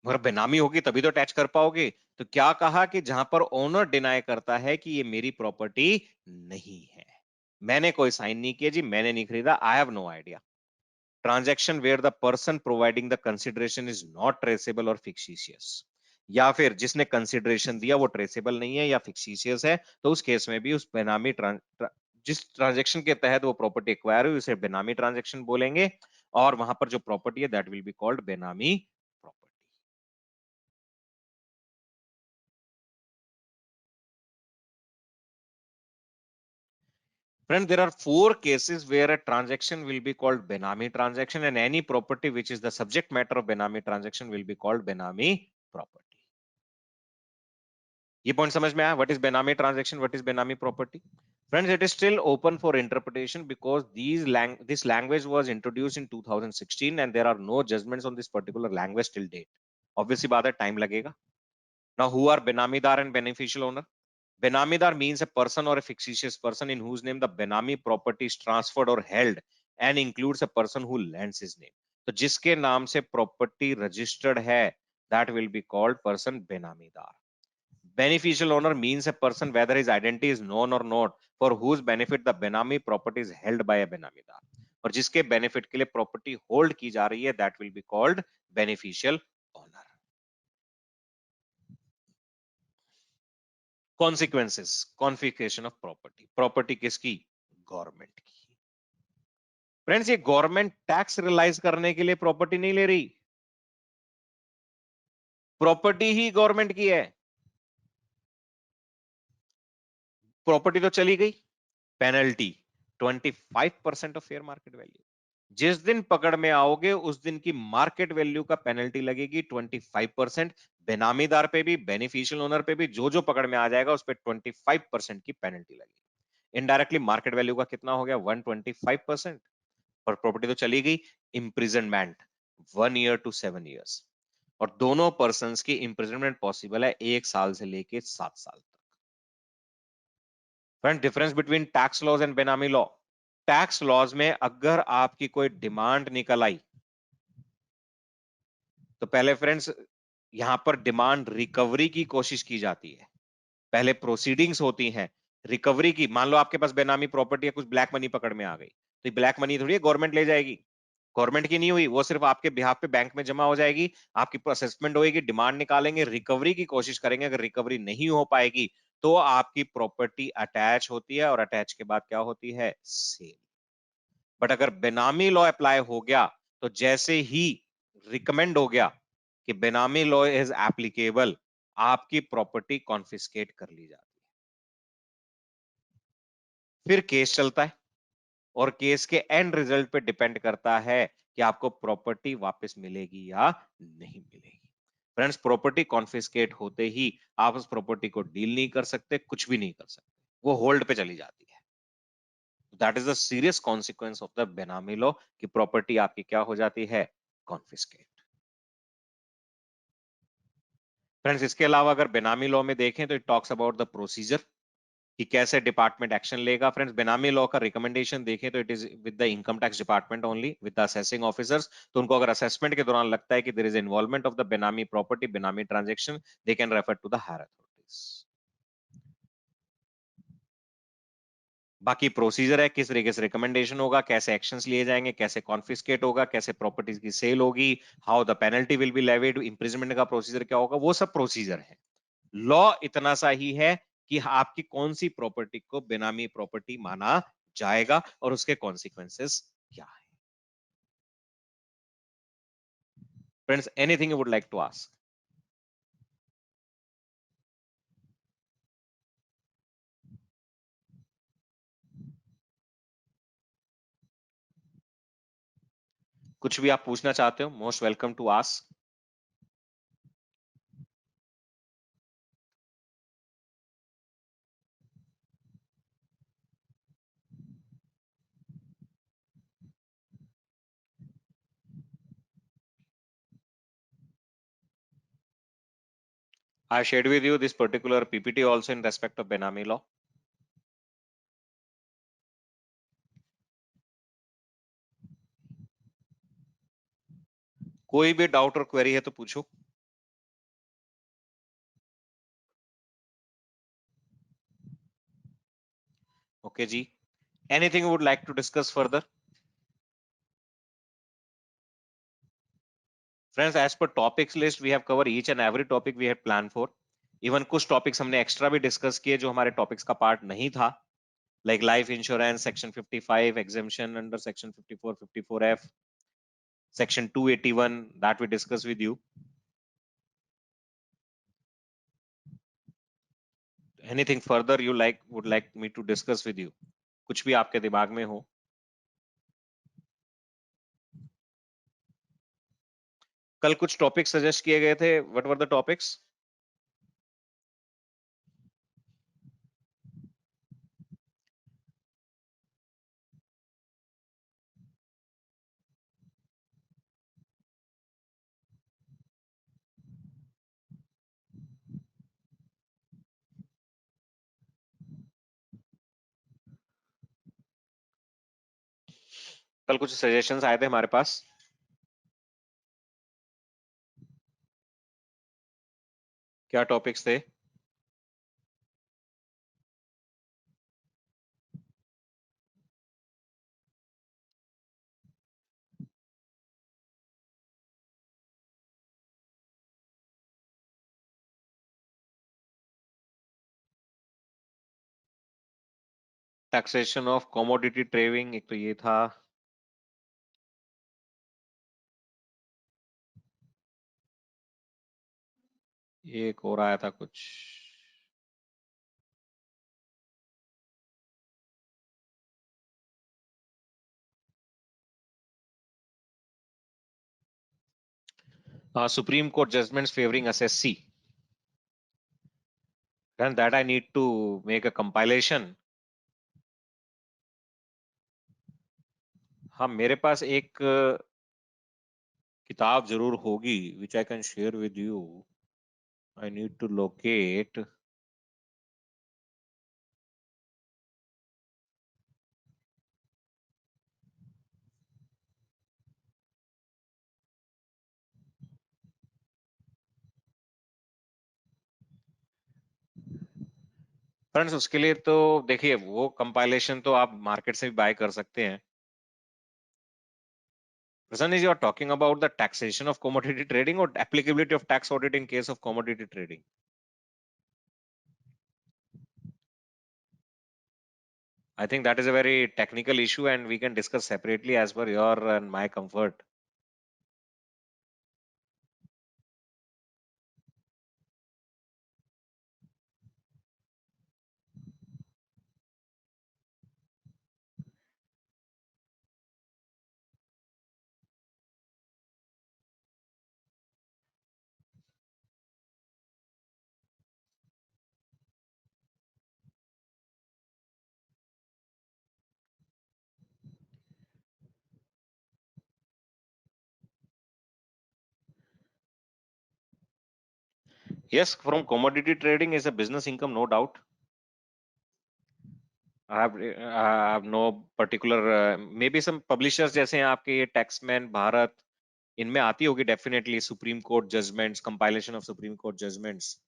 मगर बेनामी होगी तभी तो अटैच कर पाओगे। तो क्या कहा कि जहां पर ओनर डिनाई करता है कि ये मेरी प्रॉपर्टी नहीं है, मैंने कोई साइन नहीं किया जी, मैंने नहीं खरीदा, I have no idea. Transaction where the person providing the consideration is not traceable और फिक्सिशियस, या फिर जिसने कंसिडरेशन दिया वो ट्रेसेबल नहीं है या फिक्सिशियस है, तो उस केस में भी उस बेनामी जिस ट्रांजैक्शन के तहत वो प्रॉपर्टी एक्वायर हुई उसे बेनामी ट्रांजैक्शन बोलेंगे, और वहां पर जो प्रॉपर्टी है दैट विल बी कॉल्ड बेनामी property. Friend, there are four cases where a transaction will be called Benami transaction, and any property which is the subject matter of Benami transaction will be called Benami property. ये point समझ में आया? What is Benami transaction? What is Benami property? Friends, it is still open for interpretation because this language was introduced in 2016 and there are no judgments on this particular language till date. Obviously, बात है time लगेगा. Now, who are Benamidar and beneficial owner? Benamidar means a person or a fictitious person in whose name the Benami property is transferred or held and includes a person who lends his name. तो जिसके नाम से property registered है that will be called person Benamidar. Beneficial owner means a person whether his identity is known or not for whose benefit the Benami property is held by a Benamidar. और जिसके benefit के लिए property hold की जा रही है that will be called beneficial owner. Consequences, confiscation of property. Property किसकी? Government की। फ्रेंड्स ये गवर्नमेंट टैक्स रियलाइज करने के लिए प्रॉपर्टी नहीं ले रही, प्रॉपर्टी ही गवर्नमेंट की है। प्रॉपर्टी तो चली गई, penalty 25% of fair market value. जिस दिन पकड़ में आओगे उस दिन की मार्केट वैल्यू का पेनल्टी लगेगी 25%। बेनामीदार पे भी, बेनिफिशियल ओनर पे भी, जो जो पकड़ में आ जाएगा उस पर 25% की पेनल्टी लगेगी। इनडायरेक्टली मार्केट वैल्यू का कितना हो गया? 125%। और प्रॉपर्टी तो चली गई। इम्प्रिजनमेंट 1 ईयर to 7 years, और दोनों पर्सन की इम्प्रिजनमेंट पॉसिबल है 1 साल से लेके 7 साल तक। Friend, difference between tax laws and benami law. Tax laws में अगर आपकी कोई डिमांड निकल आई तो पहले फ्रेंड्स यहां पर डिमांड रिकवरी की कोशिश की जाती है, पहले प्रोसीडिंग्स होती हैं रिकवरी की। मान लो आपके पास बेनामी प्रॉपर्टी है, कुछ ब्लैक मनी पकड़ में आ गई, तो ब्लैक मनी थोड़ी गवर्नमेंट ले जाएगी, गवर्नमेंट की नहीं हुई, वो सिर्फ आपके बिहाफ पे बैंक में जमा हो जाएगी, आपकी असेसमेंट होगी, डिमांड निकालेंगे, रिकवरी की कोशिश करेंगे। अगर रिकवरी नहीं हो पाएगी तो आपकी प्रॉपर्टी अटैच होती है, और अटैच के बाद क्या होती है? सेल। बट अगर बेनामी लॉ अप्लाई हो गया तो जैसे ही रिकमेंड हो गया कि बेनामी लॉ इज एप्लीकेबल, आपकी प्रॉपर्टी कॉन्फिस्केट कर ली जाती है। फिर केस चलता है और केस के एंड रिजल्ट पे डिपेंड करता है कि आपको प्रॉपर्टी वापस मिलेगी या नहीं मिलेगी। फ्रेंड्स, प्रॉपर्टी कॉन्फिस्केट होते ही आप उस प्रॉपर्टी को डील नहीं कर सकते, कुछ भी नहीं कर सकते, वो होल्ड पे चली जाती है। That is the serious consequence of the benami law कि प्रॉपर्टी आपकी क्या हो जाती है, कॉन्फिस्केट। फ्रेंड्स, इसके अलावा अगर बेनामी लॉ में देखें तो it talks about the procedure कि कैसे डिपार्टमेंट एक्शन लेगा। फ्रेंड्स, बेनामी लॉ का रिकमेंडेशन देखें तो it is with the income tax department only, with the assessing officers. तो उनको अगर असेसमेंट के दौरान लगता है कि there is involvement of the benami property, benami transaction, they can refer to the higher authorities. बाकी प्रोसीजर है, किस तरीके से रिकमेंडेशन होगा, कैसे एक्शंस लिए जाएंगे, कैसे कॉन्फिस्केट होगा, कैसे प्रॉपर्टीज की सेल होगी, how the penalty will be levied, imprisonment का प्रोसीजर क्या होगा, वो सब प्रोसीजर है। लॉ इतना सा ही है कि आपकी कौन सी प्रॉपर्टी को बेनामी प्रॉपर्टी माना जाएगा और उसके कॉन्सिक्वेंसेस क्या है। Friends, anything you would like to ask? कुछ भी आप पूछना चाहते हो, most welcome to ask. I shared with you this particular PPT also in respect of Benami law. कोई भी डाउट और क्वेरी है तो पूछो। ओके जी, anything you would like to discuss further? Friends, as per topics list we have cover each and every topic we had plan for. Even कुछ topics हमने extra भी डिस्कस किए जो हमारे टॉपिक्स का पार्ट नहीं था, like life insurance, section 55 exemption under section 54, 54F, section 281 that we discussed with you. Anything further you would like me to discuss with you? कुछ भी आपके दिमाग में हो। कल कुछ टॉपिक सजेस्ट किए गए थे, व्हाट वर द टॉपिक्स? कल कुछ सजेशंस आए थे हमारे पास। क्या टॉपिक्स थे? टैक्सेशन ऑफ कमोडिटी ट्रेडिंग एक तो ये था। एक और आया था कुछ। Supreme court judgments favouring SSC, then that I need to make a compilation. हाँ, मेरे पास एक किताब जरूर होगी which I can share with you. I need to locate. Friends, उसके लिए तो देखिए वो कंपाइलेशन तो आप मार्केट से भी बाय कर सकते हैं। Prasanna, you are talking about the taxation of commodity trading or applicability of tax audit in case of commodity trading? I think that is a very technical issue and we can discuss separately as per your and my comfort. Yes, from commodity trading is a business income, no doubt. I have no particular, maybe some publishers जैसे हैं आपके ये टैक्समैन भारत, इनमें आती होगी definitely supreme court judgments, compilation of supreme court judgments.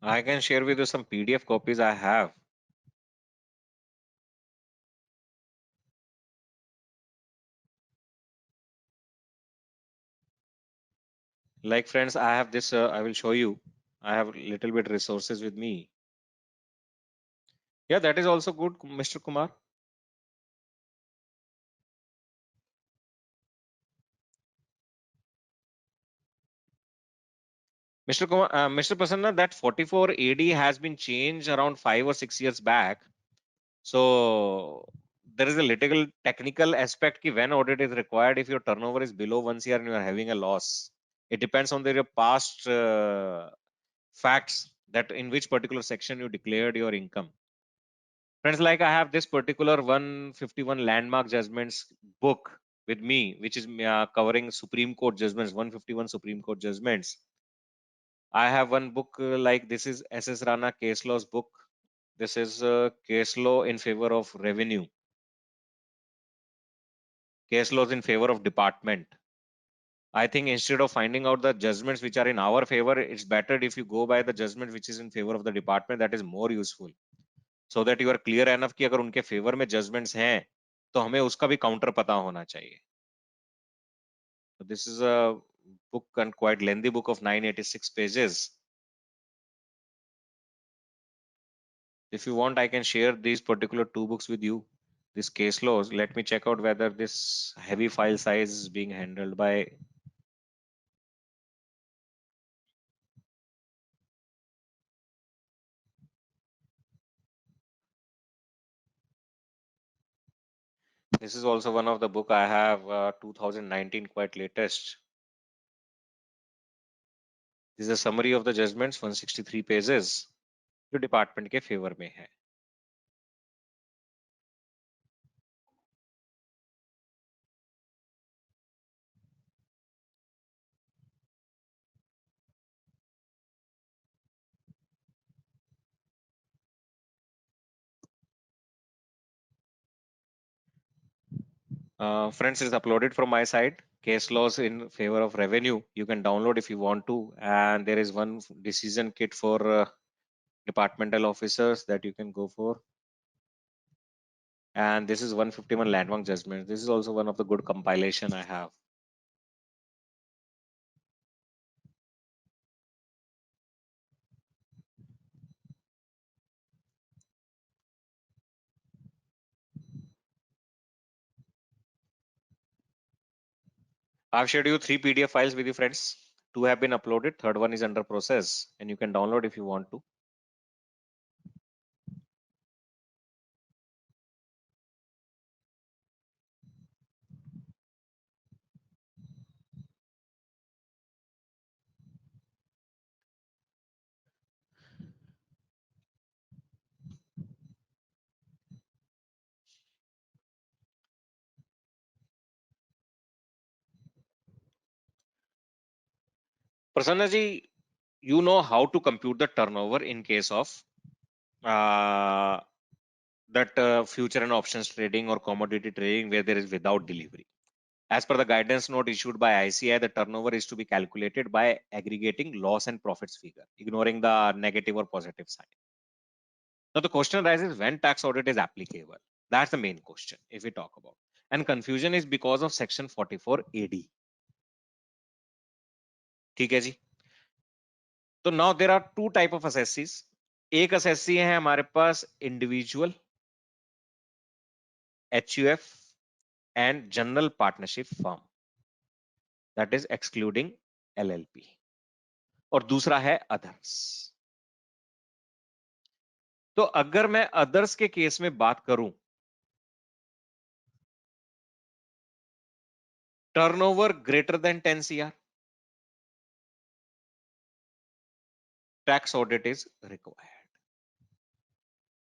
I can share with you some PDF copies I have. Like friends, I have this, I will show you. I have little bit resources with me. Yeah, that is also good, Mr. Kumar. Mr. Kumar, Mr. Prasanna, that 44 AD has been changed around 5 or 6 years back. So there is a little technical aspect ki when audit is required if your turnover is below 1 CR and you are having a loss. It depends on your past facts that in which particular section you declared your income. Friends, like I have this particular 151 landmark judgments book with me, which is covering Supreme Court judgments, 151 Supreme Court judgments. I have one book like this is SS Rana case laws book. This is case law in favor of revenue. Case laws in favor of department. I think instead of finding out the judgments which are in our favor, it's better if you go by the judgment which is in favor of the department. That is more useful. So that you are clear enough कि अगर उनके favor में judgments हैं, तो हमें उसका भी counter पता होना चाहिए. So this is a book and quite lengthy book of 986 pages. If you want, I can share these particular two books with you. This case laws. Let me check out whether this heavy file size is being handled by. This is also one of the book I have, 2019, quite latest. This is a summary of the judgments, 163 pages, जो department के favour में है. Friends, it's uploaded from my side. Case laws in favor of revenue. You can download if you want to. And there is one decision kit for departmental officers that you can go for. And this is 151 landmark judgment. This is also one of the good compilation I have. I've shared you 3 PDF files with you, friends. 2 have been uploaded. Third one is under process, and you can download if you want to. Prasanna ji, you know how to compute the turnover in case of uh, that future and options trading or commodity trading where there is without delivery. As per the guidance note issued by ICI, the turnover is to be calculated by aggregating loss and profits figure, ignoring the negative or positive sign. Now the question arises when tax audit is applicable. That's the main question if we talk about. And confusion is because of section 44 AD. ठीक है जी. तो now there are two type of assessees. एक assessee है हमारे पास individual, HUF and general partnership firm. That is excluding LLP. और दूसरा है others. तो अगर मैं अदर्स के केस में बात करूं, turnover greater than 10 CR, tax audit is required.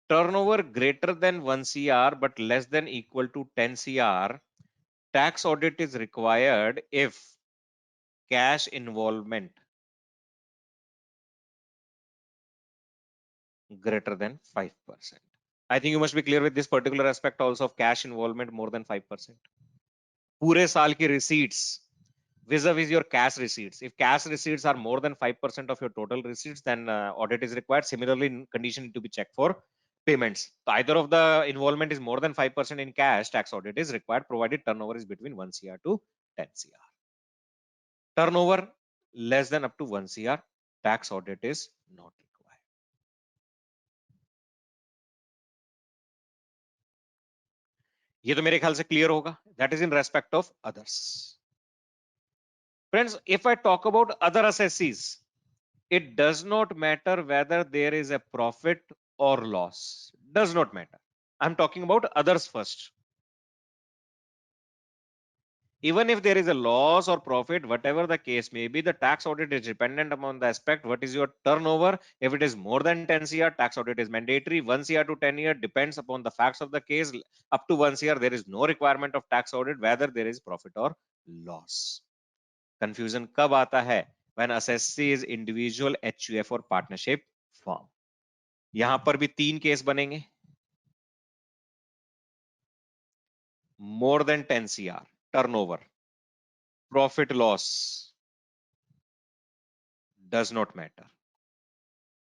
turnover greater than 1 CR but less than equal to 10 CR, tax audit is required if cash involvement greater than 5%. I think you must be clear with this particular aspect also of cash involvement more than 5%. पूरे साल की receipts vis-a-vis your cash receipts. If cash receipts are more than 5% of your total receipts, then audit is required. Similarly, condition need to be checked for payments. So either of the involvement is more than 5% in cash, tax audit is required, provided turnover is between 1 CR to 10 CR. Turnover less than up to 1 CR, tax audit is not required. ये तो मेरे ख्याल से clear होगा. That is in respect of others. Friends, if I talk about other assessees, it does not matter whether there is a profit or loss. Does not matter. I'm talking about others first. Even if there is a loss or profit, whatever the case may be, the tax audit is dependent upon the aspect what is your turnover. If it is more than 10 CR, tax audit is mandatory. 1 CR to 10 CR depends upon the facts of the case. Up to 1 CR, there is no requirement of tax audit, whether there is profit or loss. Confusion कब आता है? When assessee is individual, HUF or partnership firm. यहां पर भी 3 case बनेंगे. More than 10 CR, turnover, profit loss does not matter.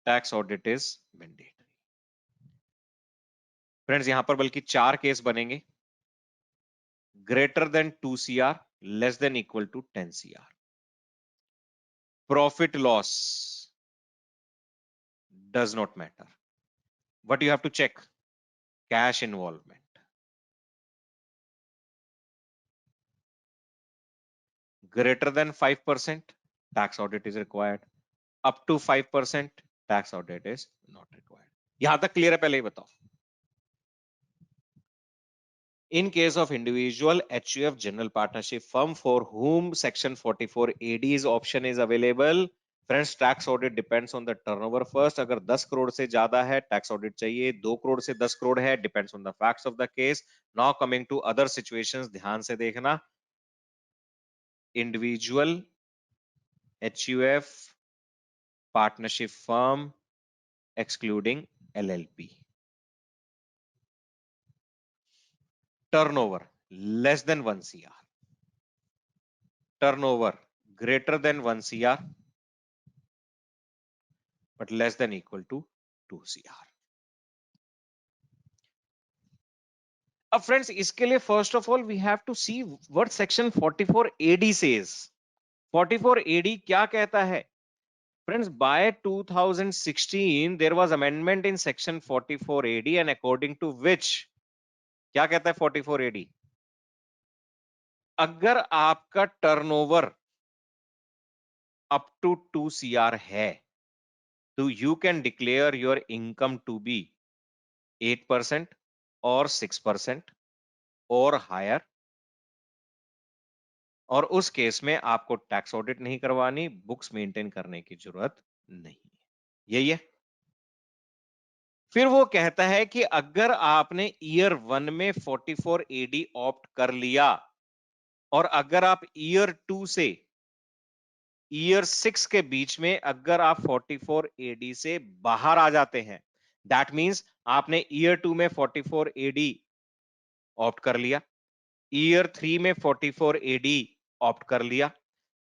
Tax audit is mandatory. Friends, यहां पर बल्कि 4 केस बनेंगे. Greater than 2 CR, less than equal to 10 CR. Profit loss does not matter. What you have to check? Cash involvement. Greater than 5%, tax audit is required. Up to 5%, tax audit is not required. यहां तक clear है? पहले ही बताओ. In case of individual HUF general partnership firm for whom section 44AD's option is available, friends, tax audit depends on the turnover first. अगर 10 करोड़ से ज्यादा है, tax audit चाहिए. 2 करोड़ से 10 करोड़ है, depends on the facts of the case. Now coming to other situations, ध्यान से देखना. Individual HUF partnership firm excluding LLP. Turnover less than 1 CR. Turnover greater than 1 CR but less than equal to 2 CR. अब friends, इसके लिए first of all we have to see what section 44AD says. 44AD क्या कहता है? Friends, by 2016 there was amendment in section 44AD and according to which क्या कहता है 44AD? अगर आपका टर्नओवर अप टू 2 CR है तो you can declare your income to be 8% or 6% or higher. और उस केस में आपको टैक्स ऑडिट नहीं करवानी, बुक्स मेंटेन करने की जरूरत नहीं है. यही है. फिर वो कहता है कि अगर आपने ईयर 1 में 44AD ऑप्ट कर लिया और अगर आप ईयर 2 से ईयर 6 के बीच में अगर आप 44AD से बाहर आ जाते हैं, दैट मींस आपने ईयर 2 में 44AD ऑप्ट कर लिया, ईयर 3 में 44AD ऑप्ट कर लिया,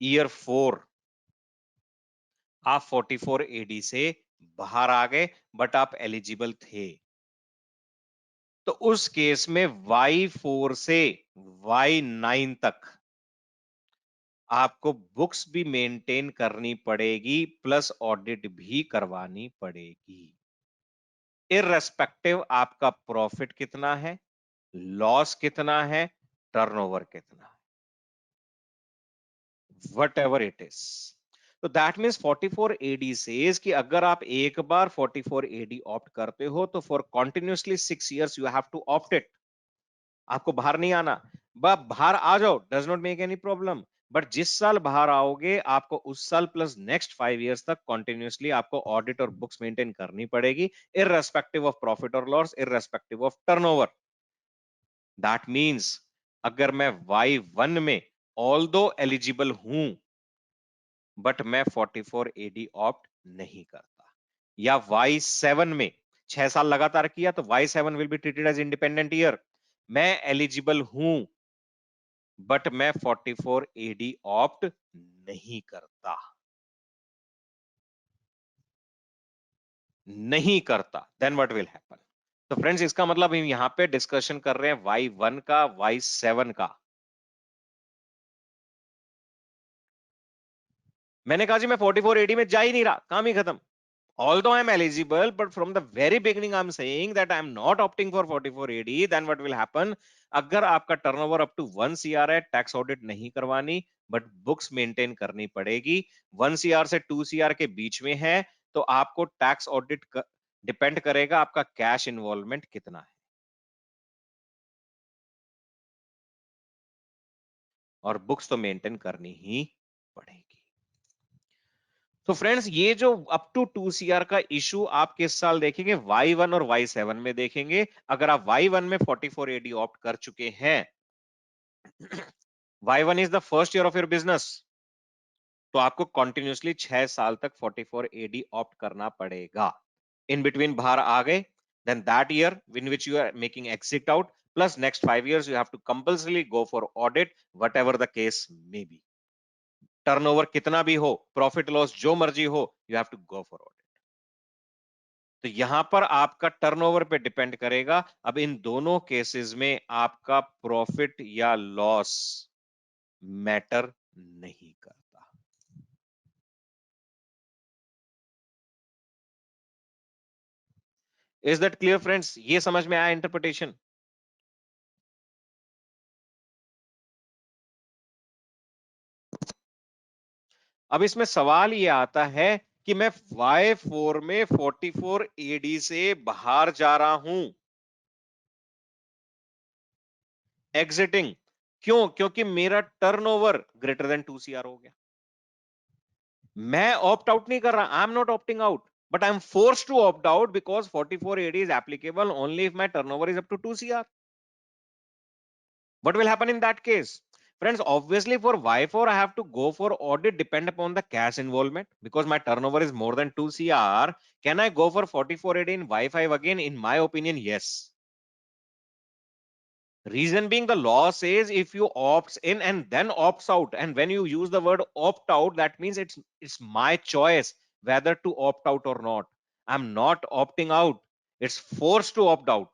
ईयर 4 आप 44AD से बाहर आ गए बट आप एलिजिबल थे, तो उस केस में Y4 से Y9 तक आपको बुक्स भी मेंटेन करनी पड़ेगी प्लस ऑडिट भी करवानी पड़ेगी. इररेस्पेक्टिव आपका प्रॉफिट कितना है, लॉस कितना है, टर्नओवर कितना है, whatever it is. तो दैट मींस 44AD says कि अगर आप एक बार 44AD ऑप्ट करते हो तो for continuously 6 years you have to opt it. आपको बाहर नहीं आना. बाहर आ जाओ, does not make any problem, but जिस साल बाहर आओगे आपको उस साल प्लस नेक्स्ट 5 इयर्स तक कंटिन्यूअसली आपको ऑडिट और बुक्स मेंटेन करनी पड़ेगी, इररेस्पेक्टिव ऑफ प्रॉफिट और loss, irrespective of turnover. That means अगर मैं Y1 में ऑल्दो एलिजिबल हूं बट मैं 44 एडी ऑप्ट नहीं करता, या Y7 में 6 साल लगातार किया तो Y7 will be treated as independent year, मैं एलिजिबल हूं बट मैं 44 एडी ऑप्ट नहीं करता, देन व्हाट विल हैपन? तो फ्रेंड्स इसका मतलब हम यहां पे डिस्कशन कर रहे हैं Y1 का, Y7 का। मैंने कहा जी मैं 44 एडी में जा ही नहीं रहा, काम ही खत्म। Although I'm eligible, but from the very beginning I'm saying that I'm not opting for 44 AD, then what will happen? अगर आपका टर्नओवर अप टू 1 CR है, टैक्स ऑडिट नहीं करवानी बट बुक्स मेंटेन करनी पड़ेगी। 1 CR से 2 CR के बीच में है तो आपको टैक्स ऑडिट डिपेंड करेगा आपका कैश इन्वॉल्वमेंट कितना है, और बुक्स तो मेंटेन करनी ही पड़ेगी। तो फ्रेंड्स ये जो अप टू 2 CR का इशू आप किस साल देखेंगे? Y1 और Y7 में देखेंगे। अगर आप Y1 में 44 AD ऑप्ट कर चुके हैं, Y1 is the first year of your business, तो आपको कंटिन्यूअसली 6 साल तक 44 AD ऑप्ट करना पड़ेगा। इन बिटवीन बाहर आ गए, then that year in which you are making exit out plus next 5 years you have to compulsorily go for audit, whatever the case may be. Turnover कितना भी हो, profit loss जो मर्जी हो, you have to go for audit. तो यहां पर आपका टर्नओवर पे डिपेंड करेगा। अब इन दोनों केसेस में आपका प्रॉफिट या लॉस मैटर नहीं करता। Is that clear friends? ये समझ में आया इंटरप्रिटेशन? अब इसमें सवाल ये आता है कि मैं Y4 में 44 AD से बाहर जा रहा हूं, एग्जिटिंग, क्यों? क्योंकि मेरा टर्नओवर ग्रेटर देन 2 CR हो गया। मैं ऑप्ट आउट नहीं कर रहा, I am not opting out, but I'm forced to opt out because 44 AD is applicable only if my turnover is up to 2 CR. What will happen in that case? Friends, obviously for Y4, I have to go for audit depend upon the cash involvement because my turnover is more than 2 CR. Can I go for 44 AD in Y5 again? In my opinion, yes. Reason being the law says if you opts in and then opts out, and when you use the word opt out, that means it's my choice whether to opt out or not. I'm not opting out. It's forced to opt out.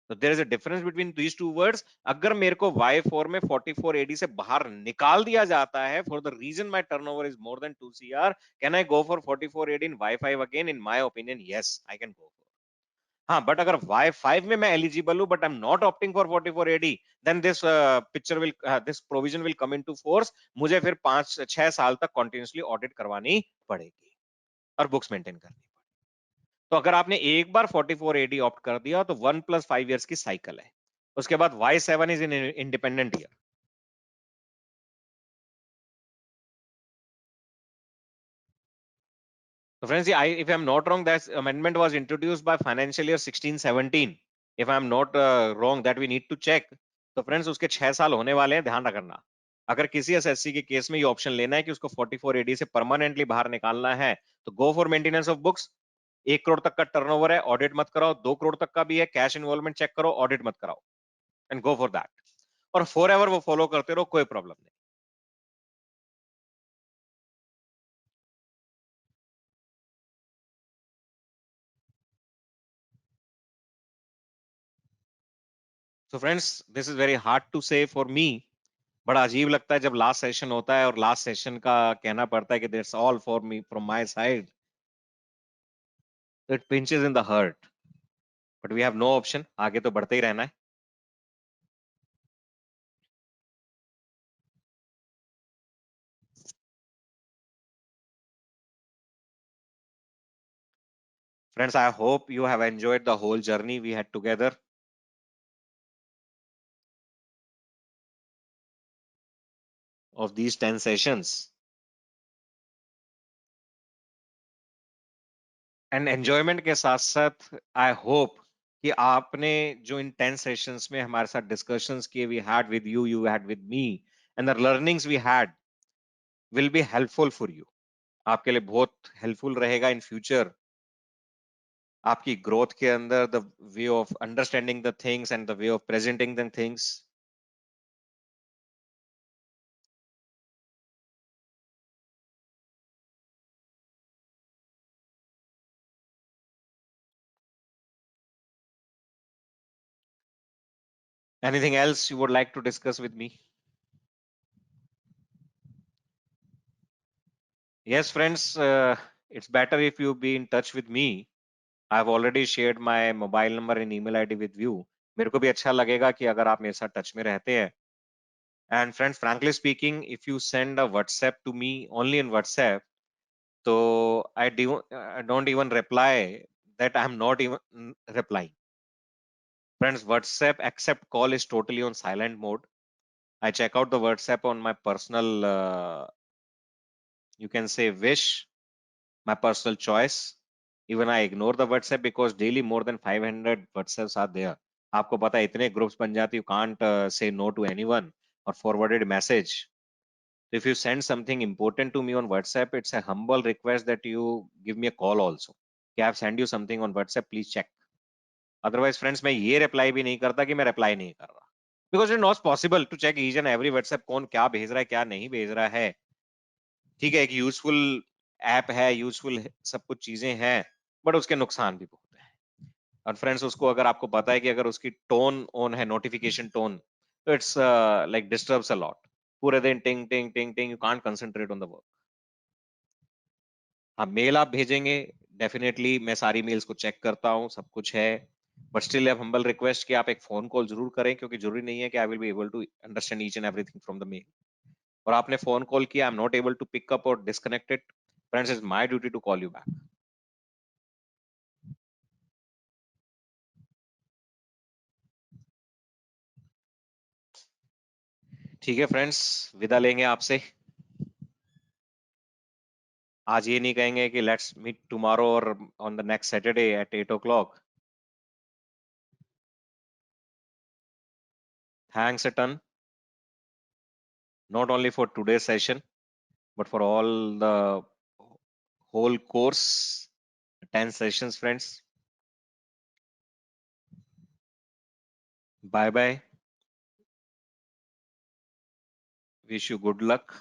So there is a difference between these two words. अगर मेरे को Y4 में 44 AD से बाहर निकाल दिया जाता है for the reason my turnover is more than 2 CR, can I go for 44 AD in Y5 again? In my opinion, yes, I can go. हाँ, बट अगर Y5 में मैं एलिजिबल हूं but I am not opting for 44 AD, then this picture will this provision will come into force. मुझे फिर 5-6 साल तक continuously audit करवानी पड़ेगी और बुक्स मेंटेन करनी पड़ेगी। तो अगर आपने एक बार 44 AD ऑप्ट कर दिया तो 1 + 5 इयर्स की साइकिल है, उसके बाद Y7 is in independent year. So friends, if I'm not wrong, that amendment was introduced by financial year 16-17. If I'm not wrong, that we need to check. तो friends उसके 6 साल होने वाले हैं, ध्यान रखना। अगर किसी एसएससी के केस में ये ऑप्शन लेना है कि उसको 44 AD से परमानेंटली बाहर निकालना है, तो go for maintenance of books. 1 crore तक का टर्नओवर है, ऑडिट मत कराओ। 2 करोड़ तक का भी है, कैश इन्वॉल्वमेंट चेक करो, ऑडिट मत कराओ, एंड गो फॉर दैट। और फॉर एवर वो फॉलो करते रहो, कोई प्रॉब्लम नहीं। So friends, this is very hard to say for me. बड़ा अजीब लगता है जब लास्ट सेशन होता है और लास्ट सेशन का कहना पड़ता है कि that's all for me from my side. It pinches in the heart, but we have no option, आगे तो बढ़ते ही रहना है। Friends, I hope you have enjoyed the whole journey we had together. of these 10 sessions. And enjoyment के साथ साथ I hope कि आपने जो इन 10 सेशंस में हमारे साथ डिस्कशंस किए, we had with you, you had with me, and the learnings we had will be helpful for you. आपके लिए बहुत हेल्पफुल रहेगा इन फ्यूचर, आपकी ग्रोथ के अंदर, the way of understanding the things and the way of presenting the things. Anything else you would like to discuss with me? Yes, friends, it's better if you be in touch with me. I've already shared my mobile number and email ID with you. मेरे को भी अच्छा लगेगा कि अगर आप मेरे साथ टच में रहते हैं. And friends, frankly speaking, if you send a WhatsApp to me only in WhatsApp, so I don't even reply, that I'm not even replying. Friends, WhatsApp accept call is totally on silent mode. I check out the WhatsApp on my personal, you can say wish, my personal choice. Even I ignore the WhatsApp because daily more than 500 WhatsApps are there. आपको पता है इतने groups बन जाती, you can't say no to anyone or forwarded message. If you send something important to me on WhatsApp, it's a humble request that you give me a call also. कि I've sent you something on WhatsApp, please check. Otherwise, friends, मैं ये reply भी नहीं करता कि मैं reply नहीं कर रहा. Because it's not possible to check each and every WhatsApp कौन क्या भेज रहा है क्या नहीं भेज रहा है. ठीक है, एक यूजफुल ऐप है, यूजफुल सब कुछ चीजें हैं, बट उसके नुकसान भी बहुत हैं. और फ्रेंड्स, उसको अगर आपको पता है कि अगर उसकी टोन ऑन है, नोटिफिकेशन टोन, तो it's like disturbs a lot. पूरे दिन टिंग टिंग टिंग टिंग, you can't concentrate on the work. हाँ, मेल आप भेजेंगे, डेफिनेटली मैं सारी मेल्स को चेक करता हूँ, सब कुछ है, बट स्टिल अब हम्बल रिक्वेस्ट कि आप एक फोन कॉल जरूर करें, क्योंकि जरूरी नहीं है कि I will be able to understand each and everything from the mail. और आपने फोन कॉल किया, I am not able to pick up और disconnected, friends, it's my duty to call you back. ठीक है फ्रेंड्स, विदा लेंगे आपसे. आज ये नहीं कहेंगे कि लेट्स मीट टुमारो और on the next Saturday at 8 o'clock. Thanks a ton, not only for today's session, but for all the whole course, 10 sessions, friends. Bye bye. Wish you good luck.